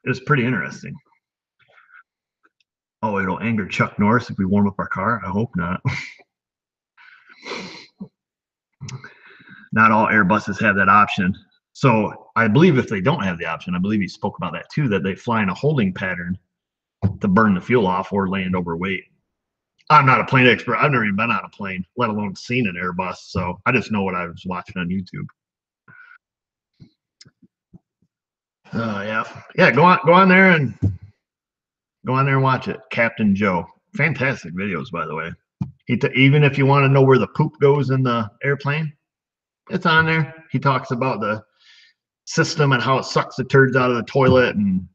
S1: It was pretty interesting. Oh, it'll anger Chuck Norris if we warm up our car? I hope not. Not all Airbuses have that option. So I believe if they don't have the option, I believe he spoke about that too, that they fly in a holding pattern to burn the fuel off or land overweight. I'm not a plane expert. I've never even been on a plane, let alone seen an Airbus. So I just know what I was watching on YouTube. Yeah. Go on there and watch it. Captain Joe. Fantastic videos, by the way. Even if you want to know where the poop goes in the airplane, it's on there. He talks about the system and how it sucks the turds out of the toilet, and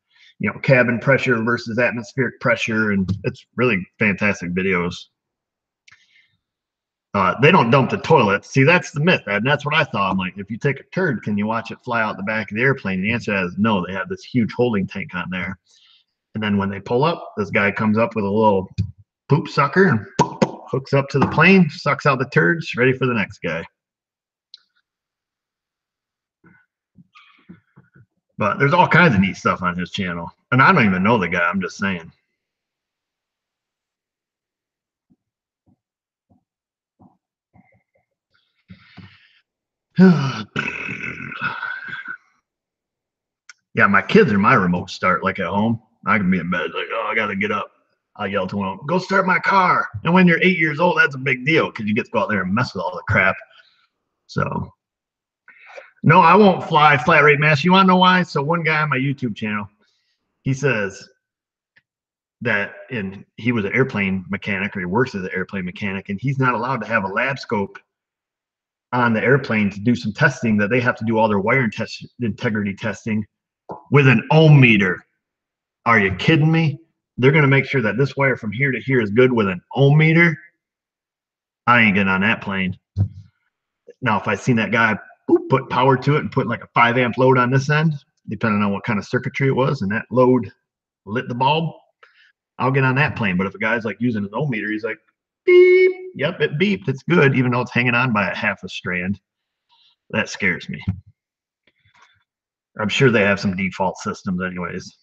S1: cabin pressure versus atmospheric pressure, and it's really fantastic videos. They don't dump the toilet. See, that's the myth, and that's what I thought. I'm like, if you take a turd, can you watch it fly out the back of the airplane? And the answer is no. They have this huge holding tank on there, and then when they pull up, this guy comes up with a little poop sucker and hooks up to the plane, sucks out the turds, ready for the next guy. But there's all kinds of neat stuff on his channel, and I don't even know the guy. I'm just saying. Yeah, my kids are my remote start. Like at home, I can be in bed like, oh, I gotta get up. I yell to them, go start my car. And when you're 8 years old, that's a big deal because you get to go out there and mess with all the crap. So, no, I won't fly flat rate master. You want to know why? So one guy on my YouTube channel, he says that he was an airplane mechanic, or he works as an airplane mechanic, and he's not allowed to have a lab scope on the airplane to do some testing, that they have to do all their wire integrity testing with an ohm meter. Are you kidding me? They're going to make sure that this wire from here to here is good with an ohm meter. I ain't getting on that plane. Now, if I seen that guy put power to it and put like a 5 amp load on this end, depending on what kind of circuitry it was, and that load lit the bulb, I'll get on that plane. But if a guy's like using an ohm meter, he's like, beep. Yep, it beeped. It's good, even though it's hanging on by a half a strand. That scares me. I'm sure they have some default systems anyways.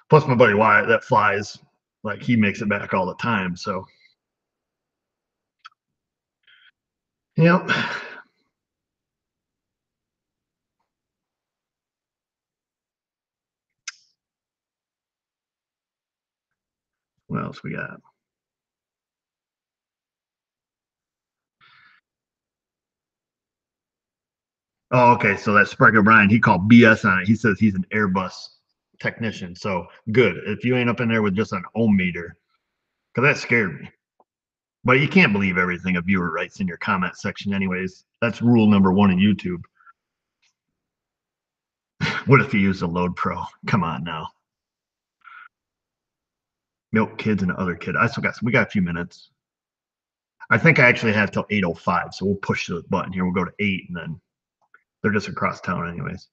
S1: Plus, my buddy Wyatt that flies, like, he makes it back all the time. So, yep. What else we got? Oh, okay. So that Spark O'Brien, he called BS on it. He says he's an Airbus technician. So good. If you ain't up in there with just an ohm meter, because that scared me. But you can't believe everything a viewer writes in your comment section, anyways. That's rule number 1 in YouTube. What if you use a Load Pro? Come on now. Milk kids and other kid. We got a few minutes. I think I actually have till 8:05, so we'll push the button here. We'll go to 8, and then they're just across town, anyways.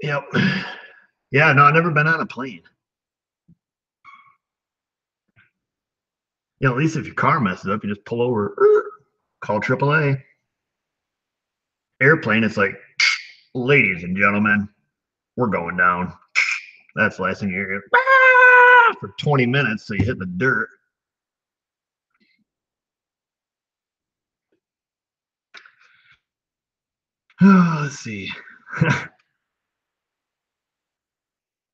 S1: Yep. Yeah, no, I've never been on a plane. At least if your car messes up, you just pull over, call AAA. Airplane, it's like, ladies and gentlemen, we're going down. That's the last thing you hear. For 20 minutes, so you hit the dirt. Oh, let's see. The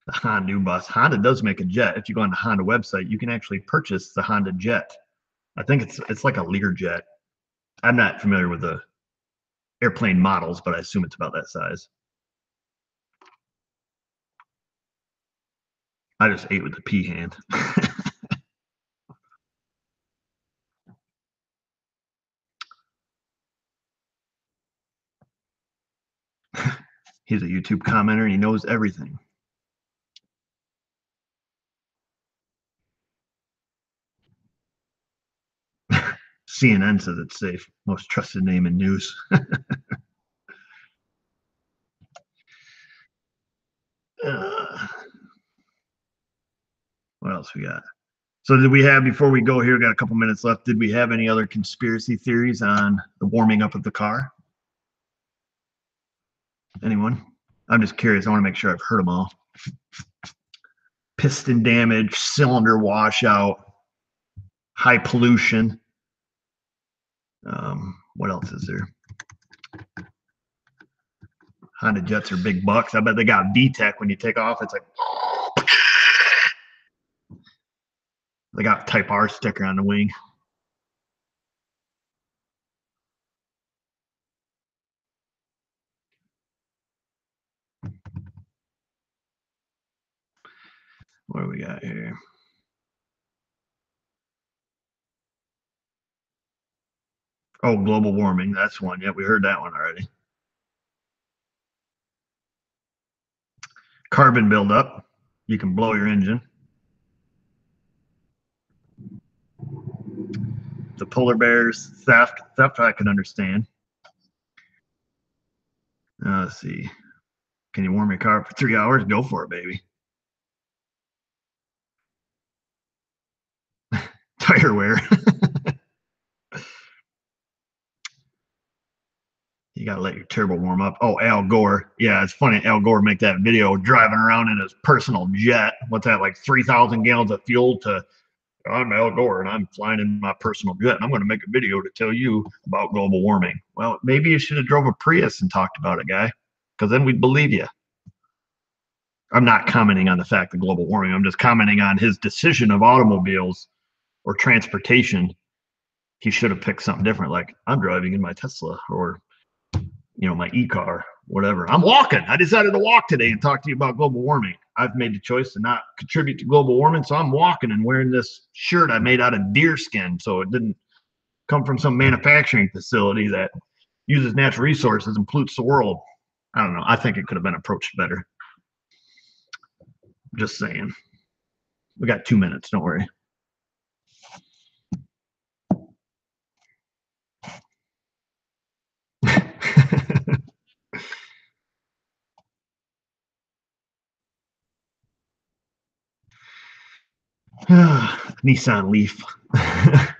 S1: Honda bus. Honda does make a jet. If you go on the Honda website, you can actually purchase the Honda jet. I think it's like a Learjet. I'm not familiar with the airplane models, but I assume it's about that size. I just ate with the P hand. He's a YouTube commenter and he knows everything. CNN says it's safe. Most trusted name in news. What else we got? So did we have, before we go here, got a couple minutes left, did we have any other conspiracy theories on the warming up of the car? Anyone? I'm just curious. I want to make sure I've heard them all. Piston damage, cylinder washout, high pollution. What else is there? Honda Jets are big bucks. I bet they got VTEC when you take off. It's like they got Type R sticker on the wing. What do we got here? Oh, global warming. That's one. Yeah, we heard that one already. Carbon buildup. You can blow your engine. The polar bears, theft I can understand. Let's see. Can you warm your car for 3 hours? Go for it, baby. Tire wear. You gotta let your turbo warm up. Oh, Al Gore. Yeah, it's funny. Al Gore make that video driving around in his personal jet. What's that, like 3,000 gallons of fuel to, I'm Al Gore and I'm flying in my personal jet and I'm going to make a video to tell you about global warming. Well, maybe you should have drove a Prius and talked about it, guy, because then we'd believe you. I'm not commenting on the fact of global warming. I'm just commenting on his decision of automobiles or transportation. He should have picked something different, like I'm driving in my Tesla or, my e-car, whatever. I'm walking. I decided to walk today and talk to you about global warming. I've made the choice to not contribute to global warming, so I'm walking and wearing this shirt I made out of deer skin, so it didn't come from some manufacturing facility that uses natural resources and pollutes the world. I don't know. I think it could have been approached better. Just saying. We got 2 minutes. Don't worry. Nissan Leaf. I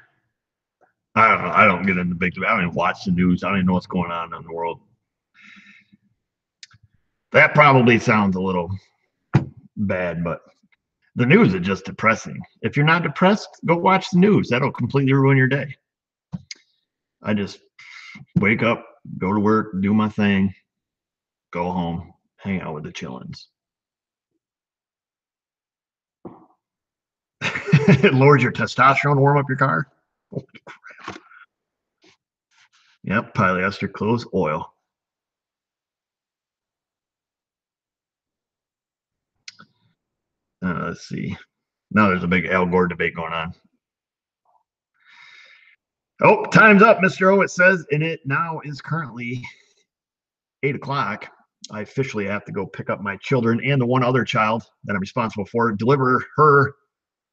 S1: don't know. I don't get into big. I don't even watch the news. I don't even know what's going on in the world. That probably sounds a little bad, but the news is just depressing. If you're not depressed, go watch the news. That'll completely ruin your day. I just wake up, go to work, do my thing, go home, hang out with the chillins. It lowers your testosterone to warm up your car. Holy crap. Yep, polyester clothes, oil. Let's see. Now there's a big Al Gore debate going on. Oh, time's up, Mr. O, it says, and it now is currently 8 o'clock. I officially have to go pick up my children and the one other child that I'm responsible for, deliver her,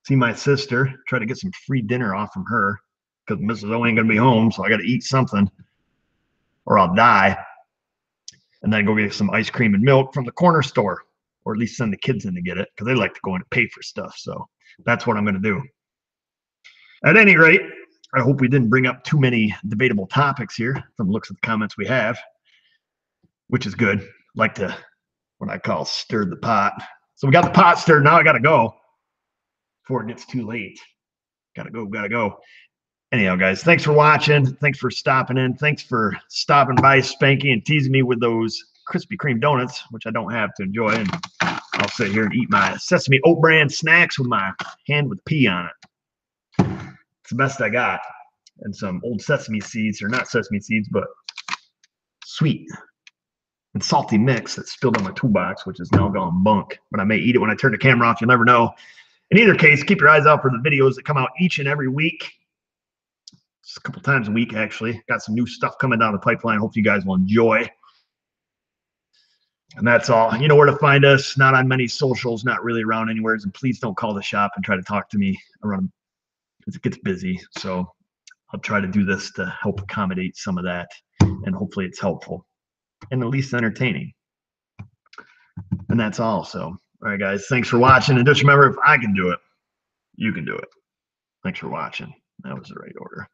S1: see my sister, try to get some free dinner off from her because Mrs. O ain't going to be home, so I got to eat something or I'll die. And then go get some ice cream and milk from the corner store, or at least send the kids in to get it because they like to go in and pay for stuff. So that's what I'm going to do. At any rate, I hope we didn't bring up too many debatable topics here from the looks of the comments we have, which is good. Like to, what I call, stir the pot. So we got the pot stirred. Now I got to go before it gets too late. Gotta go. Anyhow, guys, thanks for watching. Thanks for stopping in. Thanks for stopping by, Spanky, and teasing me with those Krispy Kreme donuts, which I don't have to enjoy. And I'll sit here and eat my sesame oat bran snacks with my hand with pea on it. It's the best I got. And some old sesame seeds, or not sesame seeds, but sweet and salty mix that spilled on my toolbox, which is now gone bunk. But I may eat it when I turn the camera off. You'll never know. In either case, keep your eyes out for the videos that come out each and every week. Just a couple times a week, actually. Got some new stuff coming down the pipeline. Hope you guys will enjoy. And that's all. You know where to find us. Not on many socials, not really around anywhere. And please don't call the shop and try to talk to me around. It gets busy. So I'll try to do this to help accommodate some of that. And hopefully it's helpful and at least entertaining. And that's all. So, all right, guys, thanks for watching. And just remember, if I can do it, you can do it. Thanks for watching. That was the right order.